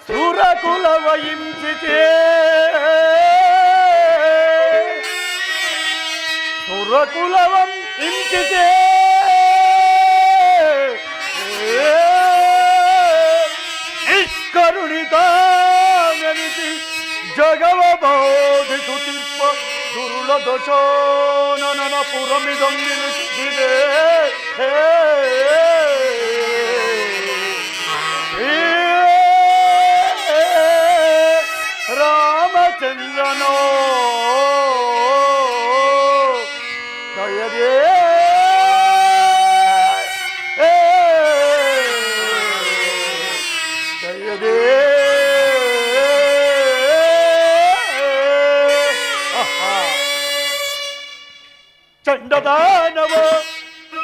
ಸುರಕುಲವ ಹಿಂಸಿತೆ ಸುರಕುಲವಂ ಹಿಂಸಿತೆ ನಿಷ್ಕರುಣಿತಾನೆನಿಸಿ ಜಗವ ಬೋಧಿಸುತ್ತಿಪ್ಪ ದುರುಳ ದಶೋನನ ಪುರಮಿದಂ ನಿಲ್ಲಿಸಿದೆ ರಾಮಚಂದ್ರನೋ ದಯದೇ ದಯದೇ ಚಂಡದಾನವ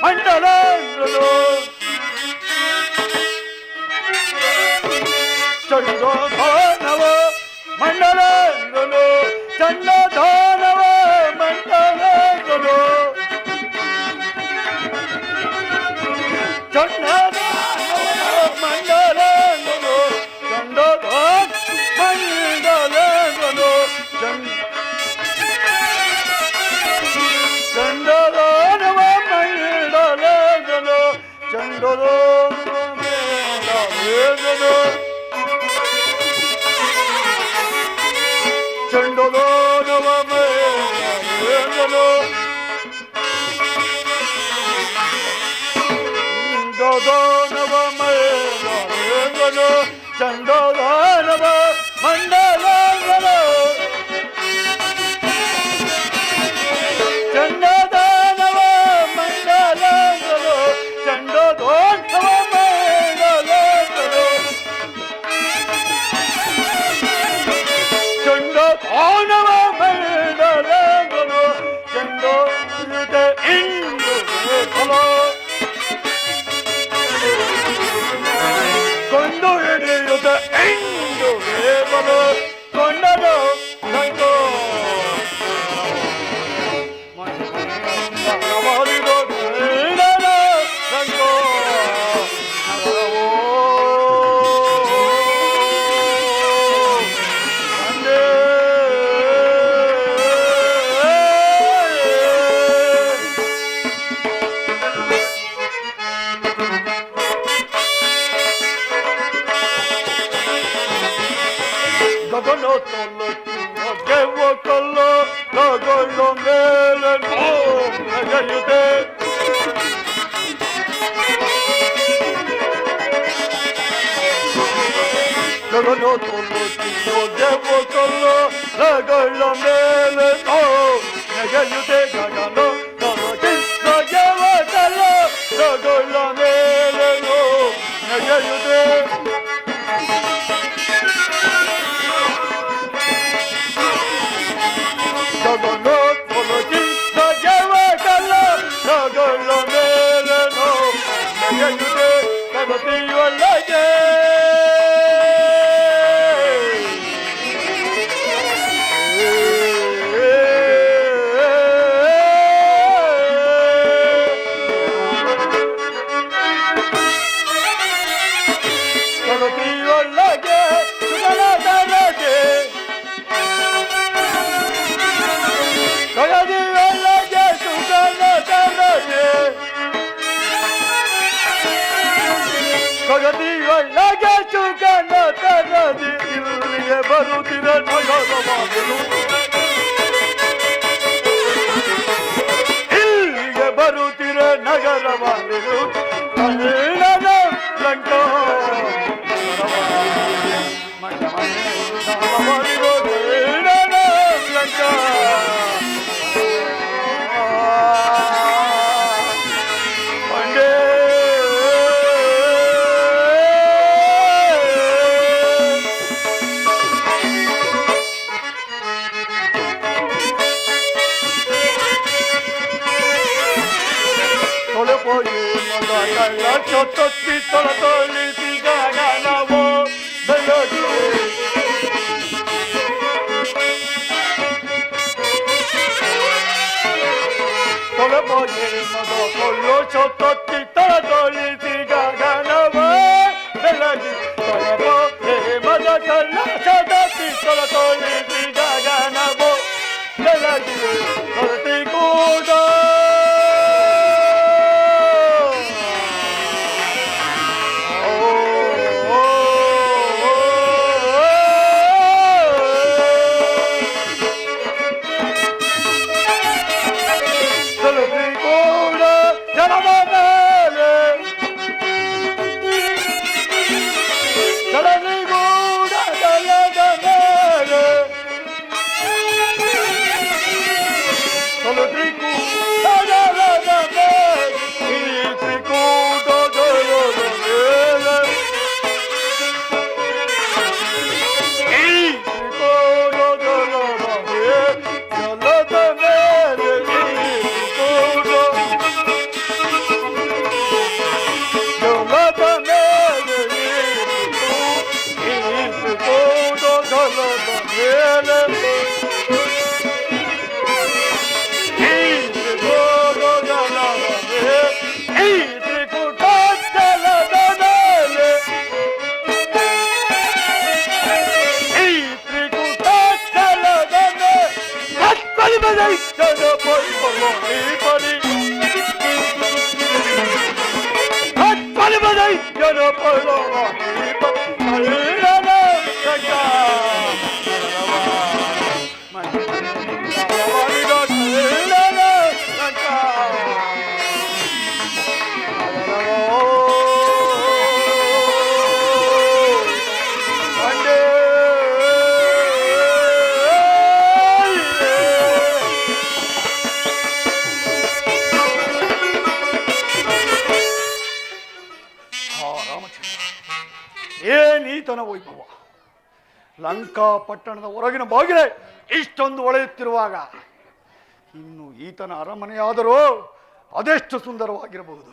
ಮಂಡಲಂಗಲು ಚಂಡದಾನವ ಮಂಡಲಂಗಲು ಚಂಡದಾನವ ಮಂಡಲಂಗಲು ಚಂಡದಾನವ ಮಂಡಲಂಗಲು ಚಂಡದಾನ ಮಂಡಲಂಗಲು ಚಂಡದಾನವ ಮಂಡಲಂಗಲು ಚಂಡದಾನವ ಮಂಡಲಂಗಲು ಚಂಡದಾನವ ಮಂಡಲಂಗಲು ಚಂಡದಾನವ ಮಂಡಲಂಗಲು ಚಂಡದಾನವ ಮಂಡಲಂಗಲು ಚಂಡದಾನವ ಮಂಡಲಂಗಲು ಚಂಡದಾನವ ಮಂಡಲಂಗಲು ಚಂಡದಾನವ ಮಂಡಲಂಗಲು ಚಂಡೋಯುತ ಇಂದು ಫಲೋ ಕೊಂಡು ಹಿಡಿಯುತ್ತ ಇಂದು ವೇಗಲು ಕೊಂಡನು ನಂದು ಮನವರಿದು ನೀಡಲು ನಂದು ನಗರವೋ ಅಂದೇ ಗಗನ ಗೆವ್ವ ಕಲ್ಲ ಗಗನ ಮೇಲೆ ನಡೆಯುತ್ತೆ ಗಗನ ಗೆವ್ವ ಕಲ್ಲ ಗಗನ ಮೇಲೆ ನಡೆಯುತ್ತೆ ಗಗನ ಗೆವ್ವ ಕಲ್ಲ ಗಗನ ಮೇಲೆ ನಡೆಯುತ್ತೆ ಗಗನ ತೊಲಗಿದ್ದ ಜವ ಕಲ್ಲ ಗಗನ ಮೇಲೆ ನಡೆಯುತ್ತೆ ಪ್ರಗತಿಯೊಳಗೆ ಪ್ರಗತಿಯೊಳಗೆ ಸುಗಲದರಗೆ ಪ್ರಗತಿಯೊಳಗೆ ಸುಗಲದರಗೆ ಪ್ರಗತಿಯೊಳಗೆ ಸುಗಲದರಗೆ ಇಲ್ಲಿಗೆ ಬರುತ್ತಿರ ನಗರವಾಗಲು ಇಲ್ಲಿಗೆ ಬರುತ್ತಿರ ನಗರವಾಗಲು ತಮಿಳನ ಲಂಕ One day ತೊಳೆಪೋಯಿ ಮದ ಕಳ್ಳ ಚೊತ್ತೊತ್ತಿ ತೊಳೆದೊಳಿಸಿ ಗಗನವೋ ಬೆಳಗಿ ತೊಳೆಪೋಯಿ ಮದ ಕೊಳ್ಳೋ ಚೊತ್ತೊತ್ತಿ ತೊಳೆದೊಳಿಸಿ ಗಗನವೋ ಬೆಳಗಿ ತೊಳೆಪೋ ಮದ ಕಳ್ಳ ಚೊತ್ತೊತ್ತಿ ತೊಳೆದೊಳಿಸಿ ಗಗನವೋ ಬೆಳಗಿ ತೊಳೆತಿ ಕೂಡ ವೈಭವ ಲಂಕಾ ಪಟ್ಟಣದ ಹೊರಗಿನ ಬಾಗಿಲೇ ಇಷ್ಟೊಂದು ಒಳೆಯುತ್ತಿರುವಾಗ ಇನ್ನು ಈತನ ಅರಮನೆಯಾದರೂ ಅದೆಷ್ಟು ಸುಂದರವಾಗಿರಬಹುದು.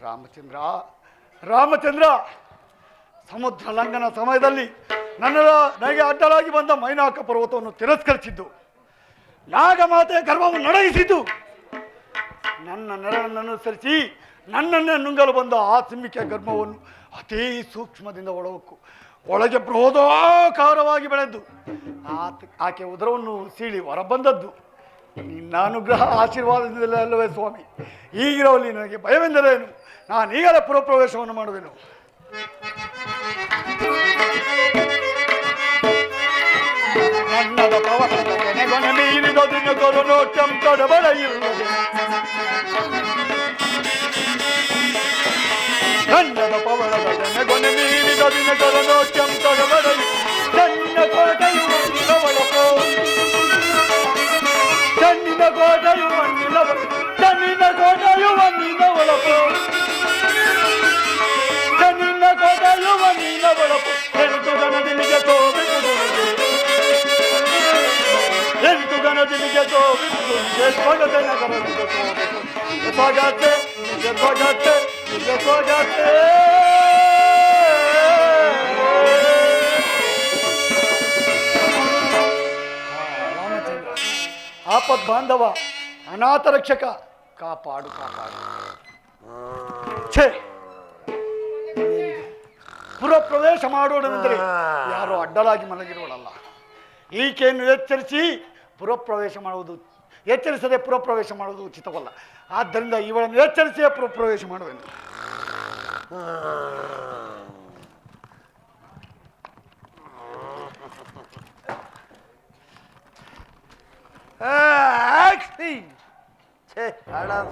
ರಾಮಚಂದ್ರ ಸಮುದ್ರ ಲಂಘನ ಸಮಯದಲ್ಲಿ ನನಗೆ ಅಡ್ಡಲಾಗಿ ಬಂದ ಮೈನಾಕ ಪರ್ವತವನ್ನು ತಿರಸ್ಕರಿಸಿದ್ದು, ನಾಗಮಾತೆಯ ಗರ್ಭವನ್ನು ನಡಗಿಸಿದ್ದು, ನನ್ನ ನೆರಳನ್ನು ಅನುಸರಿಸಿ ನನ್ನನ್ನೇ ನುಂಗಲು ಬಂದ ಆ ಸಿಂಹಿಕೆಯ ಗರ್ಭವನ್ನು ಅತೀ ಸೂಕ್ಷ್ಮದಿಂದ ಒಳಗೆ ಬೃಹದಾಕಾರವಾಗಿ ಬೆಳೆದು ಆಕೆ ಉದರವನ್ನು ಸೀಳಿ ಹೊರಬಂದದ್ದು ನಿನ್ನ ಅನುಗ್ರಹ ಆಶೀರ್ವಾದದಿಂದಲೇ ಅಲ್ಲವೇ ಸ್ವಾಮಿ. ಈಗಿರವಲ್ಲಿ ನನಗೆ ಭಯವೆಂದರೇನು? ನಾನು ಈಗಲೇ ಪುರಪ್ರವೇಶವನ್ನು ಮಾಡುವೆನು. ನನ್ನದ ಪವನ ಮೀರಿದ ದಿನಗಳು ನೋಟಂ ತಡಬಡ ಇಲ್ಲದೆ ಕನ್ನಡ ಪವನದ ಜನಗೊನೆ ಮೀರಿದ ದಿನಗಳ ನೋಟಂ ತಡಬಡಲಿ ತನ್ನ ಕೋಟೆಯು ಮಣ್ಣಿನವಳಪೋ ತನ್ನಿನ ಕೋಟೆಯು ತನ್ನಿನ ಕೋಟೆಯು ಮಣ್ಣಿನವಳಪೋ ತನ್ನಿನ ಕೋಟೆಯು ಮಣ್ಣಿನವಳಪೋ ಎಂಟು ಗಣದಿನಿಗೆ ತೋಬಿಸುವುದು ಎಂಟು ಗಣದಿನಿಗೆ ತೋಬಿಸುವುದು ಸ್ವಗತ ನಗರದಿಂದ ತೋಬೇಕು ಸ್ವಗತೆ ಸ್ವಗತೆ ಸ್ವಗತೆ ರಾಮಚಂದ್ರ ಆಪತ್ ಬಾಂಧವ ಅನಾಥ ರಕ್ಷಕ ಕಾಪಾಡು ಕಾಪಾಡು. ಛೇ, ಪುರ ಪ್ರವೇಶ ಮಾಡೋಣವೆಂದರೆ ಯಾರೋ ಅಡ್ಡಲಾಗಿ ಮಲಗಿರುವಳಲ್ಲ. ಈಕೆಯನ್ನು ಎಚ್ಚರಿಸದೆ ಪುರಪ್ರವೇಶ ಮಾಡುವುದು ಉಚಿತವಲ್ಲ. ಆದ್ದರಿಂದ ಇವಳನ್ನು ಎಚ್ಚರಿಸಿಯೇ ಪುರಪ್ರವೇಶ ಮಾಡುವೆನು.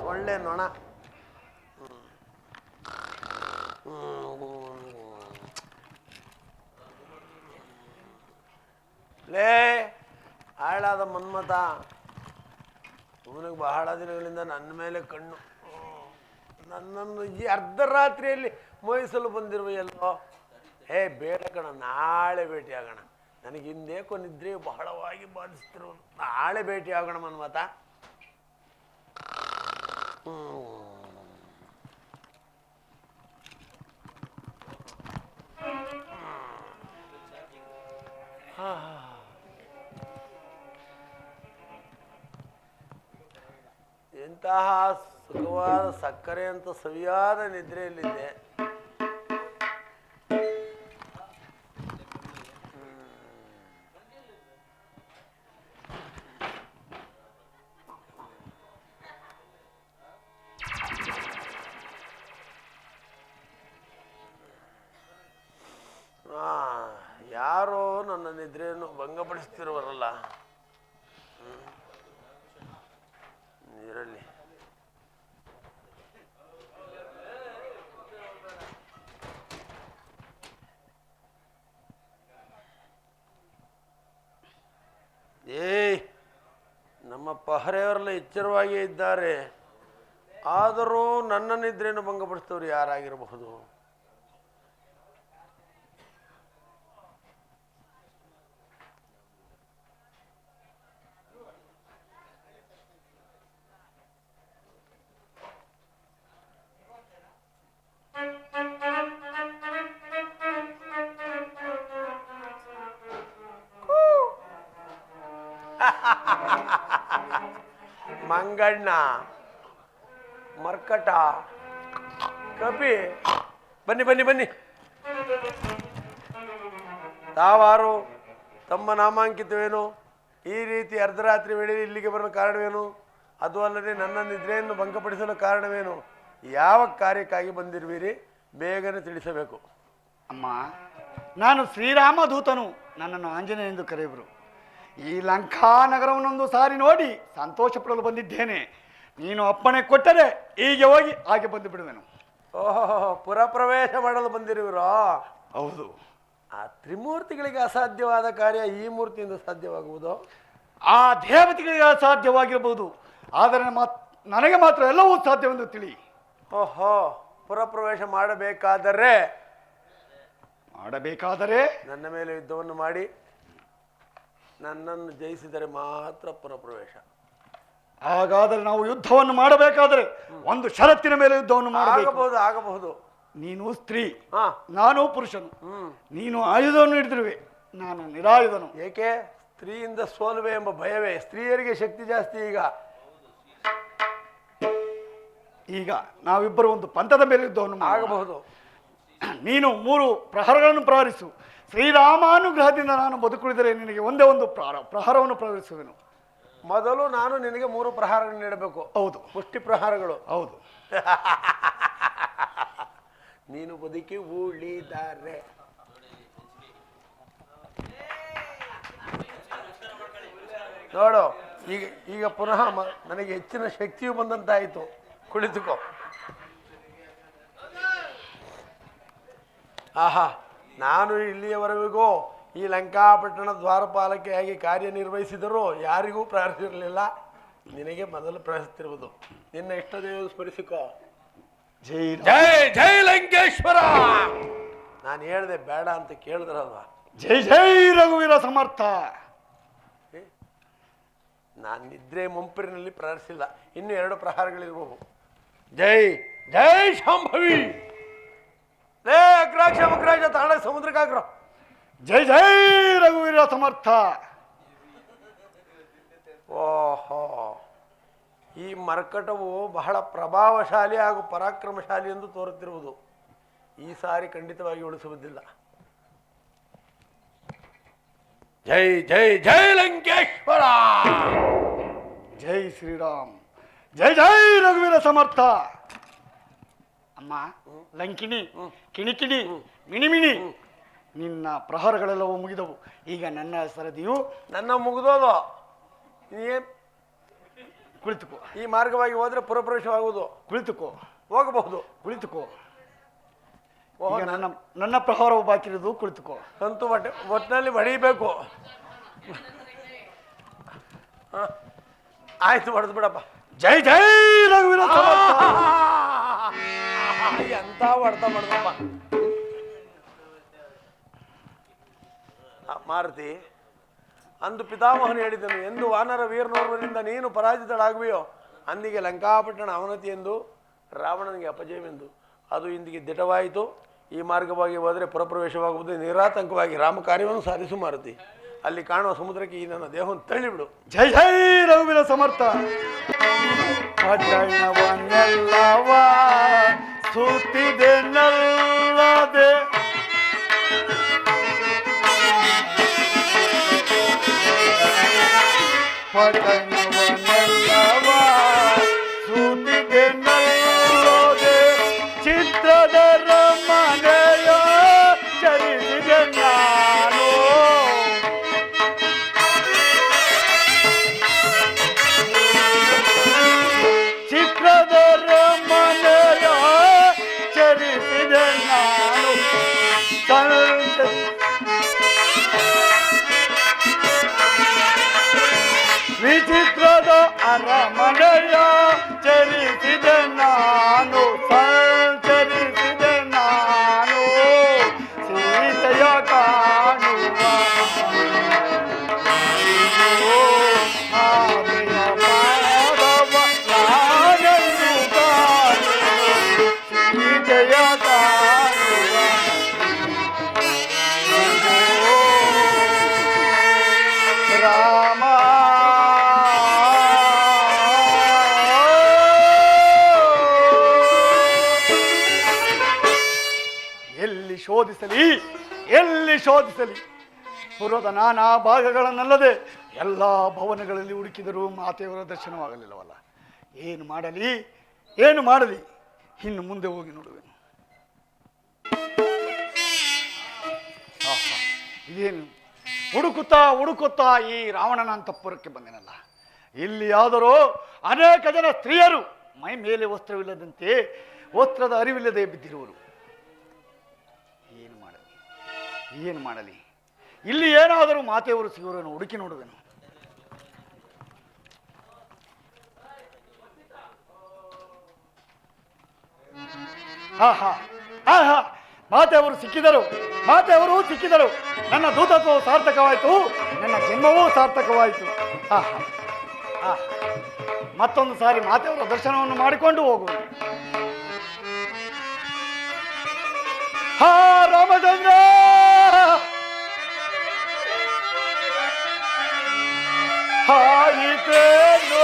ಒಳ್ಳೆ ನೋಣ. ಲೇ ಹಾಳಾದ ಮನ್ಮತ, ಅವನಿಗೆ ಬಹಳ ದಿನಗಳಿಂದ ನನ್ನ ಮೇಲೆ ಕಣ್ಣು. ನನ್ನನ್ನು ಈ ಅರ್ಧರಾತ್ರಿಯಲ್ಲಿ ಮೋಹಿಸಲು ಬಂದಿರುವ ಎಲ್ಲೋ. ಬೇಡ ಕಣ, ನಾಳೆ ಭೇಟಿ ಆಗೋಣ. ನನಗೆ ಹಿಂದೇಕೋ ನಿದ್ರೆ ಬಹಳವಾಗಿ ಬಾಧಿಸ್ತಿರೋ. ನಾಳೆ ಭೇಟಿ ಆಗೋಣ ಮನ್ಮತ. ಎಂತಹ ಸುಖವಾದ ಸಕ್ಕರೆ ಅಂತ ಸವಿಯಾದ ನಿದ್ರೆಯಲ್ಲಿದ್ದೆ. ಯಾರೋ ನನ್ನ ನಿದ್ರೆಯನ್ನು ಭಂಗಪಡಿಸ್ತಿರುವರಲ್ಲ. ನೀರಲ್ಲಿ ನಮ್ಮ ಪಹರೆಯವರೆಲ್ಲ ಎಚ್ಚರವಾಗಿಯೇ ಇದ್ದಾರೆ. ಆದರೂ ನನ್ನ ನಿದ್ರೆಯನ್ನು ಭಂಗಪಡಿಸಿದವರು ಯಾರಾಗಿರಬಹುದು? ಮಂಗಣ್ಣ, ಮರ್ಕಟ, ಕಪಿ, ಬನ್ನಿ ಬನ್ನಿ ಬನ್ನಿ. ತಾವಾರು? ತಮ್ಮ ನಾಮಾಂಕಿತವೇನು? ಈ ರೀತಿ ಅರ್ಧರಾತ್ರಿ ವೇಳೆಯಲ್ಲಿ ಇಲ್ಲಿಗೆ ಬರಲು ಕಾರಣವೇನು? ಅದು ಅಲ್ಲದೆ ನನ್ನ ನಿದ್ರೆಯನ್ನು ಭಂಗಪಡಿಸಲು ಕಾರಣವೇನು? ಯಾವ ಕಾರ್ಯಕ್ಕಾಗಿ ಬಂದಿರುವಿರಿ? ಬೇಗನೆ ತಿಳಿಸಬೇಕು. ಅಮ್ಮ, ನಾನು ಶ್ರೀರಾಮ ದೂತನು. ನನ್ನನ್ನು ಆಂಜನೇಯ ಎಂದು ಕರೆಯುವರು. ಈ ಲಂಕಾ ನಗರವನ್ನೊಂದು ಸಾರಿ ನೋಡಿ ಸಂತೋಷ ಪಡಲು ಬಂದಿದ್ದೇನೆ. ನೀನು ಅಪ್ಪಣೆ ಕೊಟ್ಟರೆ ಹೀಗೆ ಹೋಗಿ ಹಾಗೆ ಬಂದು ಬಿಡುವೆನು. ಓಹೋ, ಪುರಪ್ರವೇಶ ಮಾಡಲು ಬಂದಿರುವಿರೋ? ಹೌದು. ಆ ತ್ರಿಮೂರ್ತಿಗಳಿಗೆ ಅಸಾಧ್ಯವಾದ ಕಾರ್ಯ ಈ ಮೂರ್ತಿಯಿಂದ ಸಾಧ್ಯವಾಗುವುದು? ಆ ದೇವತೆಗಳಿಗೆ ಅಸಾಧ್ಯವಾಗಿರಬಹುದು, ಆದರೆ ನನಗೆ ಮಾತ್ರ ಎಲ್ಲವೂ ಸಾಧ್ಯವೆಂದು ತಿಳಿ. ಓಹೋ, ಪುರಪ್ರವೇಶ ಮಾಡಬೇಕಾದರೆ ನನ್ನ ಮೇಲೆ ಯುದ್ಧವನ್ನು ಮಾಡಿ ನನ್ನನ್ನು ಜಯಿಸಿದರೆ ಮಾತ್ರ ಪುರಪ್ರವೇಶ. ಹಾಗಾದರೆ ನಾವು ಯುದ್ಧವನ್ನು ಮಾಡಬೇಕಾದರೆ ಒಂದು ಷರತ್ತಿನ ಮೇಲೆ ಯುದ್ಧವನ್ನು ಮಾಡಬಹುದು. ಆಗಬಹುದು. ನೀನು ಸ್ತ್ರೀ, ನಾನು ಪುರುಷನು. ನೀನು ಆಯುಧವನ್ನು ಹಿಡಿದಿರುವೆ, ನಾನು ನಿರಾಯುಧನು. ಏಕೆ? ಸ್ತ್ರೀಯಿಂದ ಸೋಲುವೆ ಎಂಬ ಭಯವೇ. ಸ್ತ್ರೀಯರಿಗೆ ಶಕ್ತಿ ಜಾಸ್ತಿ. ಈಗ ನಾವಿಬ್ಬರು ಒಂದು ಪಂಥದ ಮೇಲೆ ಯುದ್ಧವನ್ನು ಆಗಬಹುದು. ನೀನು 3 ಪ್ರಹಾರಗಳನ್ನು ಪ್ರಹರಿಸು. ಶ್ರೀರಾಮಾನುಗ್ರಹದಿಂದ ನಾನು ಬದುಕುಳಿದರೆ ನಿನಗೆ ಒಂದೇ ಒಂದು ಪ್ರಹಾರವನ್ನು ಪ್ರಹರಿಸುವೆನು. ಮೊದಲು ನಾನು ನಿನಗೆ 3 ಪ್ರಹಾರಗಳನ್ನು ನೀಡಬೇಕು. ಹೌದು, ಮುಷ್ಟಿ ಪ್ರಹಾರಗಳು. ಹೌದು. ನೀನು ಬದುಕಿ ಉಳಿದರೆ ನೋಡು, ಈಗ ಪುನಃ ನನಗೆ ಹೆಚ್ಚಿನ ಶಕ್ತಿಯು ಬಂದಂತಾಯಿತು. ಕುಳಿತುಕೋ. ಆಹಾ, ನಾನು ಇಲ್ಲಿಯವರೆಗೂ ಈ ಲಂಕಾಪಟ್ಟಣ ದ್ವಾರಪಾಲಕಿಯಾಗಿ ಕಾರ್ಯನಿರ್ವಹಿಸಿದರೂ ಯಾರಿಗೂ ಪ್ರಹರಿಸಿರಲಿಲ್ಲ. ನಿನಗೆ ಮೊದಲು ಪ್ರಹರಿಸುತ್ತಿರುವುದು. ನಿನ್ನ ಇಷ್ಟ ದೇವರು ಸ್ಮರಿಸಿಕೋ. ಜೈ ಜೈ ಜೈ ಲಂಕೇಶ್ವರ. ನಾನು ಹೇಳಿದೆ ಬೇಡ ಅಂತ ಕೇಳಿದ್ರಲ್ವಾ? ಜೈ ಜೈ ರಘುವೀರ ಸಮರ್ಥ. ನಾನು ನಿದ್ರೆ ಮುಂಪಿರಿನಲ್ಲಿ ಪ್ರಹರಿಸಿಲ್ಲ. ಇನ್ನು 2 ಪ್ರಹಾರಗಳಿರ್ಬೋದು. ಜೈ ಜೈ ಶಾಂಭವಿ. ಲೇ ಅಗ್ರಾಕ್ಷ ಮಗ್ರಾಕ್ಷ ತಾಳ ಸಮುದ್ರಕ್ಕಾಗ್ರ. ಜೈ ಜೈ ರಘುವೀರ ಸಮರ್ಥ. ಓಹೋ, ಈ ಮರ್ಕಟವು ಬಹಳ ಪ್ರಭಾವಶಾಲಿ ಹಾಗೂ ಪರಾಕ್ರಮಶಾಲಿ ಎಂದು ತೋರುತ್ತಿರುವುದು. ಈ ಸಾರಿ ಖಂಡಿತವಾಗಿ ಉಳಿಸುವುದಿಲ್ಲ. ಜೈ ಜೈ ಜೈ ಲಂಕೇಶ್ವರ. ಜೈ ಶ್ರೀರಾಮ್. ಜೈ ಜೈ ರಘುವೀರ ಸಮರ್ಥ. ಅಮ್ಮ ಲಂಕಿಣಿ, ಕಿಣಿಕಿಣಿ, ಮಿಣಿಮಿಣಿ, ನಿನ್ನ ಪ್ರಹಾರಗಳೆಲ್ಲವೂ ಮುಗಿದವು. ಈಗ ನನ್ನ ಸರದಿಯು ನನ್ನ ಮುಗಿದೋದು. ಕುಳಿತುಕೋ. ಈ ಮಾರ್ಗವಾಗಿ ಹೋದ್ರೆ ಪುರಪ್ರವೇಶವಾಗುವುದು. ಕುಳಿತುಕೋ. ಹೋಗಬಹುದು. ಕುಳಿತುಕೋ. ನನ್ನ ಪ್ರಹಾರವು ಬಾಕಿ ಇರೋದು. ಕುಳಿತುಕೋ. ಅಂತೂ ಒಟ್ಟಿನಲ್ಲಿ ಹೊಡಿಬೇಕು. ಆಯ್ತು, ಹೊಡೆದು ಬಿಡಪ್ಪ. ಜೈ ಜೈ ರಘುವೀರ ಸಮರ್ಥ. ಎಂತ ಹೊಡ್ತಾ ಹೊಡೆದಪ್ಪ. ಮಾರುತಿ, ಅಂದು ಪಿತಾಮಹನು ಹೇಳಿದನು, ಎಂದು ವಾನರ ವೀರನೋರ್ವರಿಂದ ನೀನು ಪರಾಜಿತಳಾಗುವೆಯೋ ಅಂದಿಗೆ ಲಂಕಾಪಟ್ಟಣ ಅವನತಿ ಎಂದು, ರಾವಣನಿಗೆ ಅಪಜಯವೆಂದು. ಅದು ಇಂದಿಗೆ ದಿಟವಾಯಿತು. ಈ ಮಾರ್ಗವಾಗಿ ಹೋದರೆ ಪುರಪ್ರವೇಶವಾಗುವುದು. ನಿರಾತಂಕವಾಗಿ ರಾಮ ಕಾರ್ಯವನ್ನು ಸಾಧಿಸು ಮಾರುತಿ. ಅಲ್ಲಿ ಕಾಣುವ ಸಮುದ್ರಕ್ಕೆ ಈ ನನ್ನ ದೇಹವನ್ನು ತಳ್ಳಿಬಿಡು. ಜೈ ಜೈ ರಘುವೀರ ಸಮರ್ಥ. ಪಟ್ಟಣವನ್ನೆಲ್ಲವ ಸುತ್ತಿದೆ ನಲ್ಲದೆ ಪಟ್ಟಣವನ್ನೆಲ್ಲವ ಸುತ್ತಿದೆ ನಲ್ಲದೆ ಚಿತ್ರದ ಮನೆಯ ಚರಿಸಿದೆ ನಾನು ಚಿತ್ರದ ಮನೆಯ ಚರಿಸಿದೆ ನಾನು ವಿಚಿತ್ರದ ಅರಮನೆಯ ಚರಿಸಿದೆ ನಾನು ಸಂಚರಿಸಿದೆ ನಾನು ಸೀತೆಯ ಕಾಣುವ ಆಕೆಯ ಪಾದವ ನಾನೆಂದು ಕಾಣುವೆ ಸೀತೆಯ ಕಾಣುವ ರಾಮ ಎಲ್ಲಿ ಶೋಧಿಸಲಿ ಪುರದ ನಾನಾ ಭಾಗಗಳನ್ನಲ್ಲದೆ ಎಲ್ಲ ಭವನಗಳಲ್ಲಿ ಹುಡುಕಿದರೂ ಮಾತೆಯವರ ದರ್ಶನವಾಗಲಿಲ್ಲವಲ್ಲ. ಏನು ಮಾಡಲಿ ಇನ್ನು ಮುಂದೆ ಹೋಗಿ ನೋಡುವೆನು. ಇದೇನು ಹುಡುಕುತ್ತಾ ಈ ರಾವಣನ ಅಂತಃಪುರಕ್ಕೆ ಬಂದೆನಲ್ಲ. ಇಲ್ಲಿ ಯಾದರೋ ಅನೇಕ ಜನ ಸ್ತ್ರೀಯರು ಮೈ ಮೇಲೆ ವಸ್ತ್ರವಿಲ್ಲದಂತೆ ವಸ್ತ್ರದ ಅರಿವಿಲ್ಲದೆ ಬಿದ್ದಿರುವರು. ಏನು ಮಾಡಲಿ ಇಲ್ಲಿ ಏನಾದರೂ ಮಾತೆಯವರು ಸಿಗುವರನ್ನು ಹುಡುಕಿ ನೋಡುವೆನು. ಮಾತೆಯವರು ಸಿಕ್ಕಿದರು. ನನ್ನ ದೂತತ್ವವು ಸಾರ್ಥಕವಾಯಿತು, ನನ್ನ ಜನ್ಮವೂ ಸಾರ್ಥಕವಾಯಿತು. ಮತ್ತೊಂದು ಸಾರಿ ಮಾತೆಯವರ ದರ್ಶನವನ್ನು ಮಾಡಿಕೊಂಡು ಹೋಗುವುದು. ರಾಮಚಂದ್ರ ಹಾಯಿತೇನೋ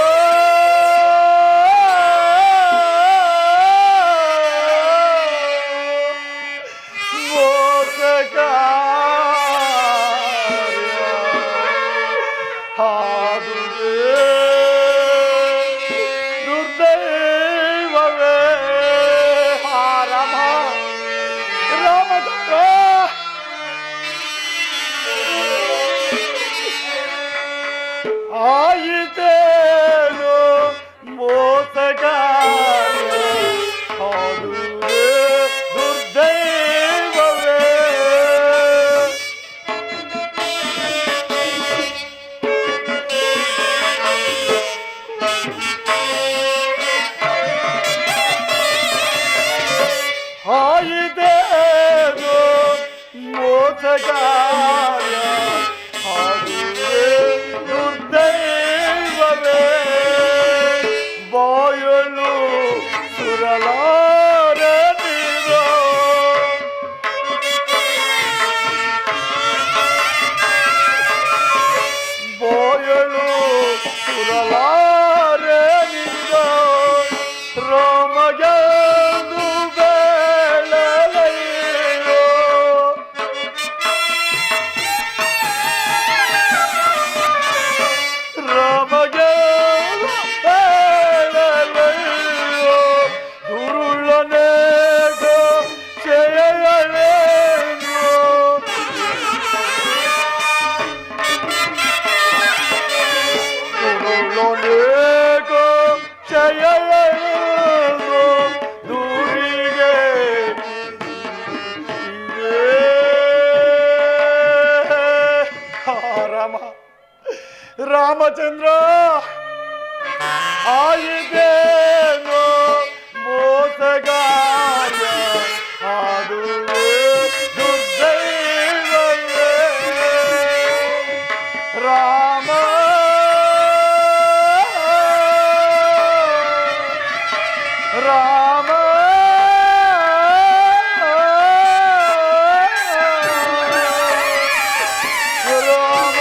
ಆಯಿತೇನೋ ಮೋಸಗಾರ ಹಾಡುವೆ ದುರ್ದೈವವೇ. ಆಯಿತೇನೋ ಮೋಸಗಾರ ಹಾಡುವೆ ಬಾಯಲು ಸುರಲಾರದಿರೋ ಬಾಯಲು ಸುರಲಾರದಿರೋ ರಾಮಗೆಂದು ಬೇಳಲೈರೋ ರಾಮಗೆ ರಾಮಚಂದ್ರ ಆಯಿತೇನೋ ಮೋಸಗಾರ ಹಾಡುವೆ ದುರ್ದೈವವೇ. ರಾಮ ರಾಮ ರಾಮ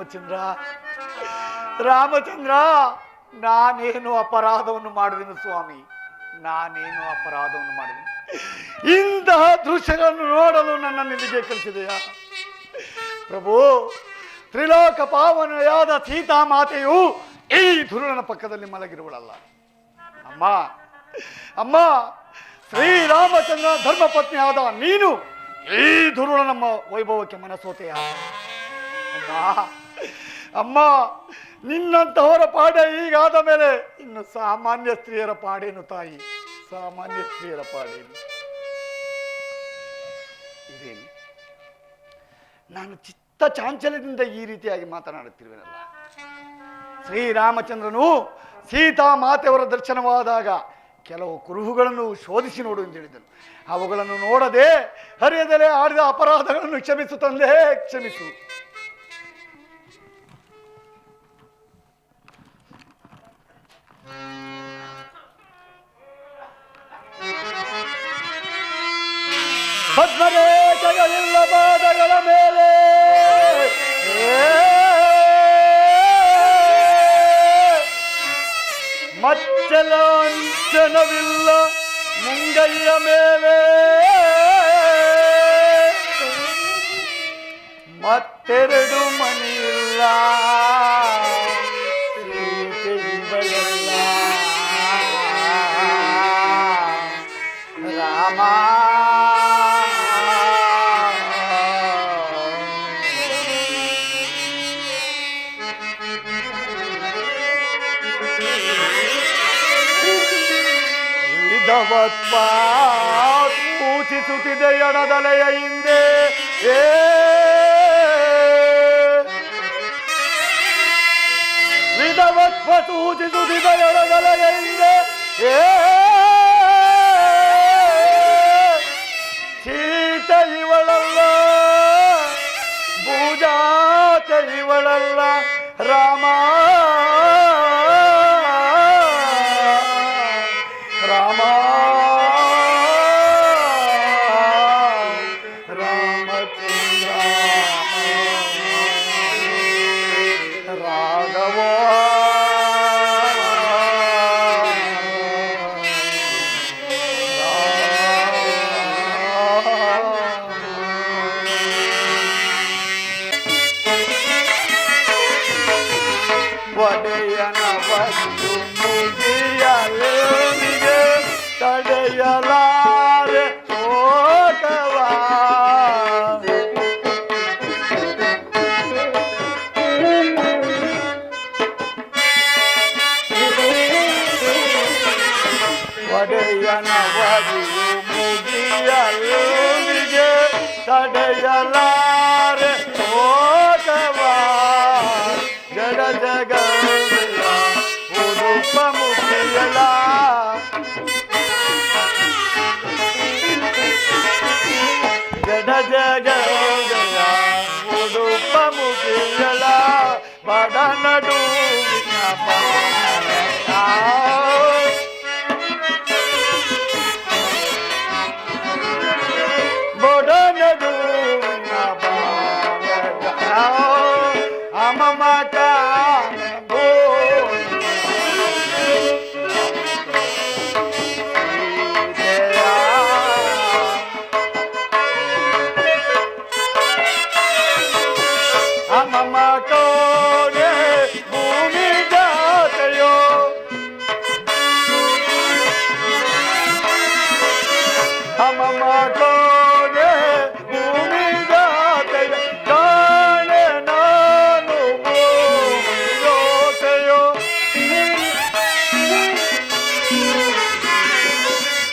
ರಾಮಚಂದ್ರ, ರಾಮಚಂದ್ರ, ನಾನೇನು ಅಪರಾಧವನ್ನು ಮಾಡಿದೆನು ಸ್ವಾಮಿ? ನಾನೇನು ಅಪರಾಧವನ್ನು ಮಾಡಿದೆನು? ಇಂತಹ ದೃಶ್ಯಗಳನ್ನು ನೋಡಲು ನನ್ನನ್ನು ಇಲ್ಲಿಗೆ ಕಳಿಸಿದೆಯಾ ಪ್ರಭು? ತ್ರಿಲೋಕ ಪಾವನೆಯಾದ ಸೀತಾಮಾತೆಯು ಈ ಧುರುಳನ ಪಕ್ಕದಲ್ಲಿ ಮಲಗಿರುವಳಲ್ಲ. ಅಮ್ಮ, ಅಮ್ಮ, ಶ್ರೀರಾಮಚಂದ್ರ ಧರ್ಮಪತ್ನಿಯಾದ ನೀನು ಈ ಧುರುಳ ನಮ್ಮ ವೈಭವಕ್ಕೆ ಮನಸೋತೆಯ? ಅಮ್ಮ, ಅಮ್ಮ, ನಿನ್ನಂತಹವರ ಪಾಡೆ ಈಗಾದ ಮೇಲೆ ಇನ್ನು ಸಾಮಾನ್ಯ ಸ್ತ್ರೀಯರ ಪಾಡೇನು ತಾಯಿ? ಸಾಮಾನ್ಯ ಸ್ತ್ರೀಯರ ಪಾಡೇನು? ಇದೇನು ನಾನು ಚಿತ್ತ ಚಾಂಚಲ್ಯದಿಂದ ಈ ರೀತಿಯಾಗಿ ಮಾತನಾಡುತ್ತಿರುವೆನಲ್ಲ? ಶ್ರೀರಾಮಚಂದ್ರನು ಸೀತಾ ಮಾತೆಯವರ ದರ್ಶನವಾದಾಗ ಕೆಲವು ಕುರುಹುಗಳನ್ನು ಶೋಧಿಸಿ ನೋಡು ಎಂದು ಹೇಳಿದನು. ಅವುಗಳನ್ನು ನೋಡದೆ ಹರಿಯದಲೇ ಆಡಿದ ಅಪರಾಧಗಳನ್ನು ಕ್ಷಮಿಸು ತಂದೆ, ಕ್ಷಮಿಸು. ಪದ್ಮರೇಖೆಗಳಿಲ್ಲ ಪಾದಗಳ ಮೇಲೆ ಮಚ್ಚಲಾಂಛನವಿಲ್ಲ ಮುಂಗೈಯ ಮೇಲೆ ಮತ್ತೆರಡು ಮನೆಯಿಲ್ಲ ರಾಮ. ಸೂಚಿಸುತ್ತಿದೆ ಎಡದಲೆಯ ಹಿಂದೆ ವಿಧವತ್ವ ಸೂಚಿಸುತ್ತಿದೆ ಎಡದಲೆಯ ಹಿಂದೆ ಸೀತ ಇವಳಲ್ಲ, ಭೂಜಾತ ಇವಳಲ್ಲ ರಾಮ. ರಾಮ ಒಡೆಯನ ಒಂದು ಮುಗಿಯಲೇನಿಗೆ ತಡೆಯಲಾರೆ ಶೋಕವ. ಒಡೆಯನ ಒಂದು ಮುಗಿಯಲೇನಿಗೆ ತಡೆಯಲಾರೆ ಶೋಕವ. ಜಡ ಜಗ ಉಡುಪ ಮುಗಿಯಲ ಜಡ ಜಗ ಉಡುಪ ಮುಗಿಯಲ ಬಡ ನಡುವಿನ ಬಡ ನಡುವಿನ ಅಮಮಕ ಭೂಮಿ ಜಾತೆಯೋ ಅಮಮ ಕೋನೆ ಭೂಮಿ ಜಾತೆಯೋ ಕಾಣೆ ನಾನು ಭೂಮಿ ಜಾತೆಯೋ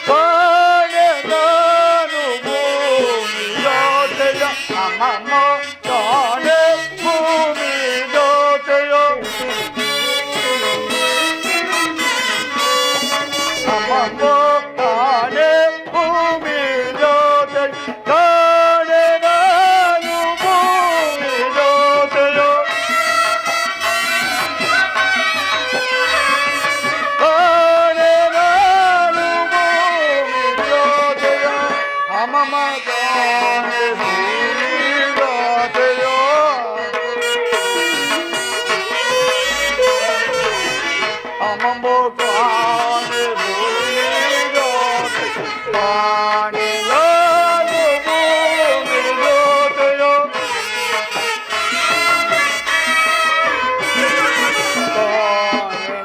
ಕಾಣೆ ನಾನು ಭೂಮಿ ಜಾತೆಯೋ ಅಮಮ ಕಾಣೆ ಭೂಮಿ ಜಾತೆಯೋ ಅಮಮ ಕಾಣೆ ಭೂಮಿ ಜಾತೆ ಕಾಣೆ ನಾನು ಭೂಮಿ ಜಾತೆಯೋ ಕಾಣೆ ನಾನು ಭೂಮಿ ಜಾತೆಯೋ ಅಮಮ ಕಾಣೆ ಭೂಮಿ ಜಾತೆಯೋ ಕಾಣೆಯಾನು ಭೂಮಿ ಜ್ಯೋತಿಯೋ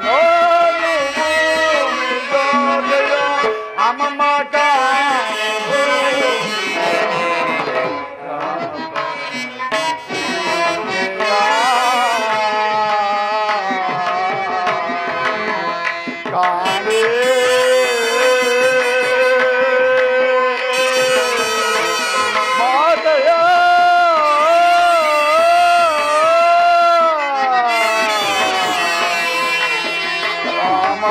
ಕಾಣೆಯಾನು ಭೂಮಿ ಜ್ಯೋತಿಯೋ ಅಮ್ಮಮ್ಮ ಕಾಣೆ ಕಾಣೆ ಮಾತೆಯ ರಾಮ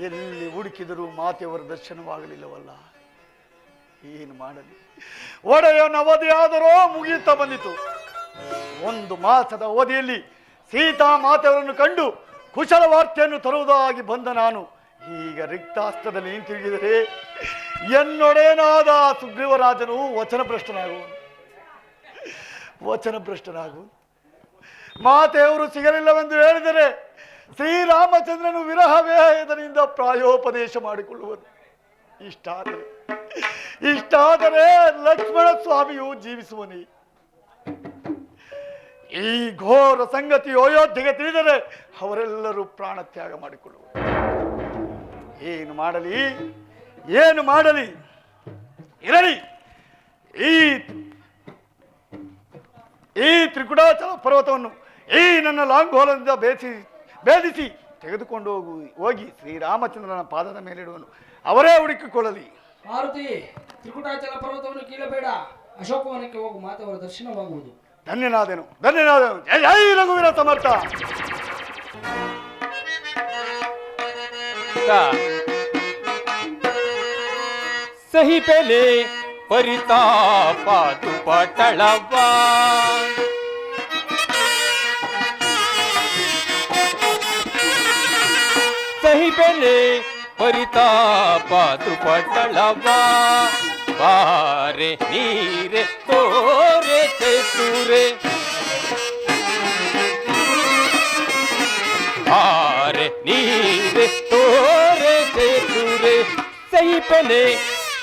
ಎಲ್ಲಿ ಹುಡುಕಿದರೂ ಮಾತೆಯವರ ದರ್ಶನವಾಗಲಿಲ್ಲವಲ್ಲ. ಏನು ಮಾಡಲಿ? ಒಡೆಯ ಅವಧಿಯಾದರೂ ಮುಗಿಯುತ್ತಾ ಬಂದಿತು. ಒಂದು ಮಾಸದ ಅವಧಿಯಲ್ಲಿ ಸೀತಾ ಮಾತೆಯವರನ್ನು ಕಂಡು ಕುಶಲ ವಾರ್ತೆಯನ್ನು ತರುವುದಾಗಿ ಬಂದ ನಾನು ಈಗ ರಿಕ್ತಾಸ್ತದಲ್ಲಿ ಹಿಂತಿರುಗಿದರೆ ಎನ್ನೊಡೆಯನಾದ ಸುಗ್ರೀವರಾಜನು ವಚನಭ್ರಷ್ಟನಾಗುವನು. ಮಾತೆಯವರು ಸಿಗಲಿಲ್ಲವೆಂದು ಹೇಳಿದರೆ ಶ್ರೀರಾಮಚಂದ್ರನು ವಿರಹ ವೇದನೆಯಿಂದ ಪ್ರಾಯೋಪದೇಶ ಮಾಡಿಕೊಳ್ಳುವನು. ಇಷ್ಟಾದರೆ ಲಕ್ಷ್ಮಣ ಸ್ವಾಮಿಯು ಜೀವಿಸುವನೇ. ಈ ಘೋರ ಸಂಗತಿ ಅಯೋಧ್ಯೆಗೆ ತಿಳಿದರೆ ಅವರೆಲ್ಲರೂ ಪ್ರಾಣ ತ್ಯಾಗ ಮಾಡಿಕೊಳ್ಳುವರು. ಏನು ಮಾಡಲಿ ಇರಲಿ. ಈ ತ್ರಿಕುಟಾಚಲ ಪರ್ವತವನ್ನು ಈ ನನ್ನ ಲಾಂಘೋಲದಿಂದ ಭೇದಿಸಿ ತೆಗೆದುಕೊಂಡು ಹೋಗಿ ಶ್ರೀರಾಮಚಂದ್ರನ ಪಾದದ ಮೇಲಿಡುವನು. ಅವರೇ ಹುಡುಕಿಕೊಳ್ಳಲಿ. ಮಾರುತಿ, ತ್ರಿಕುಟಾಚಲ ಪರ್ವತವನ್ನು ಕೀಳಬೇಡ. ಅಶೋಕವನಕ್ಕೆ ಹೋಗು, ಮಾತೆಯವರ ದರ್ಶನವಾಗುವುದು. ಧನ್ಯನಾದೆನು. ಜಯ ಜೈ ರಘುವೀರ ಸಮರ್ಥ. सही पहले परिताप दुपटलवा सही पहले परिताप दुपटलवा बारे नीरे तोरे तेतुरे बारे नीरे तोरे तेतुरे सही पहले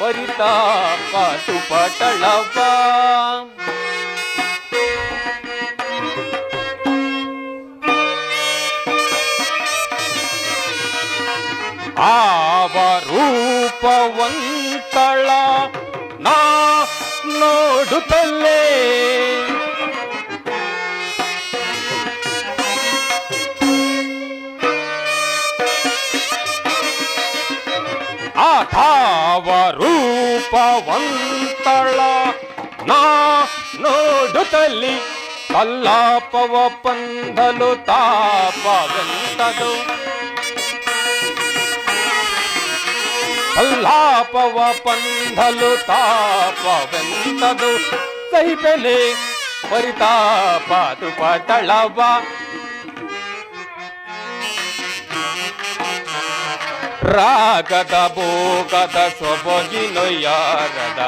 परिताप दुपटलवा आव रूपವಂತಳ ನಾ ನೋಡುತ್ತಲೇ ಆವ ರೂಪವಂತಳ ನಾ ನೋಡುತ್ತಲಿ ಕಲ್ಲಾಪವ ಪಂದಲು ತಾಪವೆಂತದು ಕಲ್ಲಾಪವ ಪಂದಲು ತಾಪವೆಂತದು ಸಹಿ ಬೆಲೆ ಪರಿತಾಪ ದುಪಟಳವ ರಾಗದ ಭೋಗದ ಸೊಬಗಿನೊಯ್ಯಾರದ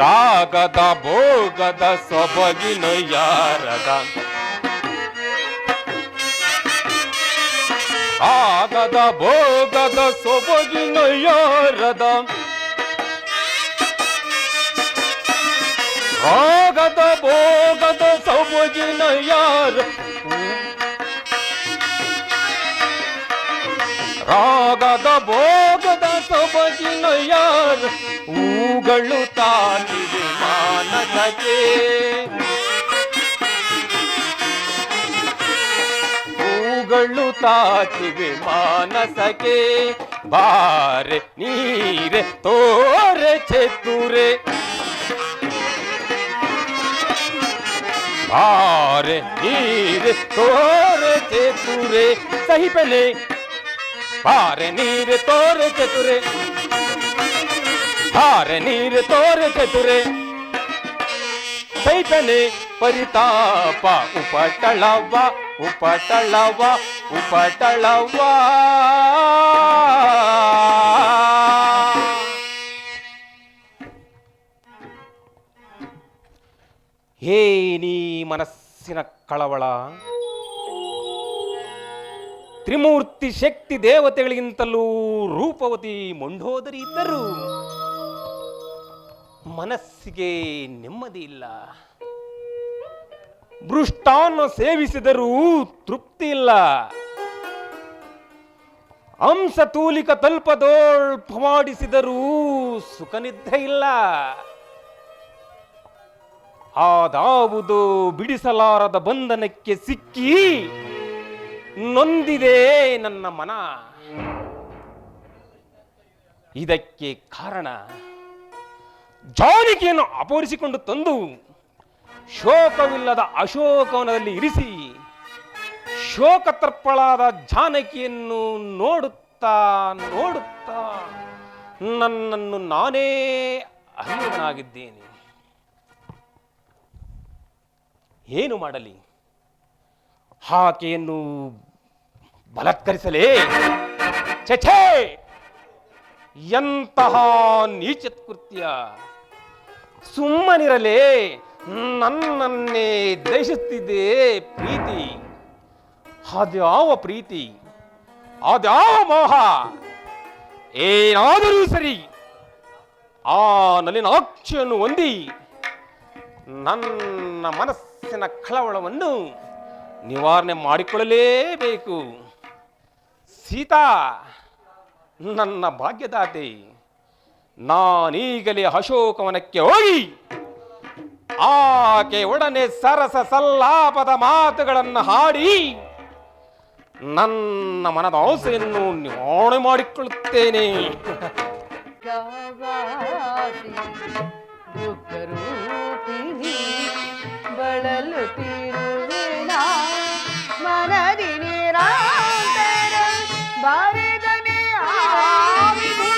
ರಾಗದ ಭೋಗದ ಸೊಬಗಿನೊಯ್ಯಾರದ ರಾಗದ ಭೋಗದ ಸೊಬಗಿನೊಯ್ಯಾರದ ರಾಗದ ಭೋಗದ ಸೊಬಗಿನೊಯ್ಯಾರ ರಾಗದ ಭೋಗದ ಸೊಬಗಿನ ಯಾರ ಹೂಗಳು ತಾನಿವೆ ಮಾನಸಕ್ಕೆ ಹೂಗಳು ತಾಚಿವೆ ಮಾನಸಕ್ಕೆ ಬಾರೆ ನೀರೆ ತೋರೆ ಚೆತ್ತುರೆ ಬಾರೆ ನೀರೆ ತೋರೆ ಚೆತ್ತುರೆ ಸಹಿ ಪೆಲೆ ಬಾರೆ ನೀರು ತೋರೆ ಚತುರೆ ಬಾರೆ ನೀರು ತೋರೆ ಚತುರೆ ಸೈತನೆ ಪರಿತಾಪ ಉಪಟಳವ ಉಪಟಳವ ಉಪಟಳವ ಹೇ ನೀ ಮನಸ್ಸಿನ ಕಳವಳ, ತ್ರಿಮೂರ್ತಿ ಶಕ್ತಿ ದೇವತೆಗಳಿಗಿಂತಲೂ ರೂಪವತಿ ಮಂಡೋದರಿ ಇದ್ದರು ಮನಸ್ಸಿಗೆ ನೆಮ್ಮದಿ ಇಲ್ಲ. ಮೃಷ್ಟಾನ್ನ ಸೇವಿಸಿದರೂ ತೃಪ್ತಿ ಇಲ್ಲ. ಅಂಶತೂಲಿಕ ತಲ್ಪದೋಳ್ ಮಾಡಿಸಿದರೂ ಸುಖನಿದ್ದೆ ಇಲ್ಲ. ಆದಾವುದು ಬಿಡಿಸಲಾರದ ಬಂಧನಕ್ಕೆ ಸಿಕ್ಕಿ ನೊಂದಿದೆ ನನ್ನ ಮನ. ಇದಕ್ಕೆ ಕಾರಣ ಜಾನಕಿಯನ್ನು ಅಪಹರಿಸಿಕೊಂಡು ತಂದು ಶೋಕವಿಲ್ಲದ ಅಶೋಕವನದಲ್ಲಿ ಇರಿಸಿ ಶೋಕತರ್ಪಳಾದ ಜಾನಕಿಯನ್ನು ನೋಡುತ್ತಾ ನೋಡುತ್ತಾ ನನ್ನನ್ನು ನಾನೇ ಅರಿಯನಾಗಿದ್ದೇನೆ. ಏನು ಮಾಡಲಿ? ಆಕೆಯನ್ನು ಬಲಾತ್ಕರಿಸಲೇ? ಛೇ, ಎಂತಹ ನೀಚ ಕೃತ್ಯ! ಸುಮ್ಮನಿರಲೇ, ನನ್ನನ್ನೇ ದಹಿಸುತ್ತಿದೆ ಪ್ರೀತಿ. ಅದ್ಯಾವ ಪ್ರೀತಿ, ಅದ್ಯಾವ ಮೋಹ! ಏನಾದರೂ ಸರಿ, ಆ ನಲಿನಾಕ್ಷಿಯನ್ನು ಹೊಂದಿ ನನ್ನ ಮನಸ್ಸಿನ ಕಳವಳವನ್ನು ನಿವಾರಣೆ ಮಾಡಿಕೊಳ್ಳಲೇಬೇಕು. ಸೀತಾ, ನನ್ನ ಭಾಗ್ಯದಾತೆ, ನಾನೀಗಲೇ ಅಶೋಕವನಕ್ಕೆ ಹೋಗಿ ಆಕೆ ಒಡನೆ ಸರಸ ಸಲ್ಲಾಪದ ಮಾತುಗಳನ್ನು ಹಾಡಿ ನನ್ನ ಮನದ ಆಸೆಯನ್ನು ನಿವಾರಣೆ ಮಾಡಿಕೊಳ್ಳುತ್ತೇನೆ. ಬಳಲುತ್ತಿರುವೆನ ಮನದಿ ನಿರಾಂತರ ಬಾರಿದನೆ ಆವಿದೆ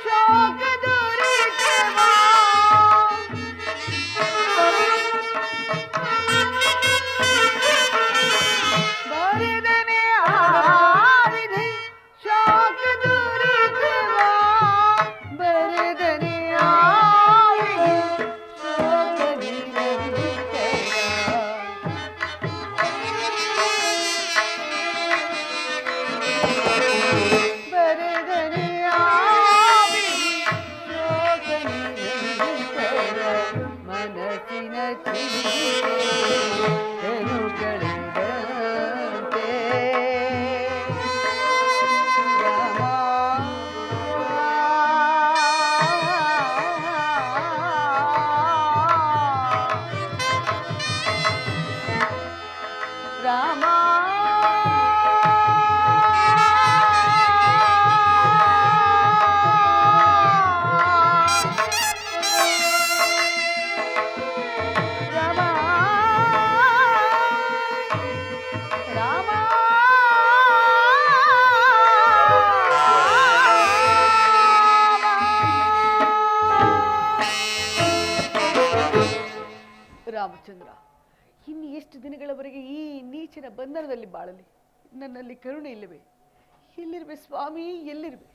ಶೋಕ ದುರಿತವ. ಬಾರಿದನೆ ಆವಿದೆ ಶೋಕ ದುರಿತವ. ಬರೆದನೆ ಆವಿದೆ ಶೋಕ ಮನಸ್ಸಿನ ರಾಮ ರಾಮಚಂದ್ರ, ಇನ್ನು ಎಷ್ಟು ದಿನಗಳವರೆಗೆ ಈ ನೀಚನ ಬಂಧನದಲ್ಲಿ ಬಾಳಲಿ? ನನ್ನಲ್ಲಿ ಕರುಣೆ ಇಲ್ಲವೇ? ಎಲ್ಲಿರುವೆ ಸ್ವಾಮಿ, ಎಲ್ಲಿರುವೆ?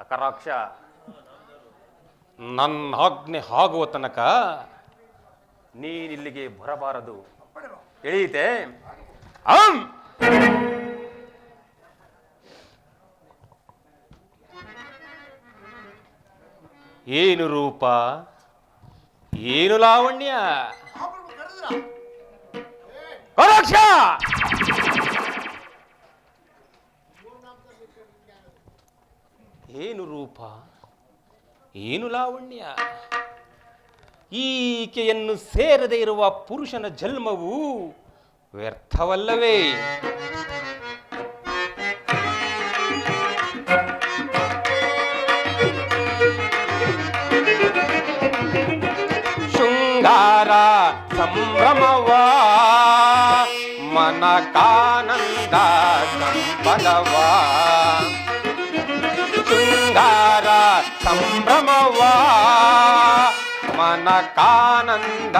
ಅಕರಾಕ್ಷ, ನನ್ನ ಆಜ್ಞೆ ಆಗುವ ತನಕ ನೀನಿಲ್ಲಿಗೆ ಬರಬಾರದು. ತಿಳಿಯಿತೆ? ಏನು ರೂಪ, ಏನು ಲಾವಣ್ಯ! ಕರಾಕ್ಷ, ಏನು ರೂಪ, ಏನು ಲಾವಣ್ಯ! ಈಕೆಯನ್ನು ಸೇರದೆ ಇರುವ ಪುರುಷನ ಜನ್ಮವು ವ್ಯರ್ಥವಲ್ಲವೇ? ಶೃಂಗಾರ ಸಂಭ್ರಮವ ಮನಕಾನಂದ ಸಂಪದವ. ಶೃಂಗಾರ ಸಂಭ್ರಮವ ಮನಕಾನಂದ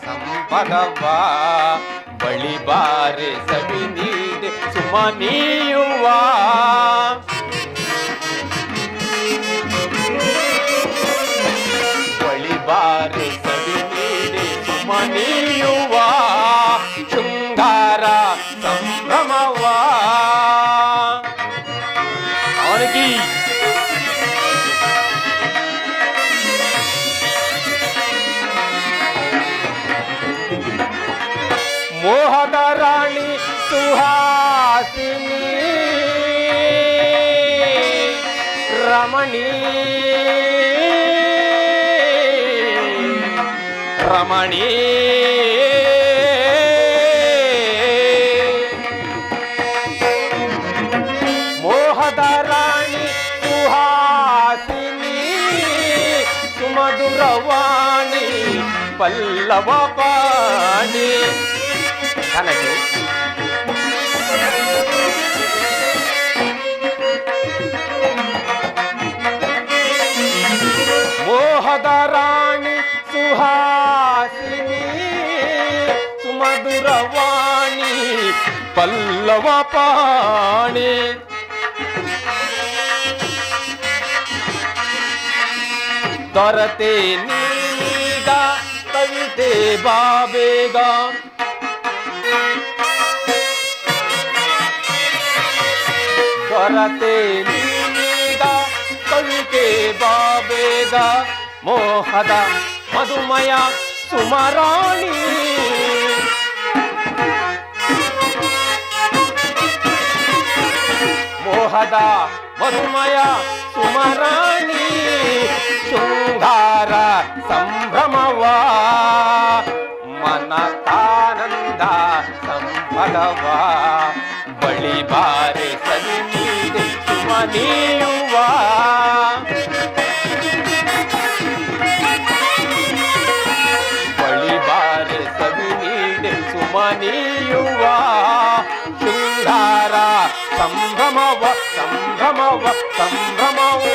ಸಂಪದವ ಬಳಿ ಬಾರೆ ಸವಿ ನೀಡೆ ಸುಮನೀಯುವ ಬಳಿ ಬಾರೆ ಸವಿ ನೀಡೆ ಸುಮನೀಯುವ ಶೃಂಗಾರ ಸಂಭ್ರಮವ ಅವನಿಗೆ ಮೋಹದ ರಾಣಿ ಸುಹಾಸಿನಿ ರಮಣಿ ರಮಣಿ ಮೋಹದ ರಾಣಿ ಸುಹಾಸಿನಿ ಸುಮಧುರವಾಣಿ ಪಲ್ಲವ ಪಾಣಿ ನನಗೆ ಮೋಹದ ರಾಣಿ ಸುಹಾಸಿನಿ ಸುಮಧುರವಾಣಿ ಪಲ್ಲವ ಪಾಣಿ ದೊರತೆ ನೀಗ ಕವಿತೆ ಬಾಬೇಗ ದೊರತೆ ನೀಗ ಕವಿತೆ ಬಾಬೇಗ ಮೋಹದ ಮಧುಮಯ ಸುಮರಾಣಿ ಮೋಹದ ಮಧುಮಯ ಸುಮರಾಣಿ ಶೃಂಗಾರ ಸಂಭ್ರಮವ ಮನಕಾನಂದ ಸಂಪದವ ಬಳಿ ಬಾರೆ ಸವಿ ನೀಡೆ ಸುಮನೀಯುವ ಬಳಿ ಬಾರೆ ಸವಿ ನೀಡೆ ಸುಮನೀಯುವ ಶೃಂಗಾರ ಸಂಭ್ರಮವ ಸಂಭ್ರಮವ ಸಂಭ್ರಮವ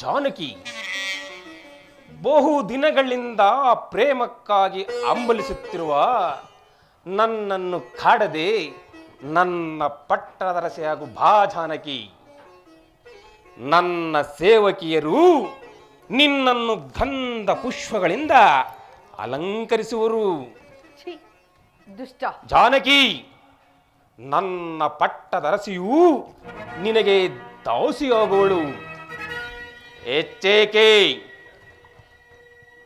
ಜಾನಕಿ ಬಹು ದಿನಗಳಿಂದ ಪ್ರೇಮಕ್ಕಾಗಿ ಹಂಬಲಿಸುತ್ತಿರುವ ನನ್ನನ್ನು ಕಾಡದೆ ನನ್ನ ಪಟ್ಟದರಸೆ ಹಾಗೂ ಬಾ ಜಾನಕಿ. ನನ್ನ ಸೇವಕಿಯರು ನಿನ್ನನ್ನು ಗಂಧ ಪುಷ್ಪಗಳಿಂದ ಅಲಂಕರಿಸುವರು. ಛೀ, ದುಷ್ಟ ಜಾನಕಿ, ನನ್ನ ಪಟ್ಟದರಸಿಯು ನಿನಗೆ ದಾಸಿಯಾಗುವಳು. ಎಚ್ಚೇಕೆ,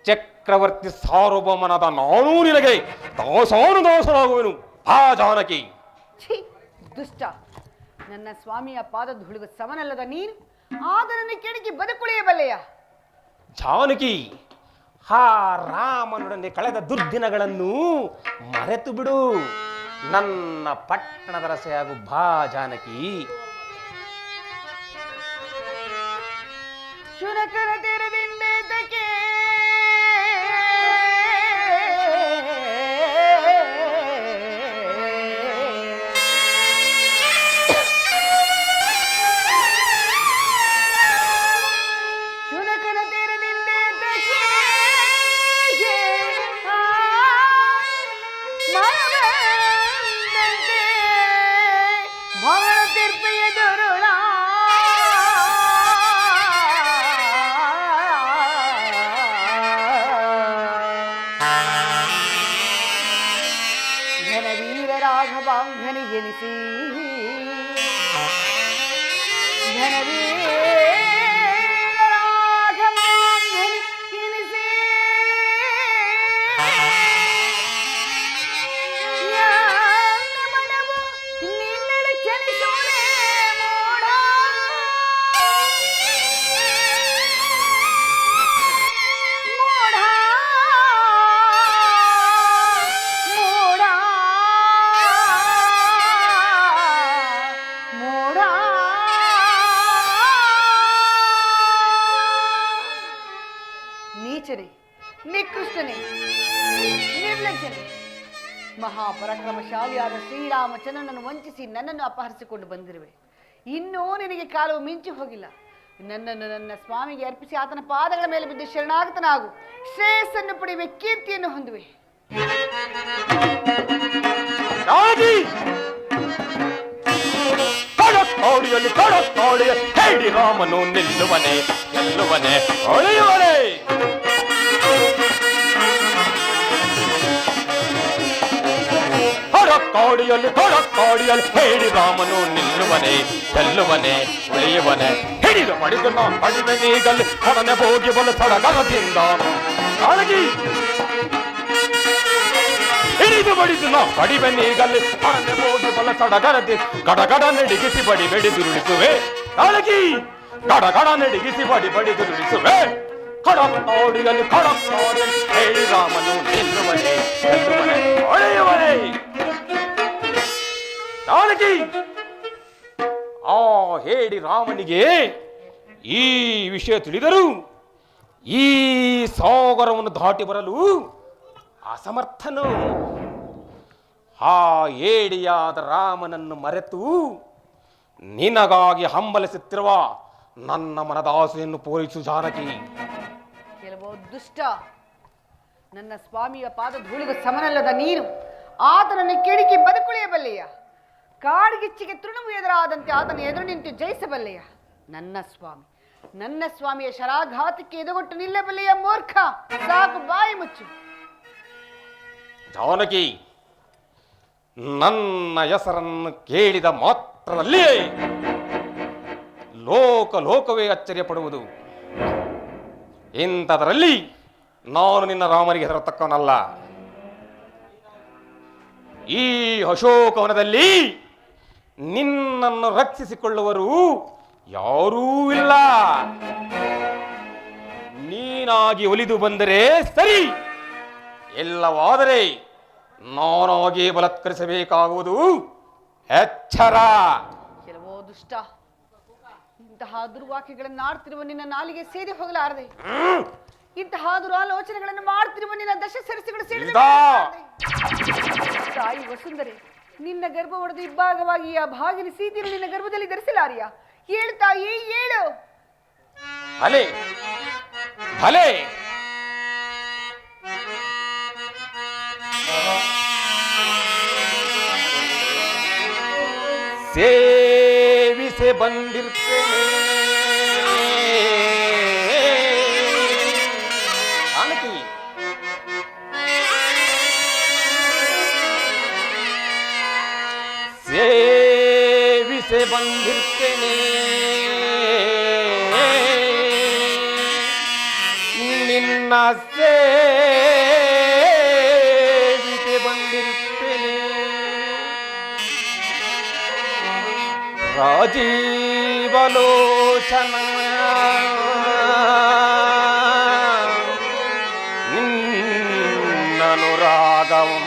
ಚಕ್ರವರ್ತಿ ಸಾರ್ವಭೌಮನಾದ ನಾನು ನಿನಗೆ ದಾಸಾನುದಾಸನಾಗುವೆನು. ಆ ಜಾನಕಿ. ಛೀ, ದುಷ್ಟ, ನನ್ನ ಸ್ವಾಮಿಯ ಪಾದಧೂಳಿಗ ಸಮನಲ್ಲದ ನೀನು ಆದರನ್ನು ಕೆಣಕಿ ಬದುಕುಳಿಯಬಲ್ಲೆಯ? ಜಾನಕಿ, ಆ ರಾಮನೊಡನೆ ಕಳೆದ ದುರ್ದಿನಗಳನ್ನು ಮರೆತು ಬಿಡು. ನನ್ನ ಪಟ್ಟಣದ ರಸೆಯಾಗು ಬಾ ಜಾನಕಿ. ಶುನಕನ ತೆರೆದಿಂದೇತಕ್ಕೆ ಶುನಕನ ತೆರೆದಿಂದೇತಕ್ಕೆ ಮರವಂತೆ ಮಗಳ ತೀರ್ಪೆಯ ದುರುಳ ಘನವೀರ ರಾಘವಾಂಗನಿ ಎನಿಸಿ ಘನವೀರ ರಾಘವಾಂಗನಿ ಎನಿಸಿ ಯಾನ ಮನವು ನಿನ್ನಡೆ ಚಲಿಸೋರೆ ಮೋಡ ಮೋಡ ಮೋಡ ಮೋಡ ಮಹಾಪರಾಕ್ರಮಶಾಲಿಯಾದ ಶ್ರೀರಾಮಚಂದ್ರನನ್ನು ವಂಚಿಸಿ ನನ್ನನ್ನು ಅಪಹರಿಸಿಕೊಂಡು ಬಂದಿರುವೆ. ಇನ್ನೂ ನಿನಗೆ ಕಾಲವು ಮಿಂಚಿ ಹೋಗಿಲ್ಲ. ನನ್ನನ್ನು ನನ್ನ ಸ್ವಾಮಿಗೆ ಅರ್ಪಿಸಿ ಆತನ ಪಾದಗಳ ಮೇಲೆ ಬಿದ್ದು ಶರಣಾಗತನಾಗು. ಶ್ರೇಯಸ್ಸನ್ನು ಪಡೆಯುವೆ, ಕೀರ್ತಿಯನ್ನು ಹೊಂದುವೆ. ಹೇಳಿ ರಾಮನು ನಿಲ್ಲುವನೆ ಗೆಲ್ಲುವನೆ ಹೊಳೆಯುವನೆ. ಕೊಡಕ್ಕಾಡಿಯಲ್ಲಿ ಹೇಳಿ ರಾಮನು ನಿಲ್ಲುವನೆ ಗೆಲ್ಲುವನೆ ಉಳಿಯುವನೆ. ಹಿಡಿದು ಪಡಿದು ನಾ ಕಡಿಮೆ ನೀಗಲ್ಲಿ ಹೊರನೆ ಹೋಗಿ ಬಲು ಸಡಗರದಿಂದ ಕಾಳಗಿ. ಹಿಡಿದು ಬಡಿದು ನಾ ಕಡಿಮೆ ನೀಗಲ್ಲಿ ಹೊರನೆ ಹೋಗಿ ಬಲ ಸಡಗರದಿ ಗಡಗಡ ನಡಿಗಿಸಿ ಬಡಿ ಬೆಡಿದುರುಳಿಸುವೆ ಕಾಳಗಿ. ಗಡಗಡ ನಡಿಗಿಸಿ ಬಡಿ ಬಡಿದುರುಳಿಸುವೆ. ಕೊಡಕ್ಕಾಡಿಯಲ್ಲಿ ಹೇಳಿ ರಾಮನು ನಿಲ್ಲುವನೆ ಗೆಲ್ಲುವನೆ ಹೊಳೆಯುವನೆ. ಕಾಳಗಿ. ಆ ಹೇಳಿ ರಾಮನಿಗೆ ಈ ವಿಷಯ ತಿಳಿದರು ಈ ಸಾಗರವನ್ನು ದಾಟಿ ಬರಲು ಅಸಮರ್ಥನು. ಆ ಹೇಡಿಯಾದ ರಾಮನನ್ನು ಮರೆತು ನಿನಗಾಗಿ ಹಂಬಲಿಸುತ್ತಿರುವ ನನ್ನ ಮನದ ಆಸೆಯನ್ನು ಪೂರೈಸು ಜಾನಕಿ. ಕೆಲವು ದುಷ್ಟ, ನನ್ನ ಸ್ವಾಮಿಯ ಪಾದ ಧೂಳಿಗೆ ಸಮನಲ್ಲದ ನೀನು ಆತನನ್ನು ಕೆಣಕಿ ಬದುಕುಳಿಯಬಲ್ಲೆಯ? ಕಾಡ್ಗಿಚ್ಚಿಗೆ ತೃಣವು ಎದುರಾದಂತೆ ಆತನ ಎದುರು ನಿಂತು ಜಯಿಸಬಲ್ಲೆಯ? ನನ್ನ ಸ್ವಾಮಿಯ ಶರಾಘಾತಕ್ಕೆ ಎದುಗೊಟ್ಟು ನಿಲ್ಲಬಲ್ಲೆಯ ಮೂರ್ಖ? ಸಾಕು, ಬಾಯಿ ಮುಚ್ಚು. ಜಾನಕಿ, ನನ್ನ ಹೆಸರನ್ನು ಕೇಳಿದ ಮಾತ್ರದಲ್ಲಿ ಲೋಕವೇ ಆಶ್ಚರ್ಯ ಪಡುವುದು. ಇಂಥದರಲ್ಲಿ ನಾನು ನಿನ್ನ ರಾಮನಿಗೆ ಹೆದರತಕ್ಕವನಲ್ಲ. ಈ ಅಶೋಕವನದಲ್ಲಿ ನಿನ್ನನ್ನು ರಕ್ಷಿಸಿಕೊಳ್ಳುವರು ಯಾರೂ ಇಲ್ಲ. ನೀನಾಗಿ ಒಲಿದು ಬಂದರೆ ಸರಿ, ಇಲ್ಲವಾದರೆ ನಾನಾಗಿ ಬಲತ್ಕರಿಸಬೇಕಾಗುವುದು ಎಚ್ಚರ. ಕೆಲವೋ ದುಷ್ಟ, ಇಂತಹ ದುರ್ವಾಕ್ಯಗಳನ್ನು ಆಡ್ತಿರುವ ನಿನ್ನ ನಾಲಿಗೆ ಸೇರಿ ಹೋಗಲಾರದೆ, ಇಂತಹ ದುರಾಲೋಚನೆಗಳನ್ನು ಮಾಡ್ತಿರುವ ನಿನ್ನ ದಶ ಸರಸಿಗಳು ತಾಯಿ ವಸುಂಧರೆ, ನಿನ್ನ ಗರ್ಭ ಒಡೆದು ಇಬ್ಬಾಗವಾಗಿ ಆ ಭಾಗಿನಿ ಸೀತೆಯನ್ನು ನಿನ್ನ ಗರ್ಭದಲ್ಲಿ ಧರಿಸಲಾರಿಯ? ಏಳು ತಾಯಿ, ಏಳು. ಭಲೆ ಭಲೆ, ಸೇವಿಸೆ ಬಂದಿರ್ತೇನೆ ಜಾನಕಿ. ಸೇವಿಸೆ ಬಂದಿರ್ತೇನೆ ನಿನ್ನ ಸೇವಿಸೆ ಬಂದಿರ್ತೇನೆ. ರಾಜೀವಲೋಚನ ನಿನ್ನನುರಾಗವಂ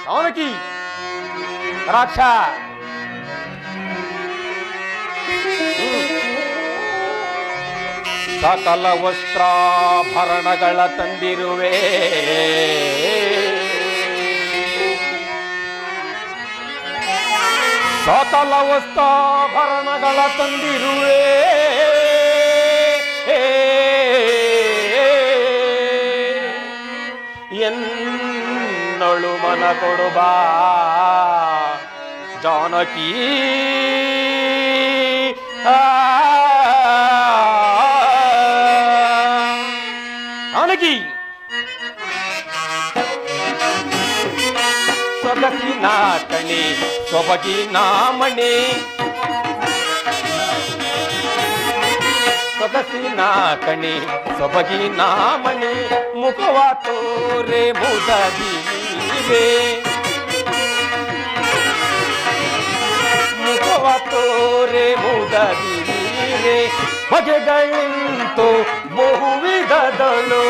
ಜಾನಕಿ ರಾಕ್ಷ. ಸಕಲ ವಸ್ತ್ರಾಭರಣಗಳ ತಂದಿರುವೆ, ಸಕಲ ವಸ್ತ್ರಾಭರಣಗಳ ತಂದಿರುವೆ. ಎನ್ನಳು ಮನ ಕೊಡುಬಾ ಜಾನಕಿ. ಜಾನಕಿ, ಸೊಗಸಿನ ಕಣಿ ಸೊಬಗಿನ ಮಣಿ, ಸೊಗಸಿನ ಕಣಿ ಸೊಬಗಿನ ಮಣಿ, ಮುಖವ ತೋರೆ ಮುದದಿರೆ, ಮುಖವ ತೋರೆ ಮುದದಿರೆ. ಬಗೆಗಳಂತೂ ಬಹುವಿಧದಳು,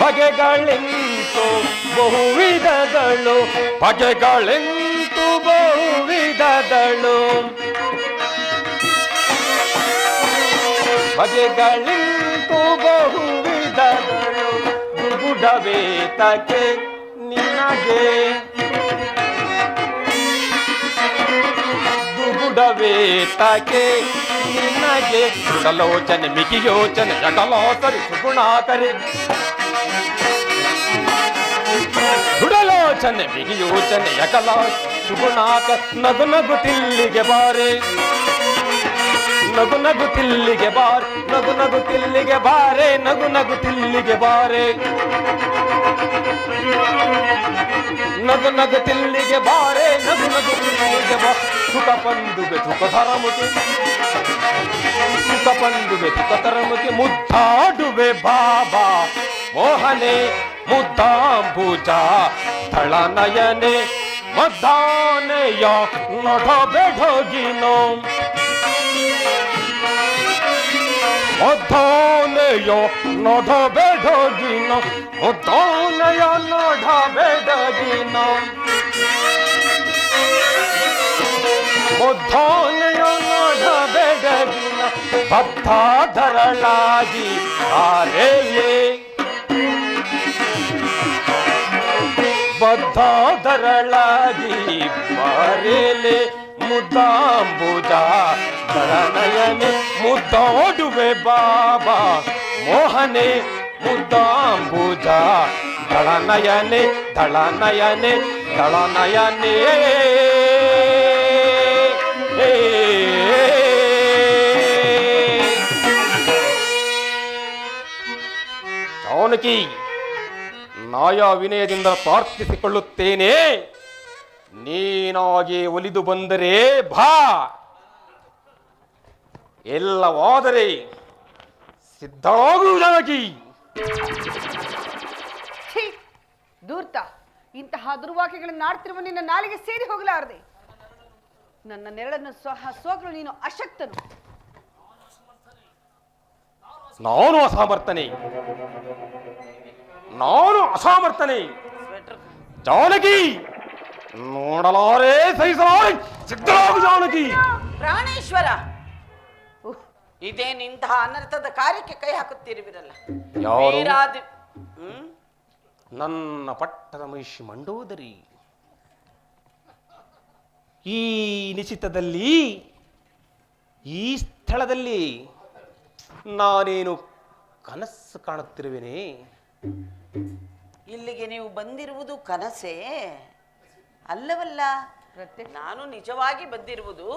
ಬಗೆಗಳೆಂತು ಬಹುವಿಧದಳು, ಬಗೆಗಳೆಂತು ಬಹುವಿಧದಳು. ಬಗೆಗಳಿಂತು ಬಹುವಿಧಗಳು ದುಗುಡವೇತಕ್ಕೆ ನಿನಗೆ ದುಗುಡವೇತಕ್ಕೆ ನಿನಗೆ ಸುಡಲೋಚನೆ ಮಿಗಿ ಯೋಚನೆ ಜಗಲೋಸರಿ ಸುಗುಣಾಕರಿ ಸುಡಲೋಚನೆ ಮಿಗಿ ಯೋಚನೆ ಯಕಲ ಸುಗುಣಾಕ ನಗು ನಗು ತಿಲ್ಲಿಗೆ ಬಾರೆ ನಗು ನಗು ತಿಲ್ಲಿಗೆ ಬಾರ್ ನಗು ನಗು ತಿಲ್ಲಿಗೆ ಬಾರೆ ನಗು ನಗು ತಿಲ್ಲಿಗೆ ಬಾರೆ ನಗು ನಗು ತಿಲ್ಲಿಗೆ ಬಾರೆ ನಗು ನಗು ತಿಲ್ಲಿಗೆ ಬಾ ಸುಖ ಬಂದುಗೆ ಸುಖ ತರಮುಗೆ ಸುಖ ಬಂದುಗೆ ಸುಖ ತರಮುಗೆ ಮುದ್ದಾಡುವೆ ಬಾಬಾ ಮೋಹನೆ ಮುದ್ದಾಂಬುಜ ಥಳನಯನೆ ಮದ್ದಾನೆಯ ನೊಢ ಬೆಢಗಿನೋ ಮದ್ದಾನೆಯ ನೊಢ ಬೆಢಗಿನೋ ಮದ್ದಾನೆಯ ನೊಢ ಬೆಢಗಿನೋ ಮದ್ದಾನೆಯ ನೊಢ ಬೆಢಗಿನ ಭಕ್ತಾಧರಳಾಗಿ ಆರೆಯೇ ಬದ್ಧಾಧರಳಾಗಿ ಬಾರೇಲೆ ಮುದ್ದಾಂಬುಜ ದಳನಯನೆ ಮುದ್ದಾಡುವೆ ಬಾಬಾ ಮೋಹನೆ ಮುದ್ದಾಂಬುಜ ದಳನಯನೆ ದಳನಯನೆ ದಳನಯನೆ ಜಾನಕಿ ನಾಯ ವಿನಯದಿಂದ ಪ್ರಾರ್ಥಿಸಿಕೊಳ್ಳುತ್ತೇನೆ ನೀನಾಗೆ ಒಲಿದು ಬಂದರೆ ಭಾ ಎಲ್ಲವಾದರೆ ಸಿದ್ಧಳಾಗು ಜಾನಕಿ. ಛೀ, ಧೂರ್ತ, ಇಂತಹ ದುರ್ವಾಕ್ಯಗಳನ್ನು ಆಡ್ತಿರುವ ನಿನ್ನ ನಾಲಿಗೆ ಸೇರಿ ಹೋಗಲಾರದೆ. ನನ್ನ ನೆರಳನ್ನು ಸಹ ಸೋಕಲು ನೀನು ಅಶಕ್ತನು. ನಾನು ಅಸಾಮರ್ಥನೆ ನಾನು ಅಸಾಮರ್ಥನೆ ಜಾನಕಿ ನೋಡಲಾರೆ ಸಹಿಸಲಾರೆ ಸಿದ್ಧಳಾಗು ಜಾನಕಿ. ಪ್ರಾಣೇಶ್ವರ, ಇದೇನಿಂತಹ ಅನರ್ಥದ ಕಾರ್ಯಕ್ಕೆ ಕೈ ಹಾಕುತ್ತಿರುವಿರಲ್ಲ. ಯಾರು? ವೀರಾದಿ ನನ್ನ ಪಟ್ಟದ ಮಹಿಷಿ ಮಂಡೋದರಿ. ಈ ನಿಶ್ಚಿತದಲ್ಲಿ ಈ ಸ್ಥಳದಲ್ಲಿ ನಾನೇನು ಕನಸು ಕಾಣುತ್ತಿರುವೆನೆ? ಇಲ್ಲಿಗೆ ನೀವು ಬಂದಿರುವುದು ಕನಸೇ ಅಲ್ಲವಲ್ಲ? ನಾನು ನಿಜವಾಗಿ ಬಂದಿರುವುದು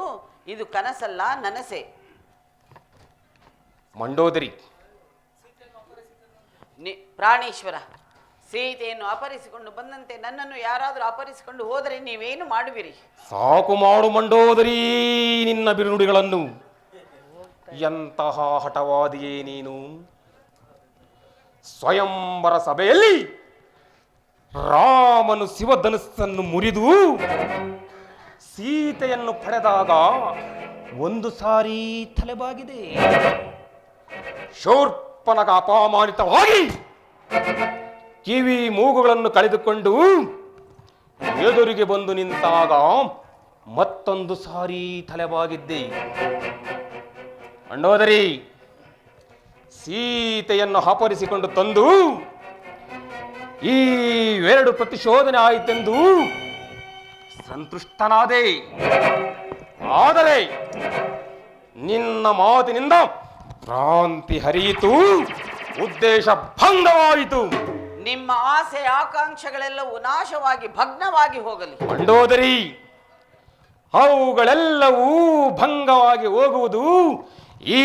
ಇದು ಕನಸಲ್ಲ, ನನಸೆ. ಮಂಡೋದರಿ, ಪ್ರಾಣೇಶ್ವರ, ಸೀತೆಯನ್ನು ಅಪಹರಿಸಿಕೊಂಡು ಬಂದಂತೆ ನನ್ನನ್ನು ಯಾರಾದರೂ ಅಪಹರಿಸಿಕೊಂಡು ಹೋದರೆ ನೀವೇನು ಮಾಡುವಿರಿ? ಸಾಕು ಮಾಡು ಮಂಡೋದರಿ ನಿನ್ನ ಬಿರುನುಡಿಗಳನ್ನು. ಎಂತಹ ಹಠವಾದಿಯೇ ನೀನು! ಸ್ವಯಂವರ ಸಭೆಯಲ್ಲಿ ರಾಮನು ಶಿವಧನುಸ್ಸನ್ನು ಮುರಿದು ಸೀತೆಯನ್ನು ಪಡೆದಾಗ ಒಂದು ಸಾರಿ ತಲೆಬಾಗಿದೆ. ಶೂರ್ಪನಗ ಅಪಮಾನಿತವಾಗಿ ಕಿವಿ ಮೂಗುಗಳನ್ನು ಕಳೆದುಕೊಂಡು ಎದುರಿಗೆ ಬಂದು ನಿಂತಾಗ ಮತ್ತೊಂದು ಸಾರಿ ತಲೆಬಾಗಿದ್ದೆ. ಮಂಡೋದರಿ, ಸೀತೆಯನ್ನು ಅಪಹರಿಸಿಕೊಂಡು ತಂದು ಈ ಎರಡು ಪ್ರತಿಶೋಧನೆ ಆಯಿತೆಂದು ಸಂತುಷ್ಟನಾದೆ. ಆದರೆ ನಿನ್ನ ಮಾತಿನಿಂದ ಭ್ರಾಂತಿ ಹರಿಯಿತು, ಉದ್ದೇಶ ಭಂಗವಾಯಿತು. ನಿಮ್ಮ ಆಸೆ ಆಕಾಂಕ್ಷೆಗಳೆಲ್ಲವೂ ನಾಶವಾಗಿ ಭಗ್ನವಾಗಿ ಹೋಗಲಿ. ಮಂಡೋದರಿ, ಅವುಗಳೆಲ್ಲವೂ ಭಂಗವಾಗಿ ಹೋಗುವುದು ಈ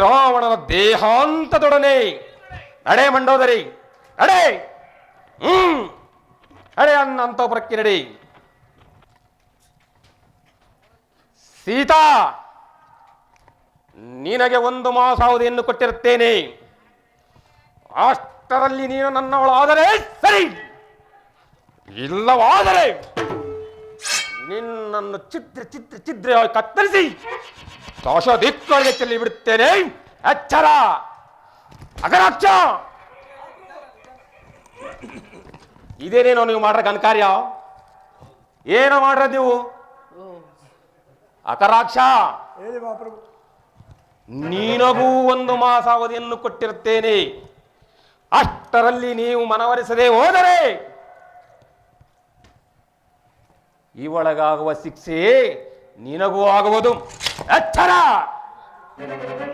ರಾವಣನ ದೇಹಾಂತದೊಡನೆ. ನಡೆ ಮಂಡೋದರಿ, ನಡೆ. ನಡೆ ಅಂತಃಪುರಕ್ಕೆ ನಡೆ. ಸೀತಾ, ನಿನಗೆ 1 ಮಾಸ ಅವಧಿಯನ್ನು ಕೊಟ್ಟಿರುತ್ತೇನೆ. ಅಷ್ಟರಲ್ಲಿ ನೀನು ನನ್ನವಳಾದರೆ ಸರಿ, ಇಲ್ಲವಾದರೆ ನಿನ್ನನ್ನು ಛಿದ್ರೆ ಕತ್ತರಿಸಿ ದಿಕ್ಕಳಿಗೆ ಚೆಲ್ಲಿ ಬಿಡುತ್ತೇನೆ. ಎಚ್ಚರ ಅಗರಾಕ್ಷ! ಇದೇನೇನೋ ನೀವು ಮಾಡ್ರ ಘನಕಾರ್ಯ? ಏನೋ ಮಾಡ್ರ ನೀವು? ಅಕರಾಕ್ಷ, ನಿನಗೂ 1 ಮಾಸ ಅವಧಿಯನ್ನು ಕೊಟ್ಟಿರುತ್ತೇನೆ. ಅಷ್ಟರಲ್ಲಿ ನೀವು ಮನವರಿಸದೆ ಹೋದರೆ ಇವಳಗಾಗುವ ಶಿಕ್ಷೆ ನಿನಗೂ ಆಗುವುದು. ಎಚ್ಚರ!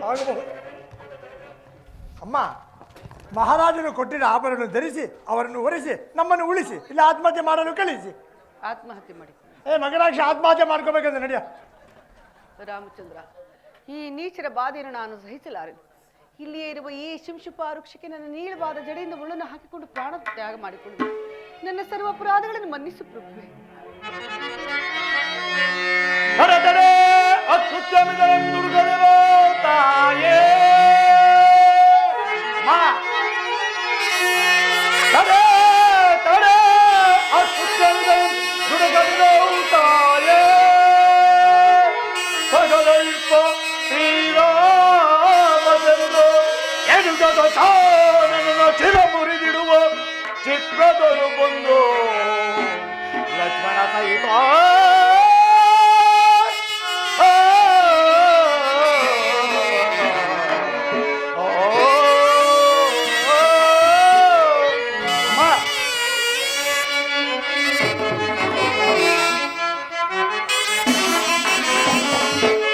ಆಗಬಹುದು. ಅಮ್ಮ, ಮಹಾರಾಜರು ಕೊಟ್ಟಿದ್ದ ಆಭರಣ ಧರಿಸಿ ಅವರನ್ನು ಒರೆಸಿ ನಮ್ಮನ್ನು ಉಳಿಸಿ, ಇಲ್ಲ ಆತ್ಮಹತ್ಯೆ ಮಾಡಲು ಕಳಿಸಿ. ಆತ್ಮಹತ್ಯೆ ಮಾಡಿ ಮಗನಾಕ್ಷಿ ಆತ್ಮಹತ್ಯೆ ಮಾಡ್ಕೋಬೇಕಂದ್ರೆ ನಡೆಯ. ರಾಮಚಂದ್ರ, ಈ ನೀಚರ ಬಾಧೆಯನ್ನು ನಾನು ಸಹಿಸಲಾರೆನು. ಇಲ್ಲಿಯೇ ಇರುವ ಈ ಶಿಂಶುಪ ವೃಕ್ಷಕ್ಕೆ ನನ್ನ ನೀಳವಾದ ಜಡೆಯಿಂದ ಮುಳ್ಳನ್ನು ಹಾಕಿಕೊಂಡು ಪ್ರಾಣ ತ್ಯಾಗ ಮಾಡಿಕೊಂಡು ನನ್ನ ಸರ್ವ ಅಪರಾಧಗಳನ್ನು ಮನ್ನಿಸು ಪ್ರಭುವೆ. ತಾಯೇ ಚಿರ ಮುರಿದಿಡುವ ಚಿತ್ರದೊಳು ಬಂದು ಲಕ್ಷ್ಮಣ ಸಹಿತ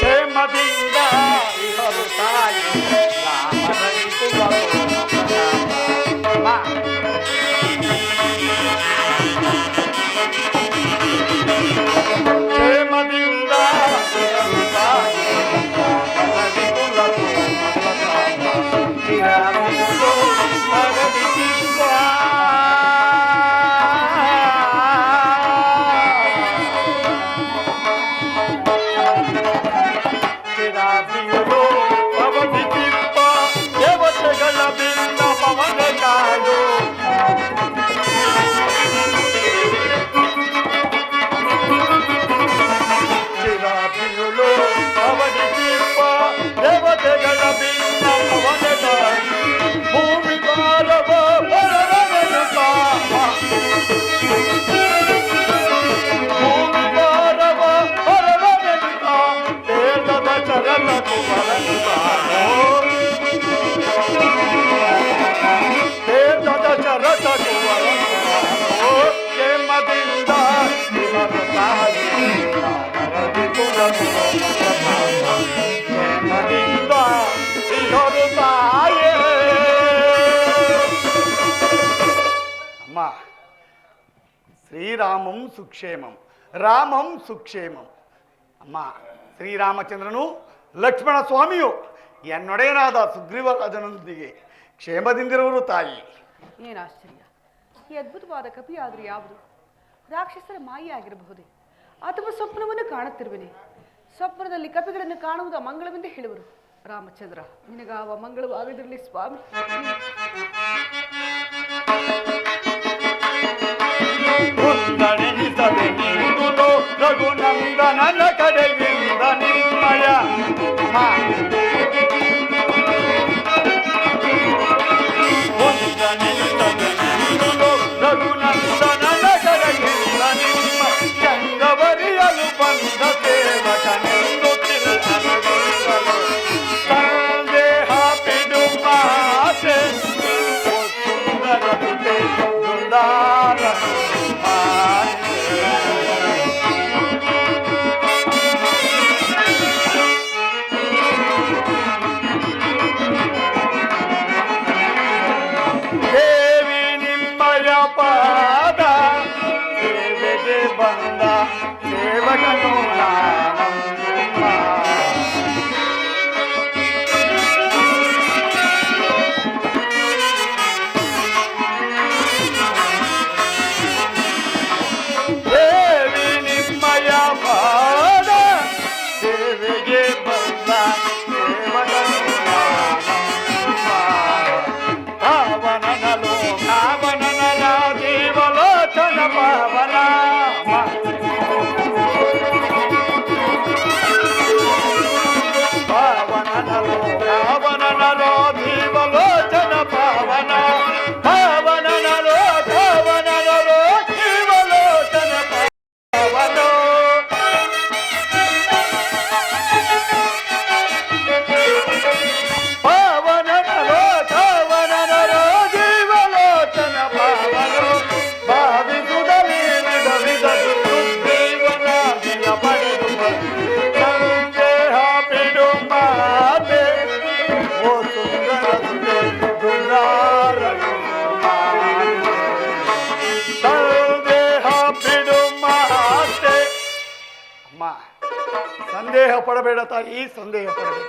ಕ್ಷೇಮದಿಂದ ಇರಲು ತಾಯಿ ಕ್ಷೇಮದಿಂದ ದೇವತೆಗಳ ಬಿಂದ ಪವನ ಕಾಡು ಚಿರಾಪಿಯುಳು ಅವಧಿ ದೀಪ ದೇವತೆಗಳ ಬಿಂದ ಪವನ ಕಾಡು ಭೂಮಿ ಭಾರವ ಭೂಮಿ ಭಾರವ ಹೊರವೆನುತ ವೇದದ ಚರಣಕು ಬರನುತ್ತಾನೋ ವೇದದ ಚರಟಕು ಬರನುತ್ತಾನೋ ಕ್ಷೇಮದಿಂದ ಇವರು ತಾಯಿ ಕ್ಷೇಮದಿಂದ ಇವರು ತಾಯೇ. ಅಮ್ಮ, ಶ್ರೀರಾಮಂ ಸುಕ್ಷೇಮಂ ರಾಮಂ ಸುಕ್ಷೇಮಂ. ಅಮ್ಮ, ಶ್ರೀರಾಮಚಂದ್ರನು ಲಕ್ಷ್ಮಣ ಸ್ವಾಮಿಯು ಎನ್ನೊಡೆಯನಾದ ಸುಗ್ರೀವರಾಜನೊಂದಿಗೆ ಕ್ಷೇಮದಿಂದಿರುವರು ತಾಯಿ. ಏನು ಆಶ್ಚರ್ಯ! ಈ ಅದ್ಭುತವಾದ ಕಪಿಯಾದರೂ ಯಾವುದು? ರಾಕ್ಷಸರ ಮಾಯೆ ಆಗಿರಬಹುದೇ, ಅಥವಾ ಸ್ವಪ್ನವನ್ನು ಕಾಣುತ್ತಿರುವೆನೆ. ಸ್ವಪ್ನದಲ್ಲಿ ಕಪಿಗಳನ್ನು ಕಾಣುವುದು ಅಮಂಗಳವೆಂದು ಹೇಳುವರು. ರಾಮಚಂದ್ರ, ನಿನಗಾವ ಮಂಗಳವಾಗದಿರಲಿ ಸ್ವಾಮಿ. ರಘುನಂದನನ ಕಡೆಯಿಂದ ನಿಮ್ಮಯ ರಘುನಂದನನ ಕಡೆಯಿಂದ ನಿಮ್ಮ ಚಂಗವರಿಯಲು ಬಂದ ಸೇವಕನೆಂದು ತಿಳಿಸಲು ಸಂದೇಹ ಬಿಡು ಮಾತೆ ಸುಂದರ ಬೃಂದಾರ ಪಡಬೇಡ ತಾಯಿ, ಸಂದೇಹ ಪಡಬೇಡ.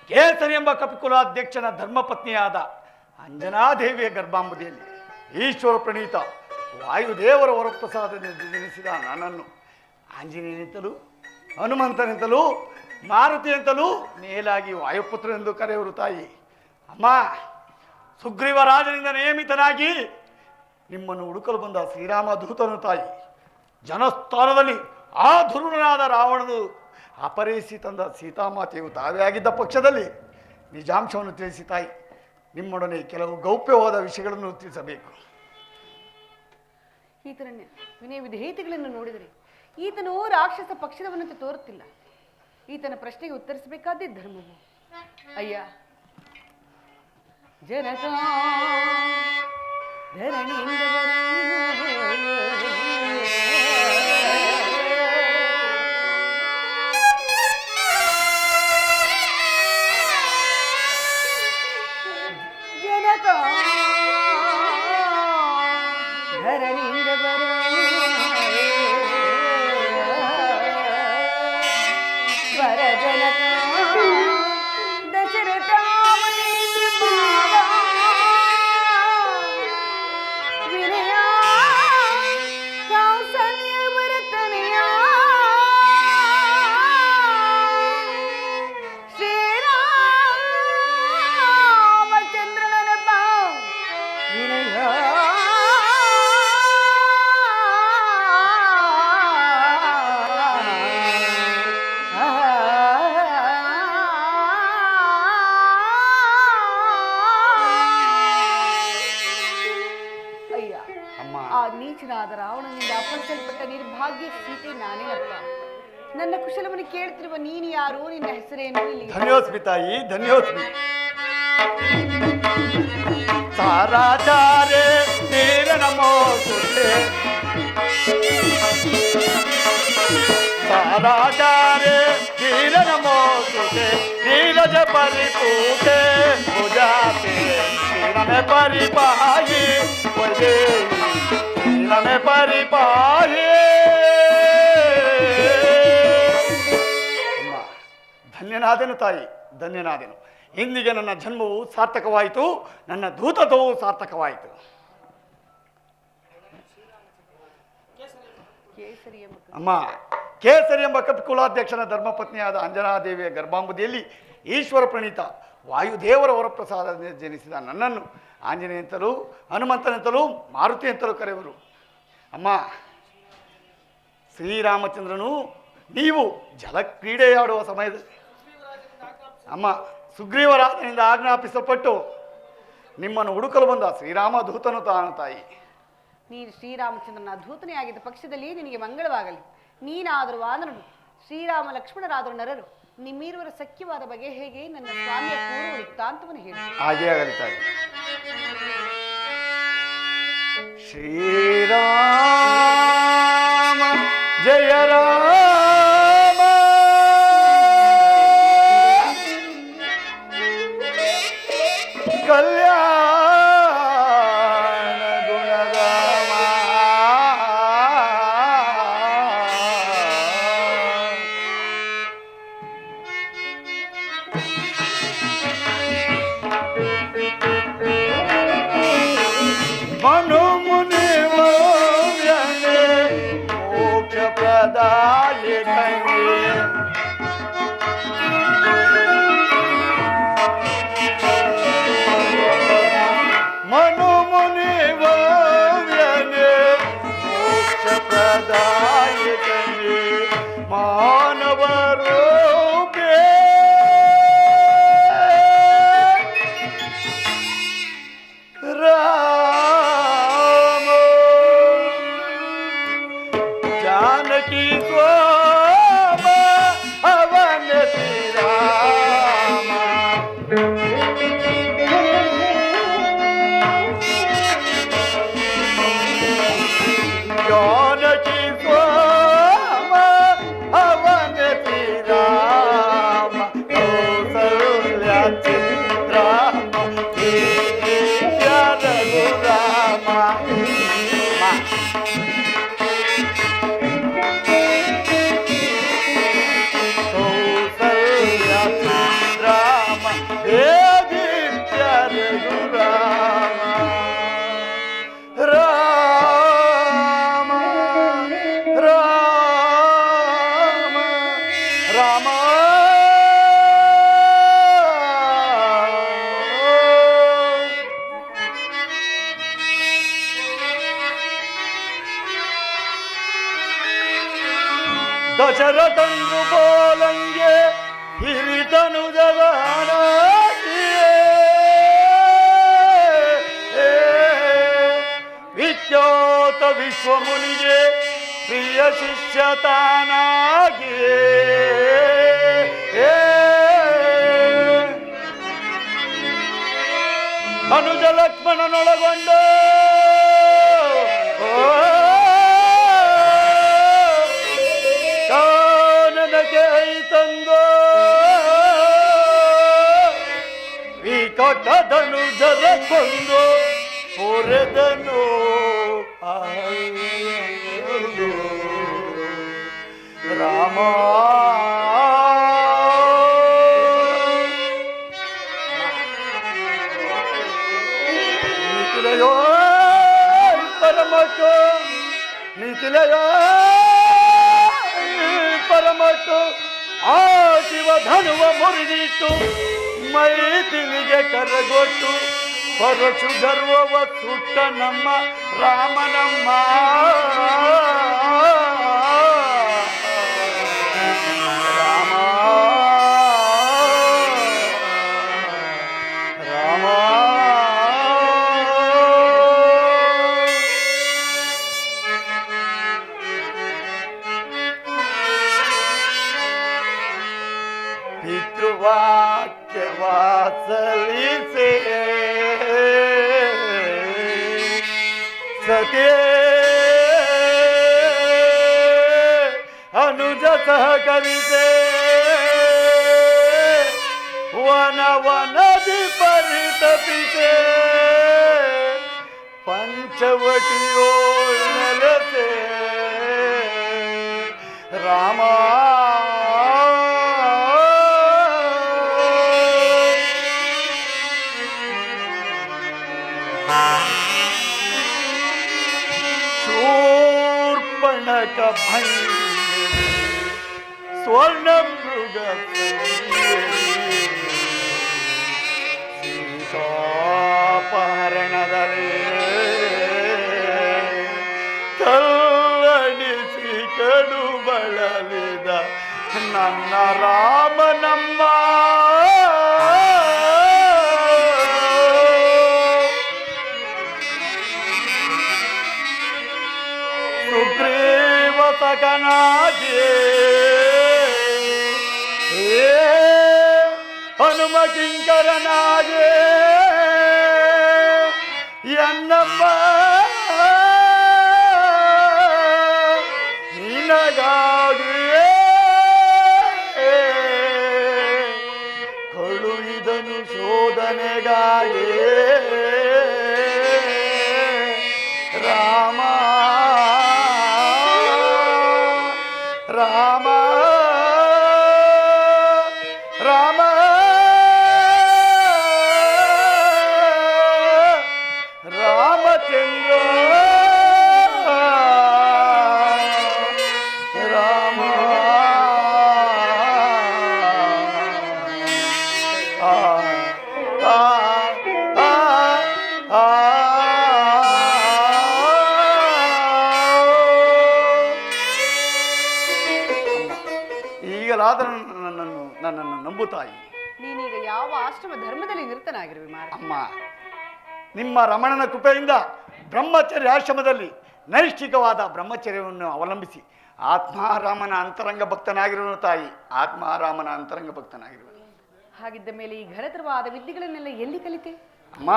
ಕೇಸರಿ ಎಂಬ ಕಪಿಕುಲಾಧ್ಯಕ್ಷನ ಧರ್ಮಪತ್ನಿಯಾದ ಅಂಜನಾದೇವಿಯ ಗರ್ಭಾಂಬುದಿಯಲ್ಲಿ ಈಶ್ವರ ಪ್ರಣೀತ ವಾಯುದೇವರ ವರಪ್ರಸಾದದಿಂದ ಜನಿಸಿದ ನನ್ನನ್ನು ಆಂಜನೇಯನಿಂತಲೂ ಹನುಮಂತನಿಂತಲೂ ಮಾರುತಿಯಂತಲೂ ಮೇಲಾಗಿ ವಾಯುಪುತ್ರನೆಂದು ಕರೆಯುವರು ತಾಯಿ. ಅಮ್ಮ, ಸುಗ್ರೀವ ರಾಜನಿಂದ ನೇಮಿತನಾಗಿ ನಿಮ್ಮನ್ನು ಹುಡುಕಲು ಬಂದ ಶ್ರೀರಾಮ ದೂತನು ತಾಯಿ. ಜನಸ್ಥಾನದಲ್ಲಿ ಆ ದುರುಣನಾದ ರಾವಣನು ಅಪಹರಿಸಿ ತಂದ ಸೀತಾಮಾತೆಯು ತಾವೇ ಆಗಿದ್ದ ಪಕ್ಷದಲ್ಲಿ ನಿಜಾಂಶವನ್ನು ತಿಳಿಸಿ ತಾಯಿ, ನಿಮ್ಮೊಡನೆ ಕೆಲವು ಗೌಪ್ಯವಾದ ವಿಷಯಗಳನ್ನು ತಿಳಿಸಬೇಕು. ಈತನ ವಿನಯ ವಿಧೇಯತೆಗಳನ್ನು ನೋಡಿದರೆ ಈತನು ರಾಕ್ಷಸ ಪಕ್ಷದವನಂತೆ ತೋರುತ್ತಿಲ್ಲ. ಈತನ ಪ್ರಶ್ನೆಗೆ ಉತ್ತರಿಸಬೇಕಾದ್ದೇ ಧರ್ಮವು. ಅಯ್ಯ, ಜನಕ ಧರಣಿಯಿಂದ ಜನಕ ಧರಣಿಯಿಂದ ವರಜನಕ ದಶರಥ ವಿನಯ ಕೌಸಲ್ಯ ಭರತನಯ ಶ್ರೀರಾಮಚಂದ್ರನ ವಿನಯ ನೀಚನಾದ ರಾವಣನಿಂದ ಅಪಹರಿಸಲ್ಪಟ್ಟ ನಿರ್ಭಾಗ್ಯ ಸೀತೆ ನಾನೇನಪ್ಪ. ನನ್ನ ಕುಶಲವನ್ನು ಕೇಳುತ್ತಿರುವ ನೀನು ಯಾರು? ನಿನ್ನ ಹೆಸರೇನು? ಇಲ್ಲಿ ಧನ್ಯೋಸ್ಮಿ ತಾಯಿ, ಧನ್ಯೋಸ್ಮಿ. ಸಾರಾಚಾರೆ ತೀರ ನಮೋ ಸುತೆ, ಸಾರಾಚಾರೆ ತೀರ ನಮೋ ಸುತೆ, ನೀರಜ ಪರಿಪೂತೆ ಪೂಜಾತೆ ತೀರನೆ ಪರಿಪಾಯಿ ತೀರನೆ ಪರಿಪಾಯಿ. ಧನ್ಯನಾದೆನು ತಾಯಿ, ಧನ್ಯನಾದೆನು. ಇಂದಿಗೆ ನನ್ನ ಜನ್ಮವು ಸಾರ್ಥಕವಾಯಿತು, ನನ್ನ ದೂತತ್ವವು ಸಾರ್ಥಕವಾಯಿತು. ಅಮ್ಮ, ಕೇಸರಿ ಎಂಬ ಕಪಿಕುಲಾಧ್ಯಕ್ಷನ ಧರ್ಮಪತ್ನಿಯಾದ ಅಂಜನಾದೇವಿಯ ಗರ್ಭಾಂಬುದಿಯಲ್ಲಿ ಈಶ್ವರ ಪ್ರಣೀತ ವಾಯುದೇವರ ವರಪ್ರಸಾದದಿಂದ ಜನಿಸಿದ ನನ್ನನ್ನು ಆಂಜನೇಯಂತಲೂ ಹನುಮಂತನಂತಲೂ ಮಾರುತಿಯಂತಲೂ ಕರೆಯುವರು. ಅಮ್ಮ, ಶ್ರೀರಾಮಚಂದ್ರನು ನೀವು ಜಲಕ್ರೀಡೆಯಾಡುವ ಸಮಯದಲ್ಲಿ ಅಮ್ಮ ಸುಗ್ರೀವರಾಜನಿಂದ ಆಜ್ಞಾಪಿಸಲ್ಪಟ್ಟು ನಿಮ್ಮನ್ನು ಹುಡುಕಲು ಬಂದ ಶ್ರೀರಾಮ ದೂತನು ತಾನು ತಾಯಿ. ನೀನು ಶ್ರೀರಾಮಚಂದ್ರನ ದೂತನೇ ಆಗಿದ್ದ ಪಕ್ಷದಲ್ಲಿ ನಿನಗೆ ಮಂಗಳವಾಗಲಿ. ನೀನಾದರೂ ವಾನರನು, ಶ್ರೀರಾಮ ಲಕ್ಷ್ಮಣರಾದರೂ ನರರು, ನಿಮ್ಮಿರುವರ ಸಖ್ಯವಾದ ಬಗೆ ಹೇಗೆ? ನನ್ನ ಸ್ವಾಮಿಯ ಪೂರ್ವ ವೃತ್ತಾಂತವನ್ನು ಹೇಳಿ. ಹಾಗೇ ಆಗಲಿ ತಾಯಿ. ಶ್ರೀರಾಮ ಜಯ ರಾಮ, ಕಲ್ಯಾಣ ಗುಣರಾಮ, ಮನು ಮುನಿ ಮೋಕ್ಷ ಪ್ರದಾಯಕನೇ, ಮನು ಮುನಿ ಮೋಕ್ಷ ಪ್ರದಾಯಕನೇ, ಮಾನವರು ರಾಮ ಜಾನಕಿ ಸ್ವಾಮ ಅವನ ಶ್ರೀರಾಮ, ಜಾನಕಿ ಸ್ವಾಮ ಅವನ ಶ್ರೀರಾಮ, ಕೌಸಲ್ಯ ಚಿತ್ರಾಮ ರಘುರಾಮ. ಧನುಜದ ವಿಖ್ಯಾತ ವಿಶ್ವಮುನಿಗೆ ಪ್ರಿಯ ಶಿಷ್ಯ ತಾನಾಗಿ ಅನುಜ ಲಕ್ಷ್ಮಣನೊಳಗೊಂಡ ಕಾನನಕ್ಕೆ ತಂದೋ ವಿಕಟ ಧನುಜರ ಕೊಂದು ಪೊರೆದನು ರಾಮ ನಿಖಿಲಯೋ ಪರಮಟ್ಟು ನಿಖಿಲಯೋ ಪರಮಟ್ಟು ಆ ಶಿವ ಧನುವ ಮುರಿದಿಟ್ಟು ಮೈತಿಲಿಗೆ ಕರಗೊಟ್ಟು ಪರಶು ಗರ್ವವ ಸುಟ್ಟ ನಮ್ಮ ರಾಮನಮ್ಮ ರಾಮ ರಾಮ ಪಿತೃವಾಕ್ಯವಾಸಲಿಸೆ ಸತೇ ಅನುಜ ಸಹಕರಿಸೆ ವನವನದಿ ಪರಿತಪಿಸೆ ಪಂಚವಟಿಯೋಳ್ ನೆಲೆಸೆ ರಾಮ ಶೂರ್ಪಣಕ ಭಂಗಿ ಸ್ವರ್ಣ ಮೃಗ ಸೀತಾಪಹರಣದಲ್ಲಿ ಕಲ್ಲಣಿಸಿ ಕಡು ಬಳಲಿದ ನನ್ನ ರಾಮನಮ್ಮ ಸುಗ್ರೀವ ಸಕನಾಗೆ ಹನುಮ ಕಿಂಕರನಾಗೆ ಎನ್ನಮ್ಮ ನಿನಗಾಗಿಯೇ ಕಳುಹಿದನು ಶೋಧನೆಗಾಗಿ ರಾಮ ರಾಮ ರಾಮ ರಾಮಚಂದ್ರ ರಾಮ ಆ ಆ ಆ ಆ ಈಗಲಾದರೂ ನನ್ನನ್ನು ನಂಬುತ್ತಾಯಿ. ನೀನೀಗ ಯಾವ ಆಶ್ರಮ ಧರ್ಮದಲ್ಲಿ ನಿರತನಾಗಿರುವೆ ಮಾರ? ಅಮ್ಮ, ನಿಮ್ಮ ರಮಣನ ಕೃಪೆಯಿಂದ ಬ್ರಹ್ಮಚರ್ಯ ಆಶ್ರಮದಲ್ಲಿ ನೈಷ್ಠಿಕವಾದ ಬ್ರಹ್ಮಚರ್ಯವನ್ನು ಅವಲಂಬಿಸಿ ಆತ್ಮಾರಾಮನ ಅಂತರಂಗ ಭಕ್ತನಾಗಿರುವನು ತಾಯಿ. ಆತ್ಮಾರಾಮನ ಅಂತರಂಗ ಭಕ್ತನಾಗಿರುವನು. ಹಾಗಿದ್ದ ಮೇಲೆ ಈ ಘನತರವಾದ ವಿದ್ಯೆಗಳನ್ನೆಲ್ಲ ಎಲ್ಲಿ ಕಲಿತೆ? ಅಮ್ಮ,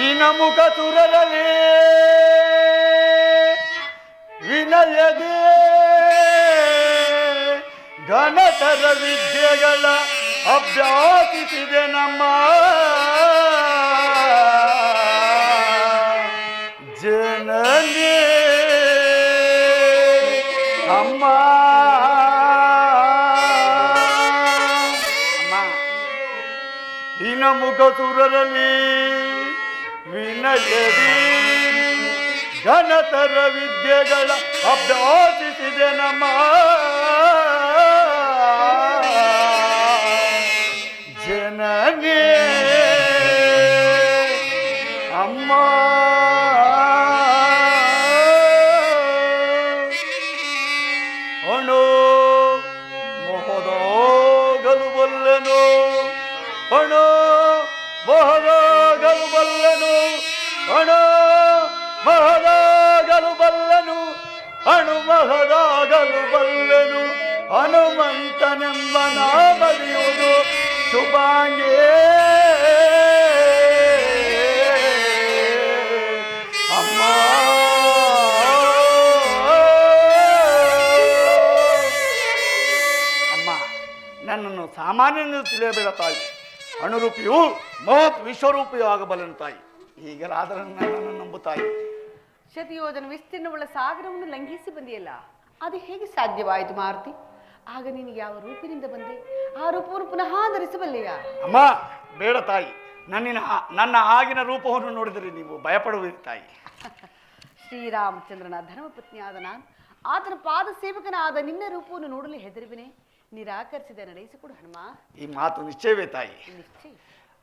ಇನ ಮುಖ ತುರರಲ್ಲಿ ವಿನಯದೇ ಘನತರ ವಿದ್ಯೆಗಳ ಅಭ್ಯಾಸಿಸಿದೆ ನಮ್ಮ ಜನನೇ ಅಮ್ಮ. ಇನ ಮುಖ ತುರರಲ್ಲಿ ವಿನಯದಿ ಘನತರ ವಿದ್ಯೆಗಳ ಅಭ್ಯಾಸಿಸಿದೆ ನಮ್ಮ ಜನನೇ ಅಮ್ಮ. ಅಣು ಮೊಹದಾಗಲು ಬಲ್ಲನು ಅಣು ಮೊಹದಾಗಲು ಬಲ್ಲನು ಅಣು ಮಹದಾಗಲು ಬಲ್ಲನು ಅಣು ಮಹದಾಗಲು ಬಲ್ಲನು ಹನುಮಂತನೆಂಬ ನಾಮದಿಯುವುದು ಶುಭಾಂಗೇ ಅಮ್ಮ ಅಮ್ಮ ನನ್ನನ್ನು ಸಾಮಾನ್ಯನು ತಿಳಿಯಬೇಡ ತಾಯಿ ಅಣುರೂಪಿಯು ಮಹತ್ ವಿಶ್ವರೂಪಿಯೂ ಆಗಬಲ್ಲನು ತಾಯಿ ಹೀಗಲಾದರೂ ನನ್ನನ್ನು ನಂಬು ತಾಯಿ ಶತಯೋಜನ ವಿಸ್ತೀರ್ಣವುಳ್ಳ ಸಾಗರವನ್ನು ಲಂಘಿಸಿ ಬಂದಿಯಲ್ಲ ಅದು ಹೇಗೆ ಸಾಧ್ಯವಾಯಿತು ಮಾರುತಿ ಆಗ ನಿನಗೆ ಯಾವ ರೂಪಿನಿಂದ ಬಂದೆ ಆ ರೂಪವನ್ನು ಪುನಃ ಧರಿಸಬಲ್ಲೆಯಾ ಅಮ್ಮ ಬೇಡ ತಾಯಿ ನನ್ನ ಆಗಿನ ರೂಪವನ್ನು ನೋಡಿದರೆ ನೀವು ಭಯಪಡುವಿರಿ ತಾಯಿ ಶ್ರೀರಾಮಚಂದ್ರನ ಧರ್ಮಪತ್ನಿಯಾದ ನಾನು ಆತನ ಪಾದ ಸೇವಕನಾದ ನಿನ್ನ ರೂಪವನ್ನು ನೋಡಲು ಹೆದರುವಿನೇ ನಿರಾಕರಿಸಿದ ನಡೆಸಿಕೊಡು ಹನುಮ ಈ ಮಾತು ನಿಶ್ಚಯವೇ ತಾಯಿ ನಿಶ್ಚಯ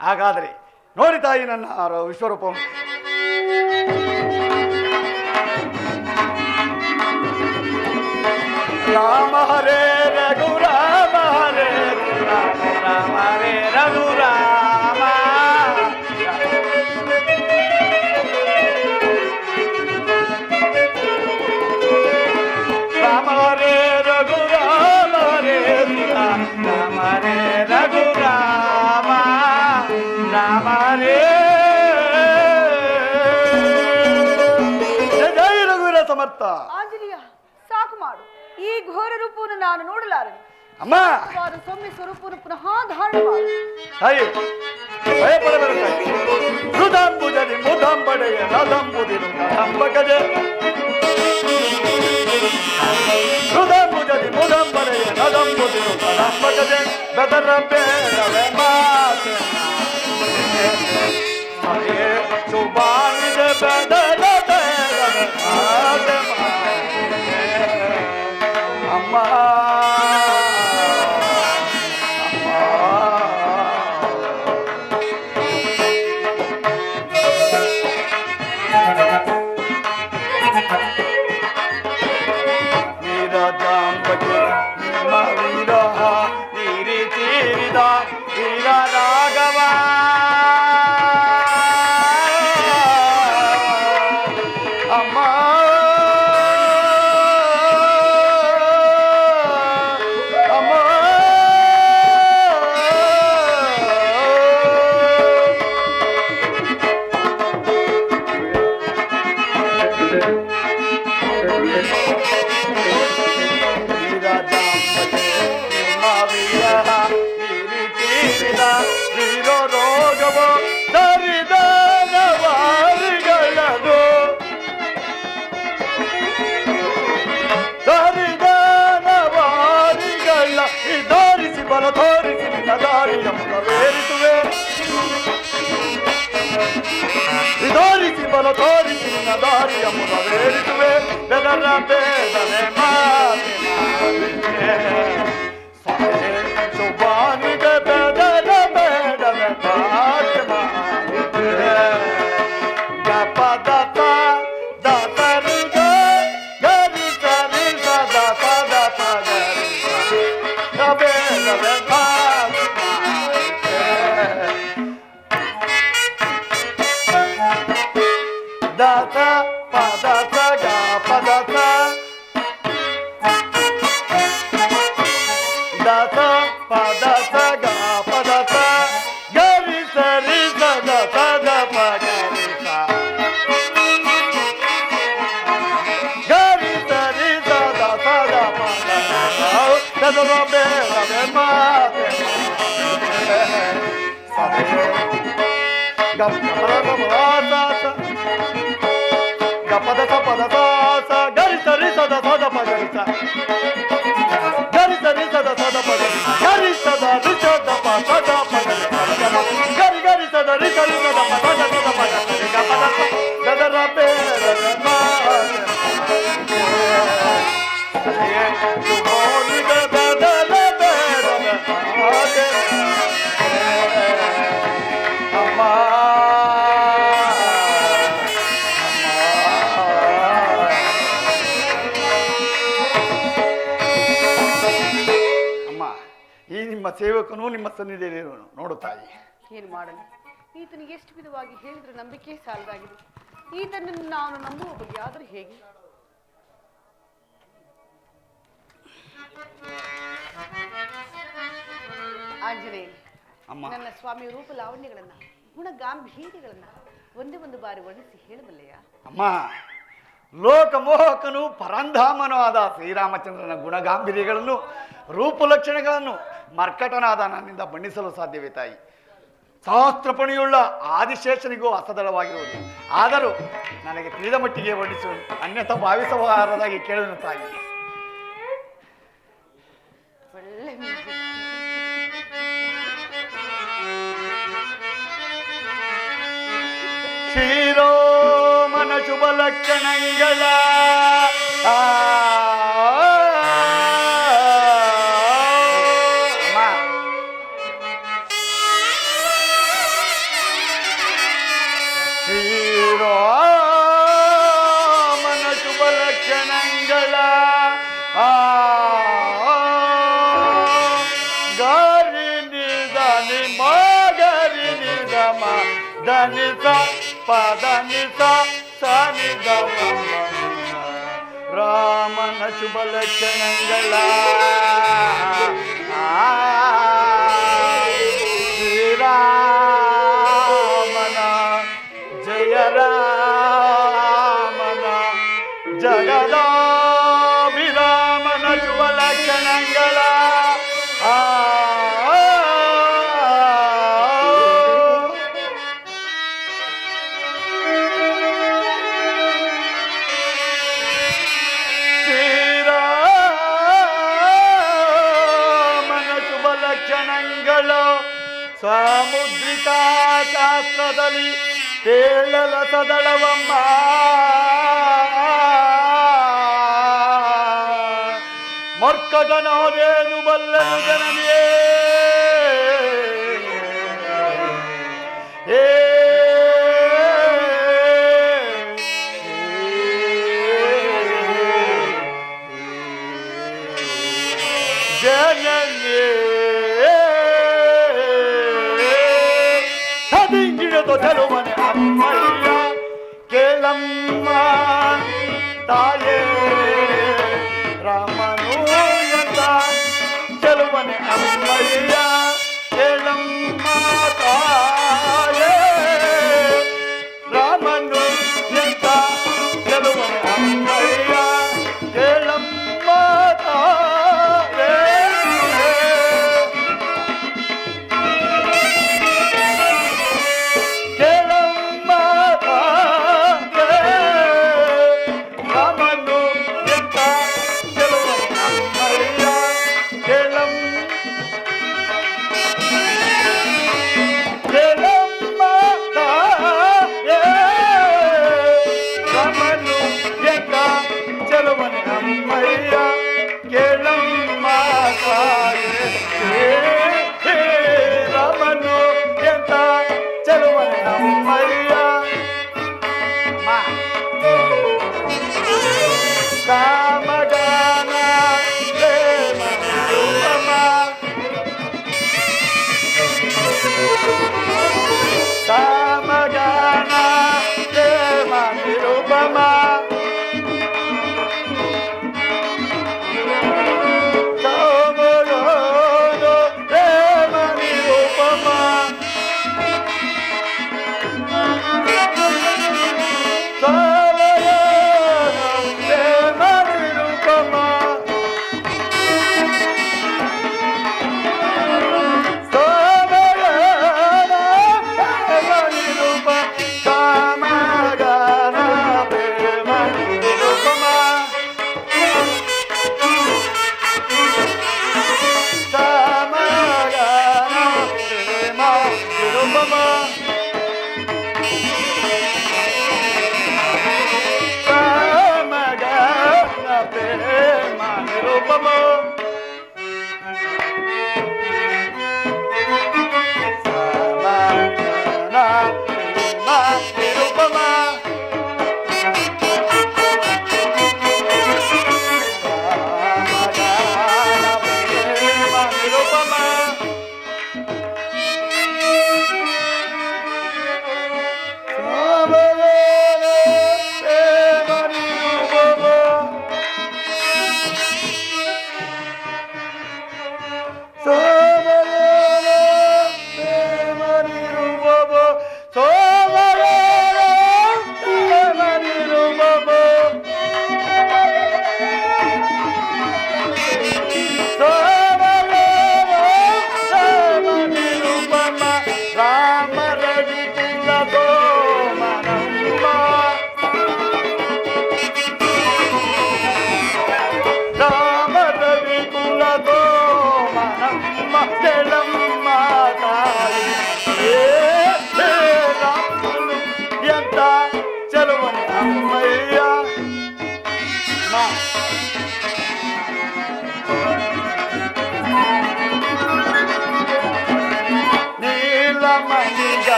ಹಾಗಾದರೆ ನೋಡಿ ತಾಯಿ ನನ್ನ ವಿಶ್ವರೂಪವನ್ನು ರಾಮ ಹರೇ ರಘು ರಾಮ ಹರೇ ರಾಮ ರಾಮ ಹರೇ ರಘು ರಾಮ ರಾಮ ಹರೇ ರಘು ರಾಮ ಹರೇ ರಾಮ ಹರೇ ರಘು ರಾಮ ರಾಮ ಹರೇ ಜಯ ರಘುವೀರ ಸಮರ್ಥ ಆಂಜನೇಯ ಸಾಕು ಮಾಡು ಈ ಘೋರ ರೂಪವನ್ನು ನಾನು ನೋಡಲಾರೆ ಅಮ್ಮ ಸೌಮ್ಯ ಸ್ವರೂಪವನ್ನು ಪುನಃ ಧಾರಣ ಮಾಡು ತಾಯಿ ಭಯಪಡಬೇಡ ತಾಯಿ ಮೃದಂಬುಜದಿ ಮುದಂಬಡೆಯ ರದಂಬುದಿರು ಕದಂಬಗಜೆ ಮೃದಂಬುಜದಿ ಮುದಂಬಡೆಯ ರದಂಬುದಿರು ಕದಂಬಗಜೆ ಬೆದರ ಬೇಡವೆ ಮಾತೆ ಶುಭಾನಿಗೆ ಬೆದರ ಬೇಡವೆ ಮಾತೆ ಅಮ್ಮ ತೋರಿಸಿ ನಿನ್ನ ದಾರಿಯ ಮುಖವೇರಿಸುವೆ ತೋರಿಸಿ ಬಲ ತೋರಿಸಿ ನಿನ್ನ ದಾರಿಯ ಮುಖವೇರಿಸುವೆ ಬೆದರ ಬೇಡನೆ ಮಾತೆ ಶುಭಾನಿಗೆ ಬೆದರ ಬೇಡನೆ ಮಾತೆ ಗಪದ ದತರುಗ ಗರಿ ಸರಿ ಸದ ಪದ ಪಗರಿ ಬೇಡನೆ ದತ ಪದ ಗ ಪದ ದತ ಪದ ಗ ಪದ ಗರಿ ಸರಿ ಸದ ಪದ ಪಗರಿ ಗರಿ ಸರಿ ಸದ ಪದ ಪದ ಬೇಡವೆ ಮಾತೆ ಗಪದ ಪದ ಸ ಗರಿ ಸರಿ ಸದ ಸದ ಪಗರಿಸ ಗರಿ ಸರಿ ಸದ ಸದ ಪಗರಿಸ ಗರಿ ಸದ ರಿಸದ ಪದ ಪಗರಿಸ ಗರಿ ಗರಿ ಸದ ರಿಸರಿ ಸದ ಪದ ಸದ ಪಗರಿಸ ಗಪದ ಗದರ ಬೇಡವೆ ಶುಭೋನಿಗೆ ಬೆದರ ಬೇಡವೆ ಮಾತೆ ಅಮ್ಮ ಈ ನಿಮ್ಮ ಸೇವಕನು ನಿಮ್ಮ ಸನ್ನಿಧಿಯಲ್ಲಿರುವನು. ನೋಡು ತಾಯಿ, ಏನು ಮಾಡಲಿ? ಈತನಿಗೆ ಎಷ್ಟು ವಿಧವಾಗಿ ಹೇಳಿದ್ರೆ ನಂಬಿಕೆ ಸಾಲದಾಗಿದೆ. ಈತನನ್ನು ನಾನು ನಂಬುವ ಬಗ್ಗೆ ಆದರೂ ಹೇಗೆ? ಆಂಜನೇಯ, ಅಮ್ಮ. ನನ್ನ ಸ್ವಾಮಿಯ ರೂಪ ಲಾವಣ್ಯಗಳನ್ನ, ಗುಣ ಗಾಂಭೀರ್ಯಗಳನ್ನ ಒಂದೇ ಒಂದು ಬಾರಿ ವರ್ಣಿಸಿ ಹೇಳಬಲ್ಲೆಯಾ? ಅಮ್ಮ, ಲೋಕಮೋಹಕನು ಪರಂಧಾಮನೂ ಆದ ಶ್ರೀರಾಮಚಂದ್ರನ ಗುಣಗಾಂಭೀರ್ಯಗಳನ್ನು ರೂಪಲಕ್ಷಣಗಳನ್ನು ಮರ್ಕಟನಾದ ನನ್ನಿಂದ ಬಣ್ಣಿಸಲು ಸಾಧ್ಯವೇ ತಾಯಿ? ಸಹಸ್ರಪಣಿಯುಳ್ಳ ಆದಿಶೇಷನಿಗೂ ಅಸದಳವಾಗಿರುವುದು. ಆದರೂ ನನಗೆ ತಿಳಿದ ಮಟ್ಟಿಗೆ ವರ್ಣಿಸುವುದು, ಅನ್ಯಥ ಭಾವಿಸಬಾರದಾಗಿ ಕೇಳಿದನು ತಾಯಿ. ಒಳ್ಳೆ ಶ್ರೀರಾಮನ ಶುಭ ಲಕ್ಷಣಗಳ ಶ್ರೀರಾಮನ ಶುಭ ಲಕ್ಷಣಗಳ ಗಾರಿ ನಿಧಾನಿ ಮಾಗರಿ ನಿಧಮ ಧನಿತ ಪದನಿತ ಸನಿಧಮ ರಾಮನ ಶುಭ ಲಕ್ಷಣಗಳ ಶ್ರೀರಾಮನ ಜಯ ರಾಮನ ಜಗದಾಭಿರಾಮನ ಶುಭ ಲಕ್ಷಣಗಳ ಸಾಮುದ್ರಿಕಾ ಶಾಸ್ತ್ರದಲ್ಲಿ ತೇಳಲ ಸದಳವಮ್ಮ ಮರ್ಕಟನೋದೇನು ಬಲ್ಲನು ಜನನಿಯೇ ಜನನಿಯೇ తెలువని అమ్మయ్య కేళమ్మ తాయే రామను ఎంత తెలువని అమ్మయ్య కేళమ్మ తాయే రామను ఎంత తెలువని అమ్మయ్య కేళమ్మ తాయే Obama.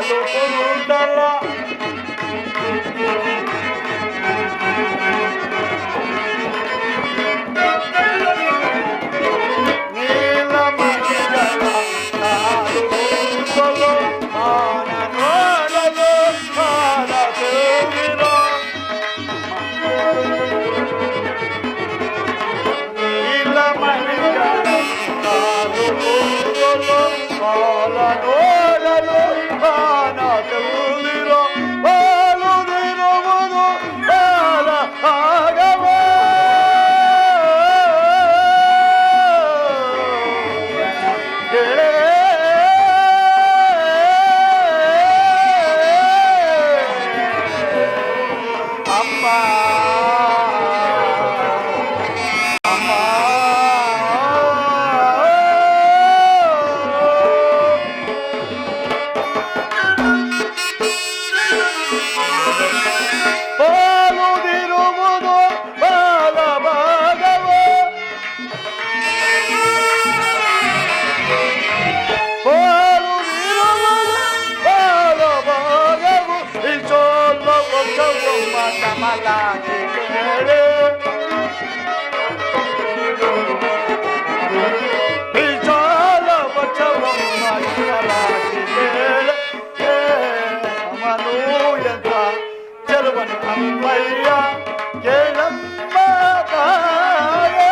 ಹಾಲು ಕೊಡುವುದಲ್ಲ. ನೀಲಮಣಿಗಳ ಹಾಲು ಕೊಡುವುದಲ್ಲ, ಮಾನ ನೋಡಲು ಮಾನ ತೋರಿರೋ. ನೀಲಮಣಿಗಳ ಹಾಲು ಕೊಡುವುದಲ್ಲ, ಮಾನ ನೋಡಲು ಮಾನ ತೋರಿರೋ. ಬಾಳುದಿರುವುದು ಬಾಳ ಆಗವೇ. ಅಮ್ಮ ಅಮ್ಮ ಬಾಳುದಿರುವುದು ಬಾಲ ಭಾಗವೋ. ಬಾಳುದಿರುವುದು ಬಾಲ ಭಾಗವು ಇಚೋಲ್ಲ ವಂಶವಮ್ಮ ಕಮಲಾಗಿ ಕೇಳೆ. ಇಚೋಲ್ಲ ವಂಶವಮ್ಮ ಕಮಲಾಗಿ ಕೇಳೆ. ಅವನು ಎಂತ ಚೆಲುವನು ಅಮ್ಮಯ್ಯ ಕೇಳಮ್ಮ ತಾಯೇ.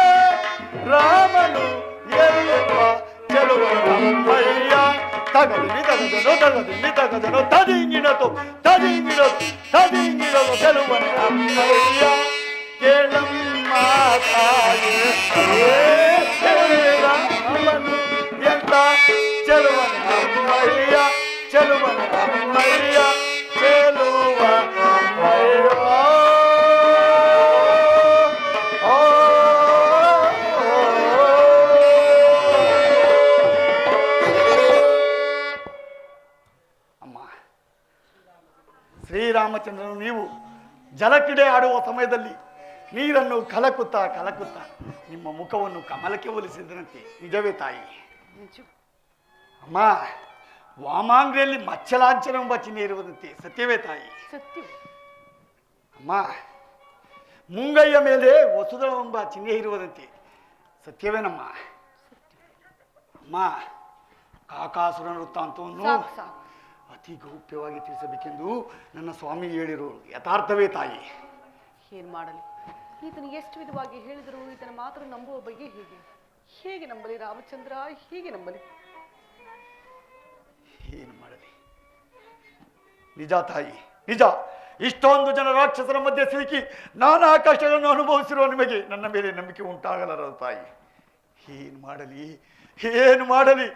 ರಾಮನು ಎಲ್ಲಪ್ಪ ಚೆಲುವನು ಅಮ್ಮಯ್ಯ. ತಗದಿನಿ ತಗದನು ತದಿಂಗಿಡತು ತದಿಂಗಿಡಲು ಚೆಲುವನು ಅಮ್ಮಯ್ಯ ಕೇಳಮ್ಮ ತಾಯೇ. ರಾಮನು ಎಂತ ಚೆಲುವನು ಅಮ್ಮಯ್ಯ ಚೆಲುವನು ಅಮ್ಮಯ್ಯ ಚೆಲುವ ಅಮ್ಮಯ್ಯ. ಅಮ್ಮ, ಶ್ರೀರಾಮಚಂದ್ರನು ನೀವು ಜಲಕ್ರೀಡೆ ಆಡುವ ಸಮಯದಲ್ಲಿ ನೀರನ್ನು ಕಲಕುತ್ತಾ ನಿಮ್ಮ ಮುಖವನ್ನು ಕಮಲಕ್ಕೆ ಹೋಲಿಸಿದರಂತೆ ನಿಜವೇ ತಾಯಿ? ಅಮ್ಮ, ವಾಮಾಂಗ್ರಿಯಲ್ಲಿ ಮಚ್ಚಲಾಂಛನವೆಂಬ ಚಿಹ್ನೆ ಇರುವುದಂತೆ ಸತ್ಯವೇ ತಾಯಿ? ಸತ್ಯ. ಅಮ್ಮ, ಮುಂಗೈಯ ಮೇಲೆ ವಸುದಳೆಂಬ ಚಿಹ್ನೆ ಇರುವುದಂತೆ ಸತ್ಯವೇನಮ್ಮ? ಅಮ್ಮ, ಕಾಕಾಸುರನ ವೃತ್ತಾಂತವನ್ನು ಸಾಕು ಸಾಕು. ಅತಿ ಗೌಪ್ಯವಾಗಿ ತಿಳಿಸಬೇಕೆಂದು ನನ್ನ ಸ್ವಾಮಿ ಹೇಳಿರು ಯಥಾರ್ಥವೇ ತಾಯಿ? ಏನು ಮಾಡಲಿ, ಈತನು ಎಷ್ಟು ವಿಧವಾಗಿ ಹೇಳಿದರೂ ಈತನ ಮಾತ್ರ ನಂಬುವ ಬಗ್ಗೆ ಹೇಗೆ ನಂಬಲಿ ರಾಮಚಂದ್ರ, ಹೇಗೆ ನಂಬಲಿ? ಏನು ಮಾಡಲಿ? ನಿಜ ತಾಯಿ, ನಿಜ. ಇಷ್ಟೊಂದು ಜನ ರಾಕ್ಷಸರ ಮಧ್ಯೆ ಸಿಲುಕಿ ನಾನಾ ಕಷ್ಟಗಳನ್ನು ಅನುಭವಿಸಿರುವ ನಿಮಗೆ ನನ್ನ ಮೇಲೆ ನಂಬಿಕೆ ಉಂಟಾಗಲಾರದು ತಾಯಿ. ಏನು ಮಾಡಲಿ?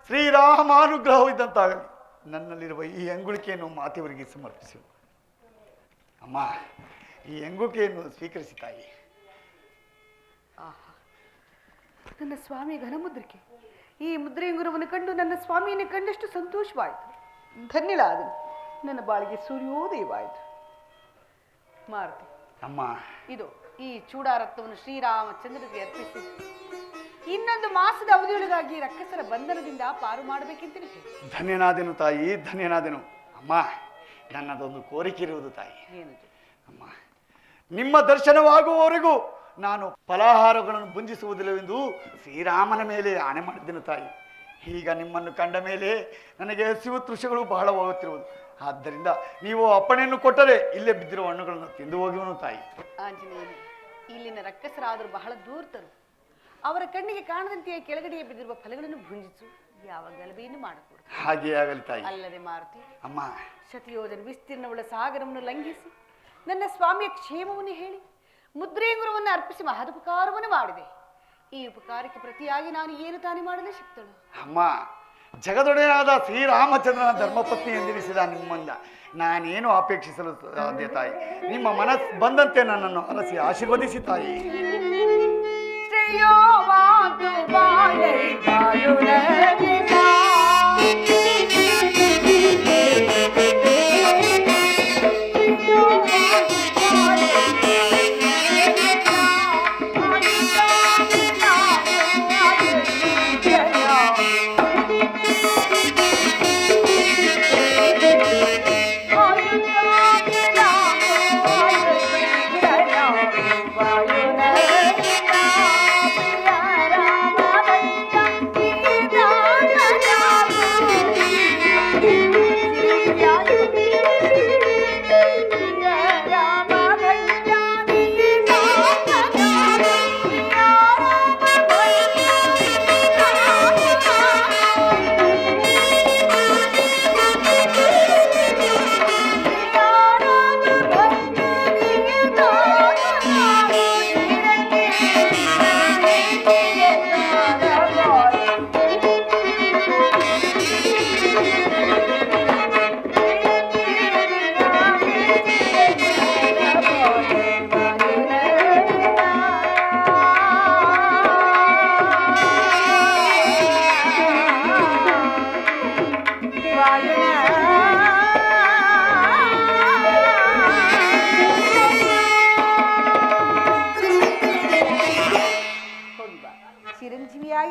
ಶ್ರೀರಾಮಾನುಗ್ರಹವಿದ್ದಂತಾಗಲಿ. ನನ್ನಲ್ಲಿರುವ ಈ ಅಂಗುಳಿಕೆಯನ್ನು ಮಾತೆಯವರಿಗೆ ಸಮರ್ಪಿಸು. ಅಮ್ಮ, ಈ ಅಂಗುಳಿಕೆಯನ್ನು ಸ್ವೀಕರಿಸಿ ತಾಯಿ. ಆಹಾ, ನನ್ನ ಸ್ವಾಮಿ ಘನಮುದ್ರಿಕೆ. ಈ ಮುದ್ರೆಯುಂಗುರವನ್ನು ಕಂಡು ನನ್ನ ಸ್ವಾಮಿಯನ್ನು ಕಂಡಷ್ಟು ಸಂತೋಷವಾಯಿತು. ಧನ್ಯಳಾದನು. ನನ್ನ ಬಾಳಿಗೆ ಸೂರ್ಯೋದಯವಾಯಿತು. ಮಾರುತಿ, ಅಮ್ಮ, ಇದು ಈ ಚೂಡಾರತ್ನವನ್ನು ಶ್ರೀರಾಮಚಂದ್ರನಿಗೆ ಅರ್ಪಿಸಿ ಇನ್ನೊಂದು ಮಾಸದ ಅವಧಿಯೊಳಗಾಗಿ ರಕ್ಕಸರ ಬಂಧನದಿಂದ ಪಾರು ಮಾಡಬೇಕೆಂತಲೇ. ಧನ್ಯನಾದೆನು ತಾಯಿ, ಧನ್ಯನಾದೆನು. ಅಮ್ಮ, ನನ್ನದೊಂದು ಕೋರಿಕೆ ಇರುವುದು ತಾಯಿ. ಏನದು? ಅಮ್ಮ, ನಿಮ್ಮ ದರ್ಶನವಾಗುವವರೆಗೂ ನಾನು ಫಲಾಹಾರಗಳನ್ನು ಭುಂಜಿಸುವುದಿಲ್ಲವೆಂದು ಶ್ರೀರಾಮನ ಮೇಲೆ ಆಣೆ ಮಾಡಿದ್ದೆನು ತಾಯಿ. ಈಗ ನಿಮ್ಮನ್ನು ಕಂಡ ಮೇಲೆ ನನಗೆ ಹಸಿವು ತೃಷಗಳು ಬಹಳವಾಗುತ್ತಿರುವುದು. ಆದ್ದರಿಂದ ನೀವು ಅಪ್ಪಣೆಯನ್ನು ಕೊಟ್ಟರೆ ಇಲ್ಲೇ ಬಿದ್ದಿರುವ ಹಣ್ಣುಗಳನ್ನು ತಿಂದು ಹೋಗುವನು ತಾಯಿ. ಆಂಜನೇಯನೇ, ಇಲ್ಲಿನ ರಕ್ಕಸರಾದರೂ ಬಹಳ ದೂರ್ತರು. ಅವರ ಕಣ್ಣಿಗೆ ಕಾಣದಂತೆಯೇ ಕೆಳಗಡೆಯೇ ಬಿದ್ದಿರುವ ಫಲಗಳನ್ನು ಭುಂಜಿಸು. ಯಾವ ಗಲಭೆಯನ್ನು ಮಾಡಕೂಡದು. ಹಾಗೆ ಆಗಲಿ ತಾಯಿ. ಅಲ್ಲದೆ ಮಾರುತಿ, ಅಮ್ಮ, ಶತಯೋಜನ ವಿಸ್ತೀರ್ಣವುಳ್ಳ ಸಾಗರವನ್ನು ಲಂಘಿಸಿ ನನ್ನ ಸ್ವಾಮಿಯ ಕ್ಷೇಮವನ್ನು ಹೇಳಿ ಮುದ್ರೆಯುಂಗುರವನ್ನು ಅರ್ಪಿಸಿ ಮಹದುಪಕಾರವನ್ನು ಮಾಡಿದೆ. ಈ ಉಪಕಾರಕ್ಕೆ ಪ್ರತಿಯಾಗಿ ನಾನು ಏನು ತಾನೇ ಮಾಡಲು ಶಕ್ತಳು? ಅಮ್ಮ, ಜಗದೊಡೆಯಾದ ಶ್ರೀರಾಮಚಂದ್ರನ ಧರ್ಮಪತ್ನಿ ಎಂದೆನಿಸಿದ ನಿಮ್ಮಿಂದ ನಾನೇನು ಅಪೇಕ್ಷಿಸಲು ಸಾಧ್ಯ ತಾಯಿ? ನಿಮ್ಮ ಮನಸ್ಸು ಬಂದಂತೆ ನನ್ನನ್ನು ಅರಸಿ ಆಶೀರ್ವದಿಸಿ ತಾಯಿ. ಶ್ರೇಯೋ ಮಾತು ಬಾಳೆ ಬಾಯುನಗಿನ.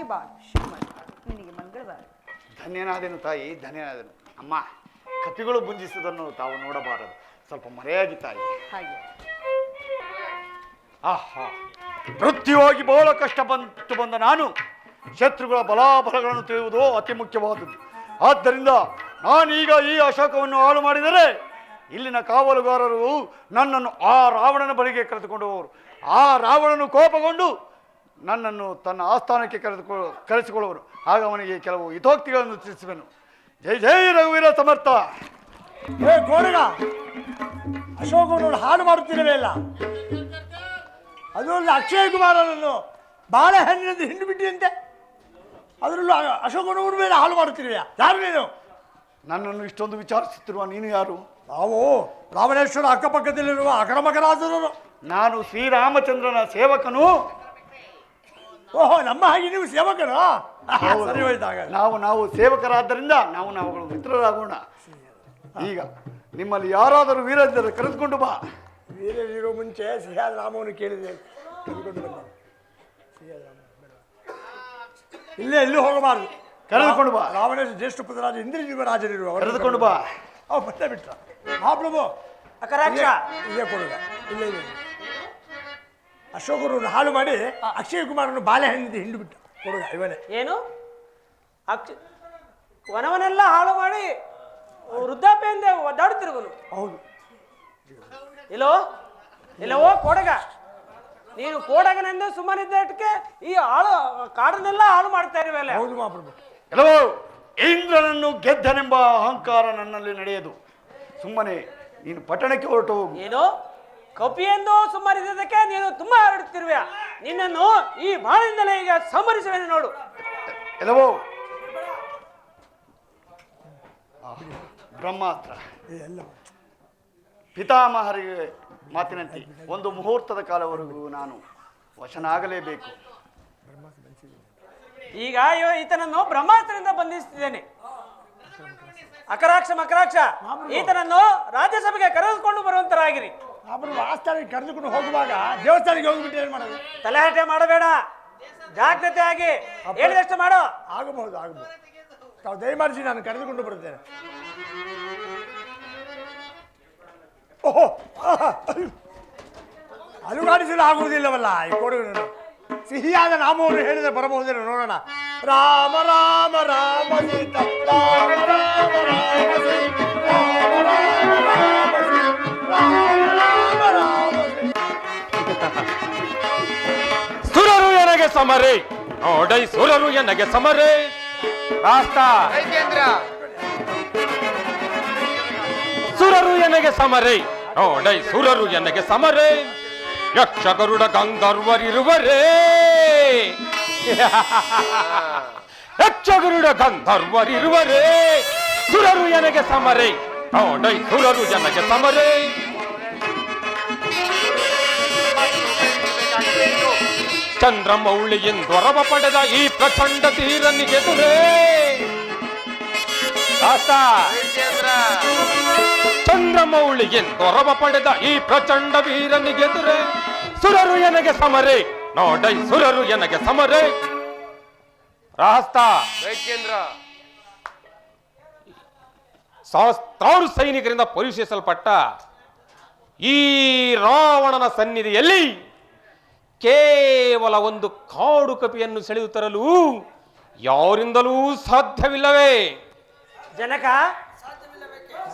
ಸುಖವಾಗಿ ಬಾಳು ಶ್ರೀಮಂತ. ನಿನಗೆ ಮಂಗಳವಾರ. ಧನ್ಯನಾದೆನು ತಾಯಿ, ಧನ್ಯನಾದೆನು. ಅಮ್ಮ, ಕಪಿಗಳು ಭುಂಜಿಸುವುದನ್ನು ತಾವು ನೋಡಬಾರದು, ಸ್ವಲ್ಪ ಮರೆಯಾಗಿ ತಾಯಿ. ಹಾಗೆ ಆಹಾ, ಮೃತ್ಯುವಾಗಿ ಬಹಳ ಕಷ್ಟ ಬಂದ ನಾನು ಶತ್ರುಗಳ ಬಲಾಬಲಗಳನ್ನು ತಿಳಿಯುವುದು ಅತಿ ಮುಖ್ಯವಾದದ್ದು. ಆದ್ದರಿಂದ ನಾನೀಗ ಈ ಅಶೋಕವನ್ನು ಹಾಳು ಮಾಡಿದರೆ ಇಲ್ಲಿನ ಕಾವಲುಗಾರರು ನನ್ನನ್ನು ಆ ರಾವಣನ ಬಳಿಗೆ ಕರೆದುಕೊಂಡು ಹೋದರು. ಆ ರಾವಣನು ಕೋಪಗೊಂಡು ನನ್ನನ್ನು ತನ್ನ ಆಸ್ಥಾನಕ್ಕೆ ಕರೆಸಿಕೊಳ್ಳುವರು. ಆಗ ಅವನಿಗೆ ಕೆಲವು ಹಿತೋಕ್ತಿಗಳನ್ನು ತಿಳಿಸುವೆನು. ಜೈ ಜೈ ರಘುವೀರ ಸಮರ್ಥ. ಏ ಕೋಡಗ, ಅಶೋಕವನ್ನು ಹಾಳು ಮಾಡುತ್ತಿರವೇ ಇಲ್ಲ. ಅದರಲ್ಲಿ ಅಕ್ಷಯ್ ಕುಮಾರನನ್ನು ಬಾಳೆಹಣ್ಣಿನಿಂದ ಹಿಂಡು ಬಿಟ್ಟಿದಂತೆ, ಅದರಲ್ಲೂ ಅಶೋಕನವರು ಮೇಲೆ ಹಾಳು ಮಾಡುತ್ತಿರುವೆಯಾ? ಯಾರು ನೀನು? ನನ್ನನ್ನು ಇಷ್ಟೊಂದು ವಿಚಾರಿಸುತ್ತಿರುವ ನೀನು ಯಾರು? ನಾವು ರಾವಣೇಶ್ವರ ಅಕ್ಕಪಕ್ಕದಲ್ಲಿರುವ ಅಕ್ರಮಕರಾಜರು. ನಾನು ಶ್ರೀರಾಮಚಂದ್ರನ ಸೇವಕನು. ಓಹೋ, ನಮ್ಮ ಹಾಗೆ ನೀವು ಸೇವಕರು? ಸರಿ ಹೋಯ್ತಾಗ. ನಾವು ಸೇವಕರಾದ್ದರಿಂದ ನಾವುಗಳು ಮಿತ್ರರಾಗೋಣ. ಈಗ ನಿಮ್ಮಲ್ಲಿ ಯಾರಾದರೂ ವೀರರಿದ್ದರೆ ಕರೆದುಕೊಂಡು ಬಾ. ವೀರರಿರೋ ಮುಂಚೆ ಸಿಹಿಯಾದ ರಾಮವನ್ನು ಕೇಳಿದೆ, ಕರೆದುಕೊಂಡು ಬಂದ. ಇಲ್ಲೇ ಎಲ್ಲೂ ಹೋಗಬಾರದು, ಕರೆದುಕೊಂಡು ಬಾ. ರಾವಣೇಶ ಜ್ಯೇಷ್ಠ ಪುತ್ರರಾಜ ಇಂದ್ರಜೀವ ರಾಜರಿರುವ ಕರೆದುಕೊಂಡು ಬಾ. ಮತ್ತೆ ಬಿಟ್ಟ. ಆ ಪ್ರಭು ಅಕರಾಕ್ಷ ಇಲ್ಲೇ ಕೊಡುಗ. ಇಲ್ಲೇ ಇದೆ. ಅಶೋಕರನ್ನು ಹಾಳು ಮಾಡಿ ಅಕ್ಷಯ್ ಕುಮಾರನ್ನು ಬಾಳೆಹಣ್ಣಿಂದ ಹಿಂಡು ಬಿಟ್ಟ ಕೊಡುಗ ಇವನೇ. ಏನು ವನವನ್ನೆಲ್ಲ ಹಾಳು ಮಾಡಿ ವೃದ್ಧಾಪ್ಯದಿಂದ ಒದ್ದಾಡುತ್ತಿರುವನು. ಹೌದು. ಇಲ್ಲವೋ ಕೋಡಗ, ನೀನು ಕೋಡಗನೆಂದು ಸುಮ್ಮನಿದ್ದಕ್ಕೆ ಈ ಕಾಡನ್ನೆಲ್ಲ ಹಾಳು ಮಾಡ್ತಾ ಇರುವಲ್ಲ. ಹೌದು ಮಹಾಪ್ರಭು. ಎಲ್ಲವೋ ಇಂದ್ರನನ್ನು ಗೆದ್ದನೆಂಬ ಅಹಂಕಾರ ನನ್ನಲ್ಲಿ ನಡೆಯದು. ಸುಮ್ಮನೆ ನೀನು ಪಟ್ಟಣಕ್ಕೆ ಹೊರಟು ಹೋಗು. ಏನು ಕಪಿಯೆಂದು ಸುಮ್ಮನಿದ್ದಕ್ಕೆ ನೀನು ತುಂಬಾ ಹರಡುತ್ತಿರುವೆಯ? ನಿನ್ನನ್ನು ಈ ಬಾಳಿಂದಲೇ ಈಗ ಸಂಹರಿಸುವೆನು ನೋಡು. ಎಲ್ಲವೋ ಬ್ರಹ್ಮಾಸ್ತ್ರ ಎಲ್ಲ ಪಿತಾಮಹರಿಗೆ ಮಾತಿನಂತೆ ಒಂದು ಮುಹೂರ್ತದ ಕಾಲವರೆಗೂ ನಾನು ವಶನಾಗಲೇಬೇಕು. ಈಗ ಈತನನ್ನು ಬ್ರಹ್ಮಾಸ್ತ್ರದಿಂದ ಬಂಧಿಸುತ್ತಿದ್ದೇನೆ. ಅಕರಾಕ್ಷ ಮಕರಾಕ್ಷ, ಈತನನ್ನು ರಾಜ್ಯಸಭೆಗೆ ಕರೆದುಕೊಂಡು ಬರುವಂತರಾಗಿರಿ. ಮಹಾಪ್ರಭು ಆಸ್ಥಾನಕ್ಕೆ ಕರೆದುಕೊಂಡು ಹೋಗುವಾಗ ದೇವಸ್ಥಾನಕ್ಕೆ ಹೋಗ್ಬಿಟ್ಟು ಏನು ಮಾಡೋದು? ತಲೆಹರಟೆ ಮಾಡಬೇಡ, ಜಾಗ್ರತೆ ಆಗಿ ಹೇಳಿದಷ್ಟು ಮಾಡೋ. ಆಗಬಹುದು. ತಾವು ದಯಮಾಡಿಸಿ ನಾನು ಕರೆದುಕೊಂಡು ಬರುತ್ತೇನೆ. ಓಹೋ, ಅಲುಗಾಡಿಸಲು ಆಗುವುದಿಲ್ಲವಲ್ಲ ಈ ಕೋಡುಗಳನ್ನು. ಸಿಹಿಯಾದ ನಾಮವನ್ನು ಹೇಳಿದರೆ ಬರಬಹುದೇನೋ ನೋಡೋಣ. ರಾಮ ರಾಮ ರಾಮ ಸೀತ, ರಾಮ ರಾಮ ರಾಮ ಸೀತ, ರಾಮ ರಾಮ ರಾಮ ಸೀತ, ರಾಮ ರಾಮ ಸೀತ. ಸುರರು ಎನಗೆ ಸಮರೆ ನೋಡೈ, ಸುರರು ಎನಗೆ ಸಮರೆ. ರಾಸ್ತ ಸುರರು ಎನಗೆ ಸಮರೆ ನೋಡೈ, ಸುರರು ಎನಗೆ ಸಮರೆ. ಯಕ್ಷ ಗರುಡ ಗಂಧರ್ವರಿರುವರೇ, ಯಕ್ಷ ಗರುಡ ಗಂಧರ್ವರಿರುವರೇ. ಸುರರು ಎನಗೆ ಸಮರೆ ನೋಡೈ, ಸುರರು ಎನಗೆ ಸಮರೆ. ಚಂದ್ರಮೌಳಿಯಿಂದೊರವ ಪಡೆದ ಈ ಪ್ರಚಂಡ ತೀರನಿಗೆದುರೇ. ಚಂದ್ರಮೌಳಿಯಿಂದೊರವ ಪಡೆದ ಈ ಪ್ರಚಂಡ ವೀರನಿಗೆದುರೇ. ಸುರರು ಎನಗೆ ಸಮರೆ ನೋಡೈ, ಸುರರು ಎನಗೆ ಸಮರೆ. ರಾಸ್ತ ಸಹಸ್ರಾರು ಸೈನಿಕರಿಂದ ಪರಿಶೀಲಿಸಲ್ಪಟ್ಟ ಈ ರಾವಣನ ಸನ್ನಿಧಿಯಲ್ಲಿ ಕೇವಲ ಒಂದು ಕಾಡು ಕಪಿಯನ್ನು ಸೆಳೆದು ತರಲು ಯಾರಿಂದಲೂ ಸಾಧ್ಯವಿಲ್ಲವೇ? ಜನಕ,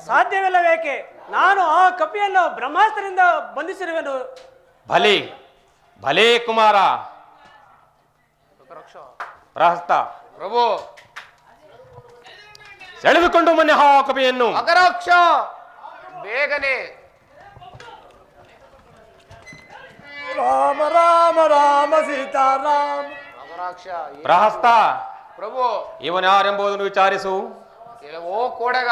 ಸಾಧ್ಯವಿಲ್ಲಬೇಕೆ? ನಾನು ಆ ಕಪಿಯನ್ನು ಬ್ರಹ್ಮಾಸ್ತ್ರದಿಂದ ಬಂಧಿಸಿರುವೆನು. ಭಲೆ ಭಲೆ ಕುಮಾರ. ರಹಸ್ತ ಪ್ರಭು, ಸೆಳೆದುಕೊಂಡು ಮೊನ್ನೆ ಆ ಕಪಿಯನ್ನು. ಅಗರಾಕ್ಷ, ಬೇಗನೆ. ರಾಮ ರಾಮ ರಾಮ ಸೀತಾರಾಮ. ಅಗರಾಕ್ಷ. ರಹಸ್ತ ಪ್ರಭು, ಇವನ್ಯಾರೆಂಬುದನ್ನು ವಿಚಾರಿಸು. ಕೆಲವೋ ಕೋಡಗ,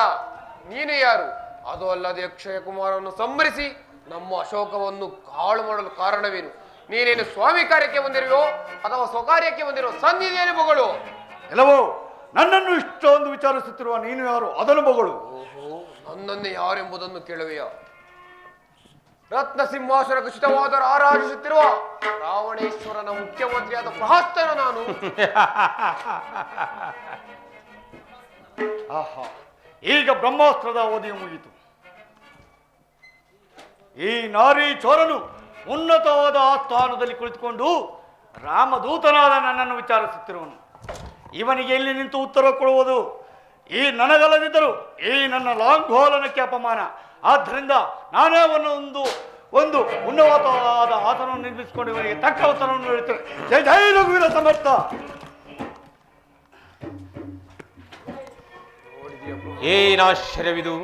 ನೀನು ಯಾರು? ಅದು ಅಲ್ಲದೆ ಅಕ್ಷಯ ಕುಮಾರನ್ನು ಸಂಹರಿಸಿ ನಮ್ಮ ಅಶೋಕವನ್ನು ಹಾಳು ಮಾಡಲು ಕಾರಣವೇನು? ನೀನೇನು ಸ್ವಾಮಿ ಕಾರ್ಯಕ್ಕೆ ಬಂದಿರುವೋ ಅಥವಾ ಸ್ವಕಾರ್ಯಕ್ಕೆ ಬಂದಿರೋ? ಸಂಧಿದೇನು ಮಗಳು? ಎಲ್ಲವೋ ನನ್ನನ್ನು ಇಷ್ಟೊಂದು ವಿಚಾರಿಸುತ್ತಿರುವ ನೀನು ಯಾರು? ಅದನ್ನು ಮಗಳು. ಓಹೋ, ನನ್ನನ್ನು ಯಾರೆಂಬುದನ್ನು ಕೇಳುವೆಯ? ರತ್ನ ಸಿಂಹಾಸನ ಖಚಿತವಾದ ರಾರಾಜಿಸುತ್ತಿರುವ ರಾವಣೇಶ್ವರನ ಮುಖ್ಯಮಂತ್ರಿಯಾದ ಪ್ರಹಸ್ತನ ನಾನು. ಆಹಾ, ಈಗ ಬ್ರಹ್ಮಾಸ್ತ್ರದ ಅವಧಿಯು ಮುಗಿತು. ಈ ನಾರಿ ಚೋರನು ಉನ್ನತವಾದ ಆಸ್ಥಾನದಲ್ಲಿ ಕುಳಿತುಕೊಂಡು ರಾಮದೂತನಾದ ನನ್ನನ್ನು ವಿಚಾರಿಸುತ್ತಿರುವನು. ಇವನಿಗೆ ಎಲ್ಲಿ ನಿಂತು ಉತ್ತರ ಕೊಡುವುದು? ಈ ನನಗಲ್ಲದಿದ್ದರೂ ಈ ನನ್ನ ಲಾಂಘೋಲನಕ್ಕೆ ಅಪಮಾನ. ಆದ್ದರಿಂದ ನಾನೇ ಒಂದು ಉನ್ನತವಾದ ಆಸನವನ್ನು ನಿರ್ಮಿಸಿಕೊಂಡು ಇವನಿಗೆ ತಕ್ಕ ಉತ್ತರವನ್ನು ನೀಡುತ್ತೇನೆ. ಜೈ ಜೈ ರಘುವೀರ ಸಮರ್ಥ. ಏನಾಶ್ಚರ್ಯವಿದು!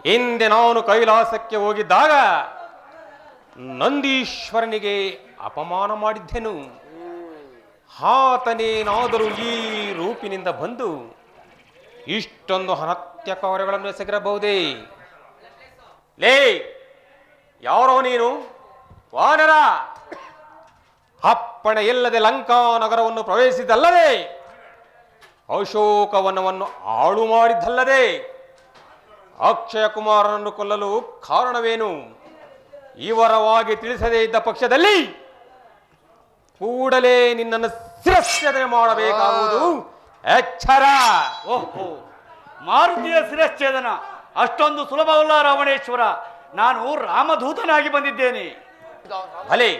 ಹಿಂದೆ ನಾನು ಕೈಲಾಸಕ್ಕೆ ಹೋಗಿದ್ದಾಗ ನಂದೀಶ್ವರನಿಗೆ ಅಪಮಾನ ಮಾಡಿದ್ದೆನು. ಆತನೇನಾದರೂ ಈ ರೂಪಿನಿಂದ ಬಂದು ಇಷ್ಟೊಂದು ಅನತ್ಯ ಕಾರ್ಯಗಳನ್ನು ಎಸಗಿರಬಹುದೇ? ಲೇ, ಯಾರೋ ನೀನು? ವಾನರ! ಅಪ್ಪಣೆ ಇಲ್ಲದೆ ಲಂಕಾ ನಗರವನ್ನು ಪ್ರವೇಶಿಸಿದಲ್ಲದೆ ಅಶೋಕವನವನ್ನು ಹಾಳು ಮಾಡಿದ್ದಲ್ಲದೆ ಅಕ್ಷಯ ಕುಮಾರನನ್ನು ಕೊಲ್ಲಲು ಕಾರಣವೇನು? ಇವರವಾಗಿ ತಿಳಿಸದೇ ಇದ್ದ ಪಕ್ಷದಲ್ಲಿ ಕೂಡಲೇ ನಿನ್ನನ್ನು ಶಿರಚ್ಛೇದನೆ ಮಾಡಬೇಕಾಗುವುದು ಎಚ್ಚರ. ಓಹೋ, ಮಾರುತಿಯ ಶಿರಚ್ಛೇದನ ಅಷ್ಟೊಂದು ಸುಲಭವಲ್ಲ ರಾವಣೇಶ್ವರ. ನಾನು ರಾಮದೂತನಾಗಿ ಬಂದಿದ್ದೇನೆ. ಭಲೆ,